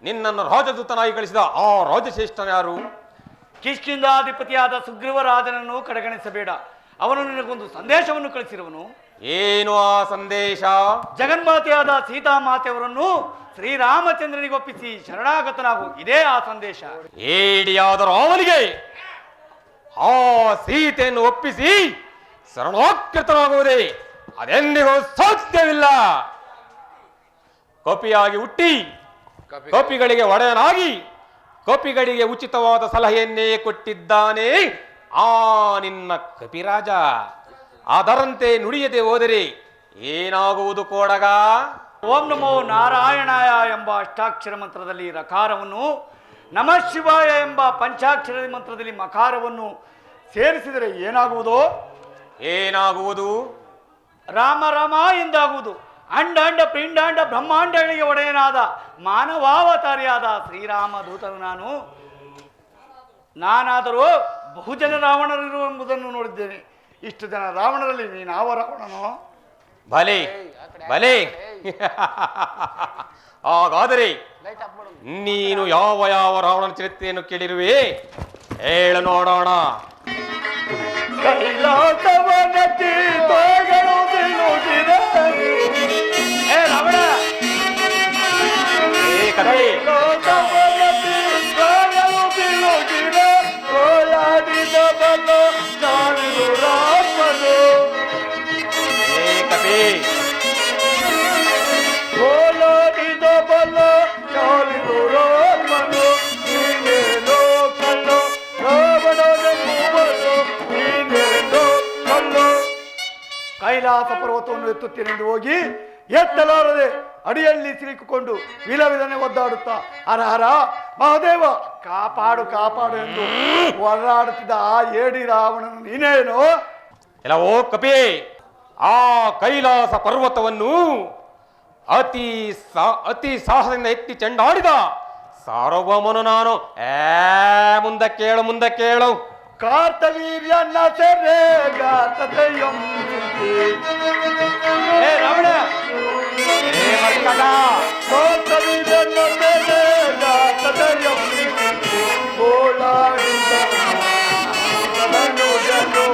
ನಿನ್ನನ್ನು ರಾಜದೂತನಾಗಿ ಕಳಿಸಿದ ಆ ರಾಜಶ್ರೇಷ್ಠನ ಯಾರು? ಕಿಷ್ಕಿಂಧಾಧಿಪತಿಯಾದ ಸುಗ್ರೀವರಾಜನನ್ನು ಕಡೆಗಣಿಸಬೇಡ. ಅವನು ನಿನಗೊಂದು ಸಂದೇಶವನ್ನು ಕಳಿಸಿರುವನು. ಏನು ಆ ಸಂದೇಶ? ಜಗನ್ಮಾತೆಯಾದ ಸೀತಾಮಾತೆಯವರನ್ನು ಶ್ರೀರಾಮಚಂದ್ರನಿಗೊಪ್ಪಿಸಿ ಶರಣಾಗತನಾಗು, ಇದೇ ಆ ಸಂದೇಶ. ಏಡಿಯಾದರೂ ಅವನಿಗೆ ಆ ಸೀತೆಯನ್ನು ಒಪ್ಪಿಸಿ ಶರಣಾಕೃತನಾಗುವುದೇ ಅದೆಂದಿಗೂ ಸಾಧ್ಯವಿಲ್ಲ. ಕಪಿಯಾಗಿ ಹುಟ್ಟಿ ಕಪಿಗಳಿಗೆ ಒಡೆಯನಾಗಿ ಕಪಿಗಳಿಗೆ ಉಚಿತವಾದ ಸಲಹೆಯನ್ನೇ ಕೊಟ್ಟಿದ್ದಾನೆ ಆ ನಿನ್ನ ಕಪಿರಾಜ. ಅದರಂತೆ ನುಡಿಯದೆ ಹೋದರೆ ಏನಾಗುವುದು ಕೋಡಗ? ಓಂ ನಮೋ ನಾರಾಯಣಾಯ ಎಂಬ ಅಷ್ಟಾಕ್ಷರ ಮಂತ್ರದಲ್ಲಿ ರಕಾರವನ್ನು, ನಮಃ ಶಿವಾಯ ಎಂಬ ಪಂಚಾಕ್ಷರ ಮಂತ್ರದಲ್ಲಿ ಮಕಾರವನ್ನು ಸೇರಿಸಿದರೆ ಏನಾಗುವುದು? ಏನಾಗುವುದು? ರಾಮ ರಾಮ ಎಂದಾಗುವುದು. ಅಂಡಾಂಡ ಪಿಂಡಾಂಡ ಬ್ರಹ್ಮಾಂಡಗಳಿಗೆ ಒಡೆಯನಾದ ಮಾನವಾವತಾರಿಯಾದ ಶ್ರೀರಾಮ ದೂತನು ನಾನಾದರೂ ಬಹುಜನ ರಾವಣರಿರು ಎಂಬುದನ್ನು ನೋಡಿದ್ದೇನೆ. ಇಷ್ಟು ಜನ ರಾವಣರಲ್ಲಿ ನೀನಾವ ರಾವಣನೋ? ಭಲೆ ಭಲೆ. ಹಾಗಾದರೆ ನೀನು ಯಾವ ಯಾವ ರಾವಣನ ಚರಿತ್ರೆಯನ್ನು ಕೇಳಿರುವೆ? ಹೇಳು ನೋಡೋಣ. ಏ ರಾವಣ, ಏ ಕಥೆ ಕೈಲಾಸ ಪರ್ವತವನ್ನು ಎತ್ತುತ್ತೇನೆಂದು ಹೋಗಿ ಎತ್ತಲಾರದೆ ಅಡಿಯಲ್ಲಿ ಸಿಲುಕಿಕೊಂಡು ವಿಲವಿಲನೆ ಒದ್ದಾಡುತ್ತಾ ಹರ ಹರ ಮಹಾದೇವ ಕಾಪಾಡು ಕಾಪಾಡು ಎಂದು ಒದ್ದಾಡುತ್ತಿದ್ದ ಆ ಏಡಿ ರಾವಣನು ನೀನೇನು? ಎಲ್ಲವೋ ಕಪಿ, ಆ ಕೈಲಾಸ ಪರ್ವತವನ್ನು ಅತಿ ಸಾಹಸದಿಂದ ಎತ್ತಿ ಚೆಂಡಾಡಿದ ಸಾರ್ವಭೌಮನು ನಾನು. ಮುಂದೆ ಕೇಳು. ಕಾರ್ತವೀರ್ಯನ್ನ ಸೆರೆ ಗಾತದೆಯಂ. ಏ ರಾವಣ, ಏ ಮರ್ಕಟ, ಕಾರ್ತವೀರ್ಯನ್ನ ಸೆರೆ ಗಾತದೆಯಂ ಗೋಳಾಡಿದ ಧನುಜನು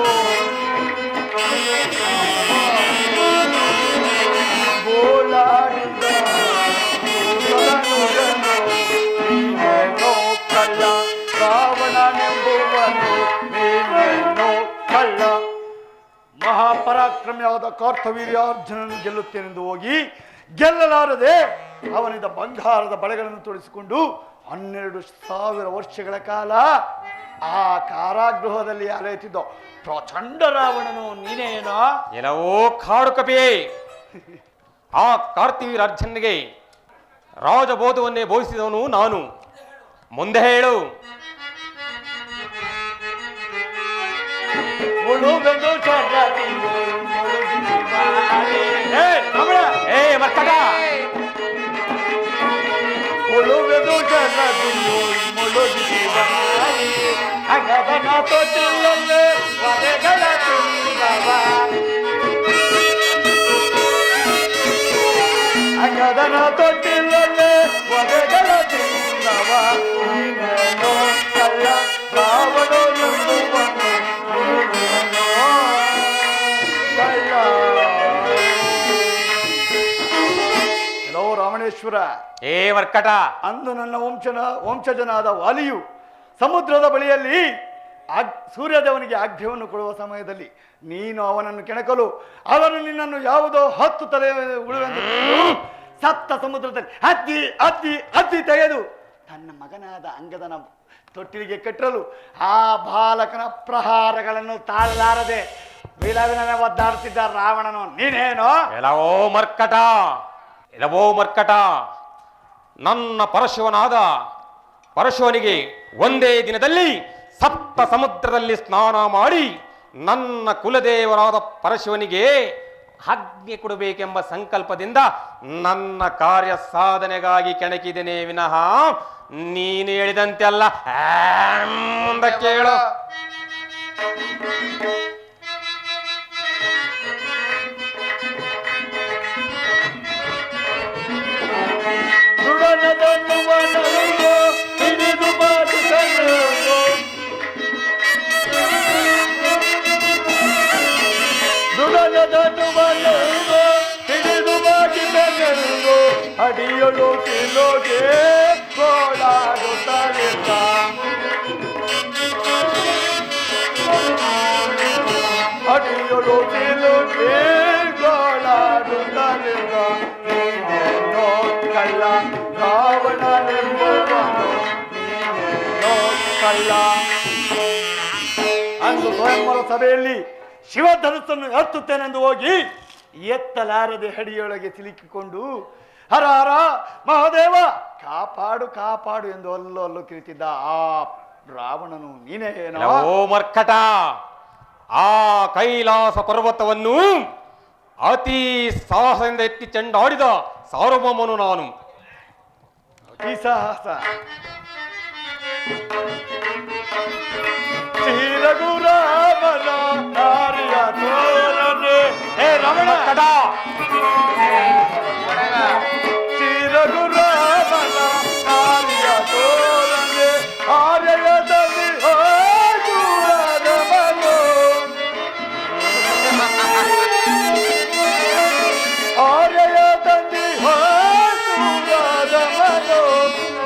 ಗೋಳಾಡಿದ ಧನುಜನು ನೀನೇನೋ ಕಳ್ಳ ರಾವಣನೆಂಬುವನು ನೀನೇನೋ ಕಳ್ಳ. ಮಹಾಪರಾಕ್ರಮಿಯಾದ ಕಾರ್ತವೀರ್ಯಾರ್ಜುನನ್ನು ಗೆಲ್ಲುತ್ತೇನೆಂದು ಹೋಗಿ ಗೆಲ್ಲಲಾರದೆ ಅವನಿಂದ ಬಂಗಾರದ ಬಳೆಗಳನ್ನು ತೊಡಿಸಿಕೊಂಡು 12,000 ವರ್ಷಗಳ ಕಾಲ ಆ ಕಾರಾಗೃಹದಲ್ಲಿ ಅಲೆಯುತ್ತಿದ್ದ ಪ್ರಚಂಡ ರಾವಣನು ನೀನೇನೋ? ಎಲ್ಲವೋ ಕಾಡು ಕಪಿಯೇ, ಆ ಕಾರ್ತಿವೀರ್ಯಾರ್ಜುನನಿಗೆ ರಾಜಬೋಧವನ್ನೇ ಬೋಧಿಸಿದವನು ನಾನು. ಮುಂದೆ ಹೇಳು. ಮುಳುಗನು ಚರತಿ ಮುಳುಗಿ ಏ ಮರ್ಕಟ ಉಳುವೆದು ಜನದಿಯು ಮುಳುಗಿದನಾಯಿ ಅಗದನ ತೊಟ್ಟಿಲಲ್ಲೇ ಒರೆಗಳ ತುಂಗವ ಅಗದನ ತೊಟ್ಟಿಲಲ್ಲೇ ಒರೆಗಳ ತುಂಗವ ನೀನೇನೋ ಕಳ್ಳ ರಾವಣನೆಂಬುವನು ನೀನೇನೋ ಕಳ್ಳ. ಎಲ್ಲೋ ರಾವಣೇಶ್ವರ, ಏ ಮರ್ಕಟ ಅಂದು ನನ್ನ ವಂಶಜನಾದ ವಾಲಿಯು ಸಮುದ್ರದ ಬಳಿಯಲ್ಲಿ ಸೂರ್ಯದೇವನಿಗೆ ಆಜ್ಞೆಯನ್ನು ಕೊಡುವ ಸಮಯದಲ್ಲಿ ನೀನು ಅವನನ್ನು ಕೆಣಕಲು ಅವನು ನಿನ್ನನ್ನು ಯಾವುದೋ 10 ತಲೆ ಉಳುವೆಂದು ಸತ್ತ ಸಮುದ್ರದಲ್ಲಿ ಅದ್ದಿ ಅದ್ದಿ ಅದ್ದಿ ತೆಗೆದು ತನ್ನ ಮಗನಾದ ಅಂಗದನ ತೊಟ್ಟಿಲಿಗೆ ಕಟ್ಟಲು ಆ ಬಾಲಕನ ಪ್ರಹಾರಗಳನ್ನು ತಾಳಲಾರದೆ ವಿಲವಿಲನೆ ಒದ್ದಾಡುತ್ತಿದ್ದ ರಾವಣನು ನೀನೇನೋ? ಎಲ್ಲವೋ ಮರ್ಕಟ ನನ್ನ ಪರಶುವನಿಗೆ ಒಂದೇ ದಿನದಲ್ಲಿ ಸಪ್ತ ಸಮುದ್ರದಲ್ಲಿ ಸ್ನಾನ ಮಾಡಿ ನನ್ನ ಕುಲದೇವರಾದ ಪರಶುವನಿಗೆ ಆಜ್ಞೆ ಕೊಡಬೇಕೆಂಬ ಸಂಕಲ್ಪದಿಂದ ನನ್ನ ಕಾರ್ಯ ಸಾಧನೆಗಾಗಿ ಕೆಣಕಿದ್ದೇನೆ ವಿನಃ ನೀನು ಹೇಳಿದಂತೆ ಅಲ್ಲ. ಮುಂದಕ್ಕೆ ಹೇಳು. ಅಡಿಯಳು ಕಿಲೋಗೆ ಗೋಳಾಡುತ್ತಲಿದ್ದ ಅಡಿಯಳು ಕಿಲೋಗೆ ಗೋಳಾಡುತ್ತಲಿದ್ದ ನೀನೇನೋ ಕಳ್ಳ ರಾವಣನೆಂಬುವನು ನೀನೇನೋ ಕಳ್ಳ. ಅಂದು ಸ್ವಯಂವರ ಸಭೆಯಲ್ಲಿ ಶಿವಧನುಸ್ಸನ್ನು ಎತ್ತುತ್ತೇನೆಂದು ಹೋಗಿ ಎತ್ತಲಾರದೆ ಹಡಿಯೊಳಗೆ ಸಿಲುಕಿಕೊಂಡು ಹರ ಹರ ಮಹಾದೇವ ಕಾಪಾಡು ಕಾಪಾಡು ಎಂದು ಅಲ್ಲೂ ಕಿರಿತಿದ್ದ ಆ ರಾವಣನು ನೀನೇ ಏನೋ? ಓ ಮರ್ಕಟ, ಆ ಕೈಲಾಸ ಪರ್ವತವನ್ನು ಅತಿ ಸಾಹಸದಿಂದ ಎತ್ತಿ ಚೆಂಡಾಡಿದ ಸಾರ್ವಭೌಮನು ನಾನು. ಅತಿ ಸಾಹಸ ಶ್ರೀರಘುರಾಮನ ನಾರಿಯ ತೋರನೆ ಹೇ ರಮಣ ಕಡ ಶ್ರೀರಘುರಾಮನ ನಾರಿಯ ತೋರನೆ ಆರ್ಯದಲ್ಲಿ ಹೋಗುವದ ಮಗೋ ಆರ್ಯ ತಂದಿ ಹೋಗುವದ ಮಗೋ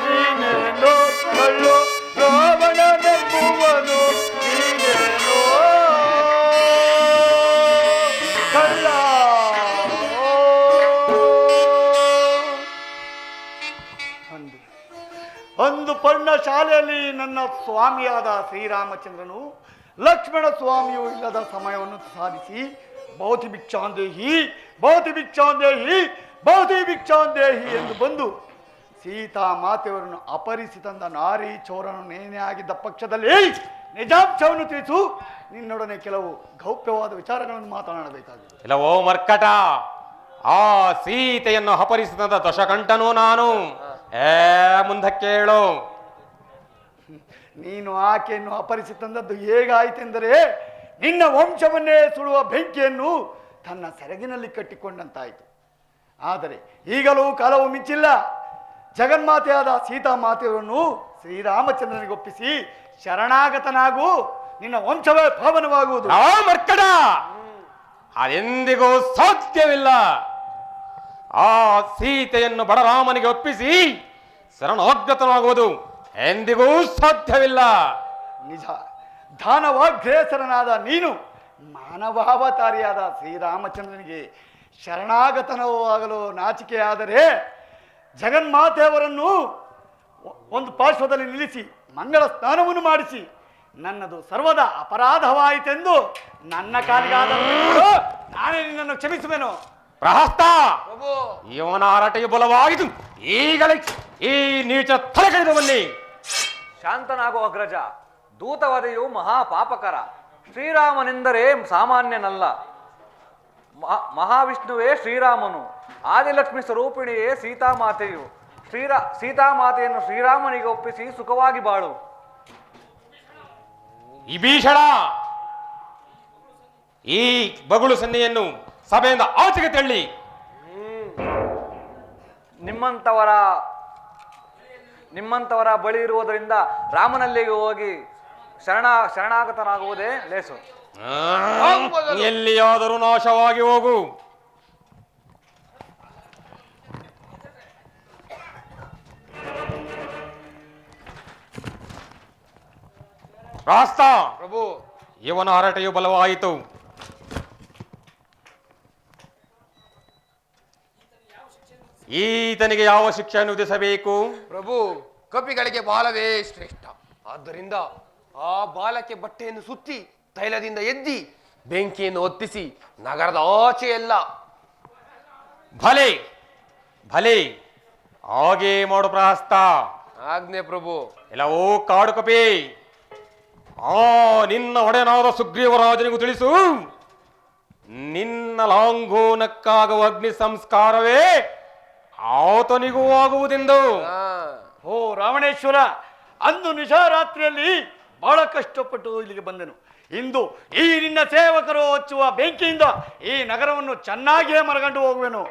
ನೀನೇನೋ ಕಳ್ಳು ರಾವಣನೆಂಬುವನು ನೀನೇನೋ ಕಳ್ಳ. ಒಂದು ಪರ್ಣಶಾಲೆಯಲ್ಲಿ ನನ್ನ ಸ್ವಾಮಿಯಾದ ಶ್ರೀರಾಮಚಂದ್ರನು ಲಕ್ಷ್ಮಣ ಸ್ವಾಮಿಯು ಇಲ್ಲದ ಸಮಯವನ್ನು ಸಾಧಿಸಿ ಭೌತಿ ಭಿಕ್ಷಾಂದೇಹಿ ಭೌತಿ ಭಿಕ್ಷಾಂದೇಹಿ ಭೌತಿ ಭಿಕ್ಷಾಂದೇಹಿ ಎಂದು ಬಂದು ಸೀತಾ ಮಾತೆಯವರನ್ನು ಅಪಹರಿಸಿ ತಂದ ನಾರಿ ಚೋರನು ನೇನೇ ಆಗಿದ್ದ ಪಕ್ಷದಲ್ಲಿ ನಿಜಾಂಶವನ್ನು ತಿಳಿಸು. ನಿನ್ನೊಡನೆ ಕೆಲವು ಗೌಪ್ಯವಾದ ವಿಚಾರಗಳನ್ನು ಮಾತನಾಡಬೇಕಾಗಿದೆ. ಇಲ್ಲವೋ ಮರ್ಕಟ, ಆ ಸೀತೆಯನ್ನು ಅಪಹರಿಸಿದ ದಶಕಂಠನು ನಾನು. ಮುಂದಕ್ಕೆ ಹೇಳು. ನೀನು ಆಕೆಯನ್ನು ಅಪಹರಿಸಿ ತಂದದ್ದು ಹೇಗಾಯಿತೆಂದರೆ ನಿನ್ನ ವಂಶವನ್ನೇ ಸುಡುವ ಬೆಂಕಿಯನ್ನು ತನ್ನ ಸೆರಗಿನಲ್ಲಿ ಕಟ್ಟಿಕೊಂಡಂತಾಯಿತು. ಆದರೆ ಈಗಲೂ ಕಾಲವು ಮಿಂಚಿಲ್ಲ. ಜಗನ್ಮಾತೆಯಾದ ಸೀತಾಮಾತೆಯವರನ್ನು ಶ್ರೀರಾಮಚಂದ್ರನಿಗೊಪ್ಪಿಸಿ ಶರಣಾಗತನಾಗು, ನಿನ್ನ ವಂಶವೇ ಪಾವನವಾಗುವುದು. ಮರ್ಕಡ, ಅದೆಂದಿಗೂ ಸಾಧ್ಯವಿಲ್ಲ. ಆ ಸೀತೆಯನ್ನು ಬಡರಾಮನಿಗೆ ಒಪ್ಪಿಸಿ ಶರಣಾಗತನಾಗುವುದು ಎಂದಿಗೂ ಸಾಧ್ಯವಿಲ್ಲ. ನಿಜ. ದಾನವಾಗ್ರೇಸರನಾದ ನೀನು ಮಾನವಾವತಾರಿಯಾದ ಶ್ರೀರಾಮಚಂದ್ರನಿಗೆ ಶರಣಾಗತನವಾಗಲು ನಾಚಿಕೆಯಾದರೆ ಜಗನ್ಮಾತೆಯವರನ್ನು ಒಂದು ಪಾರ್ಶ್ವದಲ್ಲಿ ನಿಲ್ಲಿಸಿ ಮಂಗಳ ಸ್ನಾನವನ್ನು ಮಾಡಿಸಿ ನನ್ನದು ಸರ್ವದ ಅಪರಾಧವಾಯಿತೆಂದು ನನ್ನ ಕಾಲಿಗಾದ ನಾನೇ ನಿನ್ನನ್ನು ಕ್ಷಮಿಸುವೆನು. ಪ್ರಹಸ್ತ, ಇವನ ಹರಟೆಯು ಬಲವಾಗಿದ್ದು ಈಗಲೇ ಈ ನೀಚ ತಲೆಗೆಳೆದು ಬನ್ನಿ. ಶಾಂತನಾಗೋ ಅಗ್ರಜ, ದೂತವಧೆಯು ಮಹಾಪಾಪಕರ. ಶ್ರೀರಾಮನೆಂದರೆ ಸಾಮಾನ್ಯನಲ್ಲ. ಮಹಾವಿಷ್ಣುವೇ ಶ್ರೀರಾಮನು, ಆದಿಲಕ್ಷ್ಮಿ ಸ್ವರೂಪಿಣಿಯೇ ಸೀತಾಮಾತೆಯು. ಸೀತಾಮಾತೆಯನ್ನು ಶ್ರೀರಾಮನಿಗೆ ಒಪ್ಪಿಸಿ ಸುಖವಾಗಿ ಬಾಳು. ವಿಭೀಷಣ, ಈ ಬಗುಳು ಸನ್ನೆಯನ್ನು ಸಭೆಯಿಂದ ಆಚೆಗೆ ತಳ್ಳಿ. ನಿಮ್ಮಂತವರ ಬಳಿ ಇರುವುದರಿಂದ ರಾಮನಲ್ಲಿಗೆ ಹೋಗಿ ಶರಣಾಗತನಾಗುವುದೇ ಲೇಸು. ಎಲ್ಲಿಯಾದರೂ ನಾಶವಾಗಿ ಹೋಗು. ರಾಸ್ತ ಪ್ರಭು, ಇವನ ಹರಟೆಯು ಬಲವಾಯಿತು. ಈತನಿಗೆ ಯಾವ ಶಿಕ್ಷೆಯನ್ನು ವಿಧಿಸಬೇಕು? ಪ್ರಭು, ಕಪಿಗಳಿಗೆ ಬಾಲವೇ ಶ್ರೇಷ್ಠ. ಆದ್ದರಿಂದ ಆ ಬಾಲಕ್ಕೆ ಬಟ್ಟೆಯನ್ನು ಸುತ್ತಿ ತೈಲದಿಂದ ಎದ್ದಿ ಬೆಂಕಿಯನ್ನು ಹೊತ್ತಿಸಿ ನಗರದ ಆಚೆ ಎಲ್ಲ. ಭಲೆ ಭಲೆ, ಹಾಗೇ ಮಾಡು ಪ್ರಹಸ್ತ. ಆಜ್ಞೆ ಪ್ರಭು. ಎಲ್ಲವೋ ಕಾಡು ಕಪಿ, ನಿನ್ನ ಒಡೆಯನಾದ ಸುಗ್ರೀವರಾಜನಿಗೂ ತಿಳಿಸು, ನಿನ್ನ ಲಾಂಘೋನಕ್ಕಾಗುವ ಅಗ್ನಿ ಸಂಸ್ಕಾರವೇ ಆತನಿಗೂ ಆಗುವುದೆಂದು. ಓ ರಾವಣೇಶ್ವರ, ಅಂದು ನಿಶಾರಾತ್ರಿಯಲ್ಲಿ ಬಹಳ ಕಷ್ಟಪಟ್ಟು ಇಲ್ಲಿಗೆ ಬಂದೆನು. ಇಂದು ಈ ನಿನ್ನ ಸೇವಕರು ಹಚ್ಚುವ ಬೆಂಕಿಯಿಂದ ಈ ನಗರವನ್ನು ಚೆನ್ನಾಗಿಯೇ ಮರಗಂಡು ಹೋಗುವೆನು.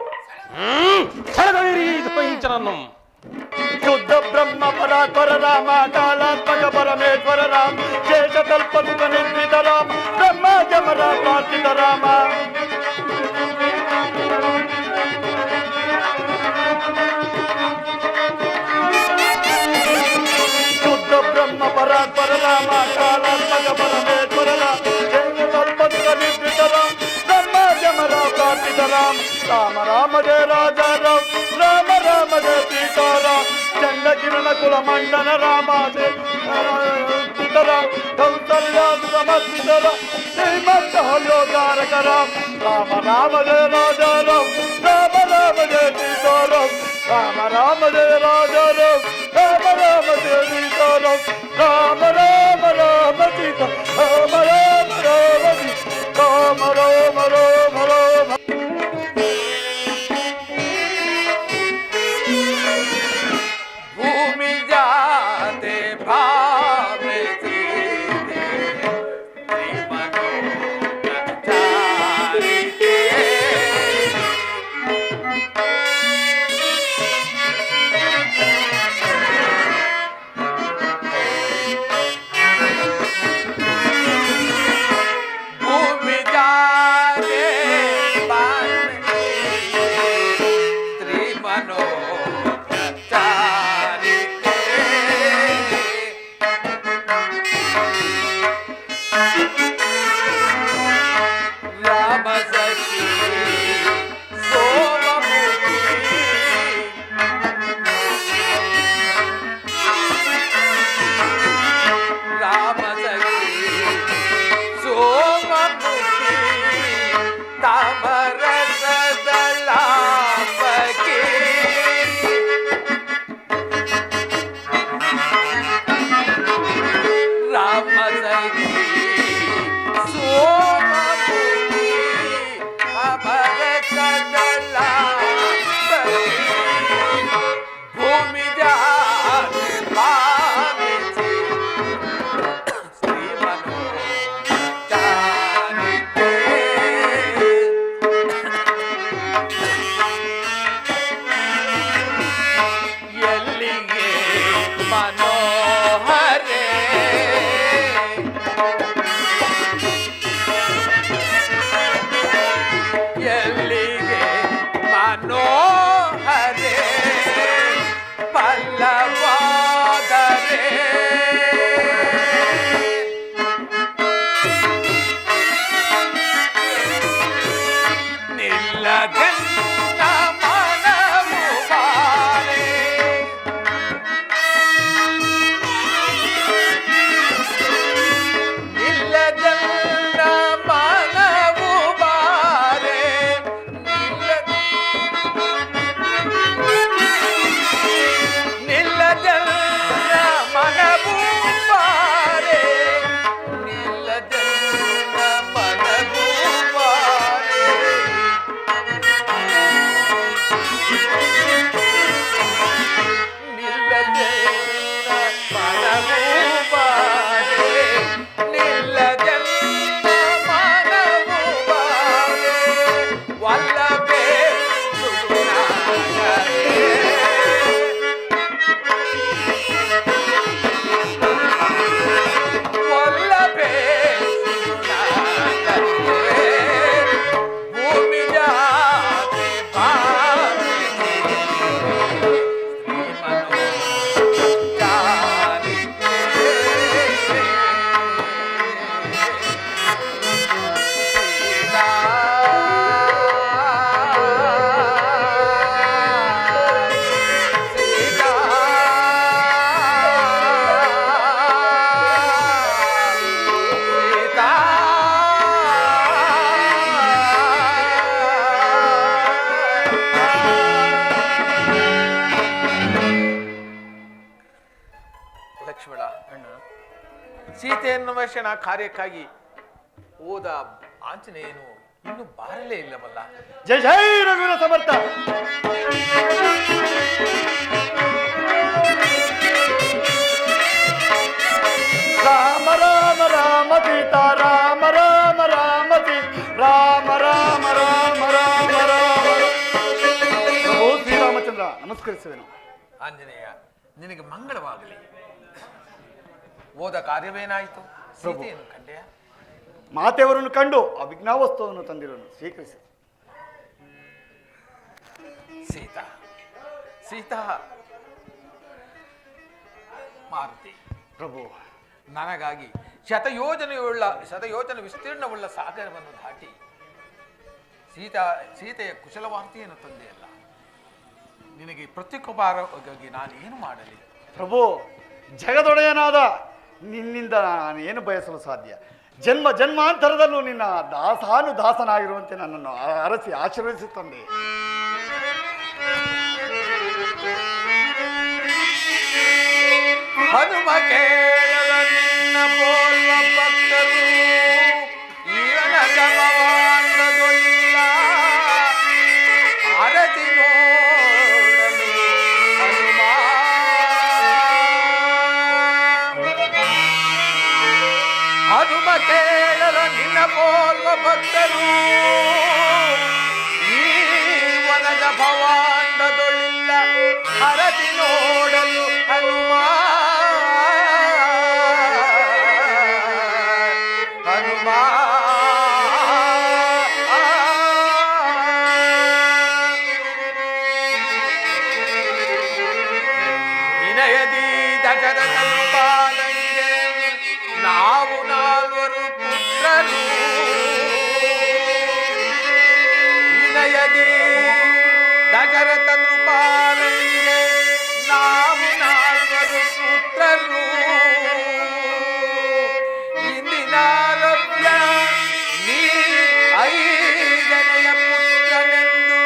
ಶುದ್ಧ ಬ್ರಹ್ಮ ಪರಾತ್ಪರ ರಾಮ, ಕಾಲಾತ್ಮಕ ಪರಮೇಶ್ವರ ರಾಮ, ಶೇಷ ಕಲ್ಪಸುತ ನಿರ್ಮಿತ ರಾಮ, ಬ್ರಹ್ಮ ಜಮರ ಪ್ರಾರ್ಥಿತ ರಾಮ. ಶುದ್ಧ ಬ್ರಹ್ಮ ಪರಾತ್ಪರ ರಾಮ, ಕಾಲಾತ್ಮಕ ಪರಮೇಶ್ವರ ರಾಮ, ಶೇಷ ಕಲ್ಪಸುತ ನಿರ್ಮಿತ ರಾಮ, ಬ್ರಹ್ಮ ಜಮರ ಪ್ರಾರ್ಥಿತ ರಾಮ. ರಾಮ ರಾಮ ಜಯ ರಾಜ ರಾಮ, ರಾಮ ರಾಮ ಜಯ ಸೀತಾರಾಮ, ಚಂಡ ಕಿರಣ ಕುಲ ಮಂಡನ ರಾಮ ಜಯ ಕೌಸಲ್ಯಾದು ಸಮರ್ಪಿತರ ಶ್ರೀಮಂತ ಯೋಗಾರಕ ರಾಮ. ರಾಮ ರಾಮ ಜಯ ರಾಜ ರಾಮ, ರಾಮ ರಾಮ ಜಯ ಸೀತಾರಾಮ, ರಾಮ ರಾಮ ಜಯ ರಾಜ ರಾಮ, ರಾಮ ರಾಮ ಜಯ ಸೀತಾರಾಮ, ರಾಮ ರಾಮ ರಾಮ ಸೀತಾ, ರಾಮ ರಾಮ ರಾಮ ಸೀತಾ, ರಾಮ ರಾಮ ರಾಮ ರಾಮ. ಭೂಮಿ ಜಾತೆ ಭಾವೆ ಲಕ್ಷ್ಮಣ ಅಣ್ಣ, ಸೀತೆಯನ್ವೇಷಣ ಕಾರ್ಯಕ್ಕಾಗಿ ಹೋದ ಆಂಜನೇಯನು ಇನ್ನು ಬಾರಲೇ ಇಲ್ಲವಲ್ಲ? ಜೈ ಜೈ ರಘುವೀರ ಸಮರ್ಥ. ರಾಮ ರಾಮ ರಾಮ ಸೀತಾ ರಾಮ ರಾಮ ರಾಮ ರಾಮ ರಾಮ ರಾಮ ರಾಮ ರಾಮ. ಪ್ರಭು ಶ್ರೀರಾಮಚಂದ್ರ, ನಮಸ್ಕರಿಸುವೆನು. ಆಂಜನೇಯ, ನಿನಗೆ ಮಂಗಳವಾಗಲಿ. ಹೋದ ಕಾರ್ಯವೇನಾಯಿತು? ಸೀತೆಯನ್ನು ಕಂಡೆಯ? ಮಾತೆಯವರನ್ನು ಕಂಡು ಅಭಿಜ್ಞಾವಸ್ತುವನ್ನು ತಂದಿರೋನು, ಸ್ವೀಕರಿಸಿ. ಸೀತಾ ಸೀತಾ ಮಾರುತಿ ಪ್ರಭು, ನನಗಾಗಿ ಶತಯೋಜನೆ ವಿಸ್ತೀರ್ಣವುಳ್ಳ ಸಾಗರವನ್ನು ದಾಟಿ ಸೀತೆಯ ಕುಶಲವಾರ್ತೆಯನ್ನು ತಂದೆಯಲ್ಲ. ನಿನಗೆ ಪ್ರತ್ಯುಪಕಾರವಾಗಿ ನಾನೇನು ಮಾಡಲಿ? ಪ್ರಭು, ಜಗದೊಡೆಯನಾದ ನಿನ್ನಿಂದ ನಾನೇನು ಬಯಸಲು ಸಾಧ್ಯ? ಜನ್ಮ ಜನ್ಮಾಂತರದಲ್ಲೂ ನಿನ್ನ ದಾಸನಾಗಿರುವಂತೆ ನನ್ನನ್ನು ಅರಸಿ ಆಶೀರ್ವದಿಸುತ್ತಂದೆ. ಹನುಮ ಕೇಳಲ ನಿನ್ನ ಪೋಲ್ವ ಭಕ್ತರು ಇವನ ಜಮವಾಂಗದೊಲ್ಲ ಅರತಿ ನೋಡಲು ಹನುಮ. ಹನುಮ ಕೇಳಲ ನಿನ್ನ ಪೋಲ್ವ ಭಕ್ತರು ಈ ವನದ ಭವಾಂಡದೊಳ್ಳಿಲ್ಲ ಅರತಿ ನೋಡಲು ಹನುಮ. ವಿನಯದಿ ದಶರಥನು ಪಾಲಂಗೆ ನಾವು ನಾಲ್ವರು ಪುತ್ರರು. ವಿನಯದಿ ದಶರಥನು ಪಾಲಂಗೆ ನಾವು ನಾಲ್ವರು ಪುತ್ರರು. ಇಂದಿನ ರವ್ಯ ನೀ ಐದನೆಯ ಪುತ್ರನೆಂದು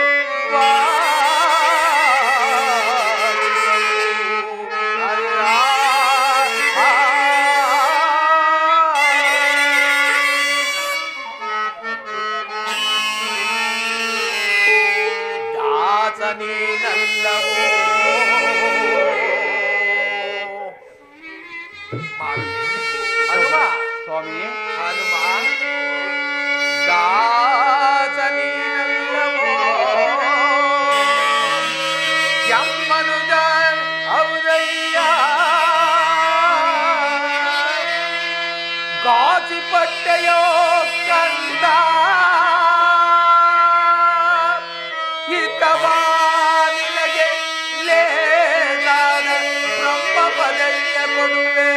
ದಾಸನೀನಲ್ಲವೋ ಹನುಮ. ಸ್ವಾಮಿ, ಹನುಮ ದಾಸನೀನಲ್ಲವೋ ಯಮ್ಮನುಜ ಹೌದಯ್ಯ. ಗಾಜಿಪಟ್ಟೆಯೋ ಕಂದ ಇತವಾ ನಿನಗೆ ಲೇದಾದ ಬ್ರಹ್ಮ ಪದವಿಯ ಕೊಡುವೆ.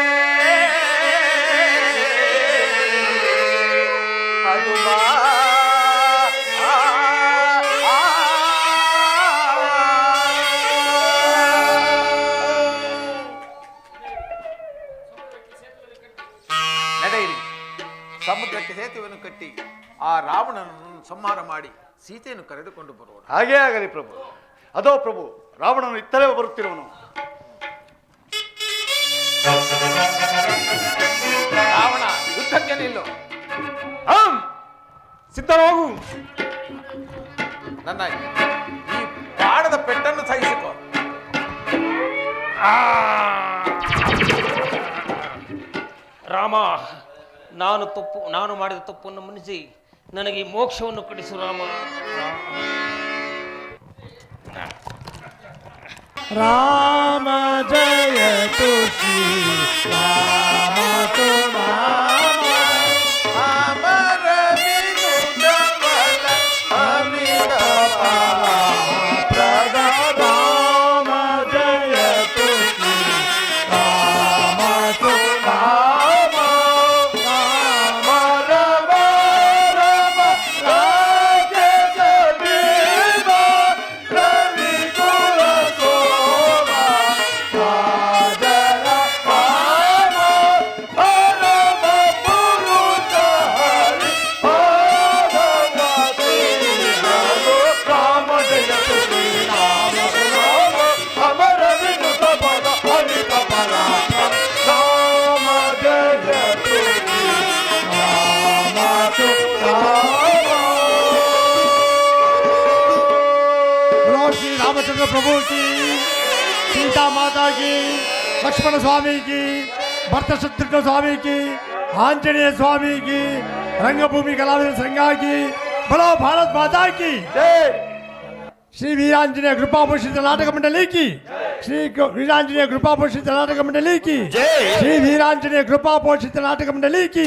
ಹನುಮ ನಡೆಯಿರಿ. ಸಮುದ್ರಕ್ಕೆ ಸೇತುವೆಯನ್ನು ಕಟ್ಟಿ ಆ ರಾವಣನನ್ನು ಸಂಹಾರ ಮಾಡಿ ಸೀತೆಯನ್ನು ಕರೆದುಕೊಂಡು ಬರೋಣ. ಹಾಗೇ ಆಗಲಿ ಪ್ರಭು. ಅದೋ ಪ್ರಭು, ರಾವಣನು ಇತ್ತಲೇ ಬರುತ್ತಿರುವನು. ರಾವಣ, ಯುದ್ಧಕ್ಕೆ ನಿಲ್ಲು. ಸಿದ್ಧರಾಗು. ನನ್ನ ಈ ಬಾಣದ ಪೆಟ್ಟನ್ನು ಸಹಿಸಿಕೊ. ರಾಮ, ನಾನು ಮಾಡಿದ ತಪ್ಪನ್ನು ಮನ್ನಿಸಿ ನನಗೆ ಮೋಕ್ಷವನ್ನು ಕೊಡಿಸು ರಾಮ. ರಾಮ ಜಯ ತುಷಿ ರಾಮ ಅಮರ ವಿನುತ ಬಲ ಅಮಿತ ಪ್ರದ ರಾಮ ಜಯ ತುಷಿ ರಾಮ ಸುಧಾಮ ರಾಮ ರಮ ರಮ ರಾಜಸ ಭೀಮ ರವಿ ಕುಲ ಸೋಮ ರಾಜರ ರಾಮ रामचंद्र प्रभु की, सीता माता की, लक्ष्मण स्वामी की, भरत शत्रुघ्न स्वामी की, आंजनेय स्वामी की, रंगभूमि कलाविद संघ की, बोलो भारत माता की, श्री वीरांजनेय कृपा पोषित नाटक मंडली की, श्री वीरांजनेय कृपा पोषित नाटक मंडली की, श्री वीरांजनेय कृपा पोषित नाटक मंडली की।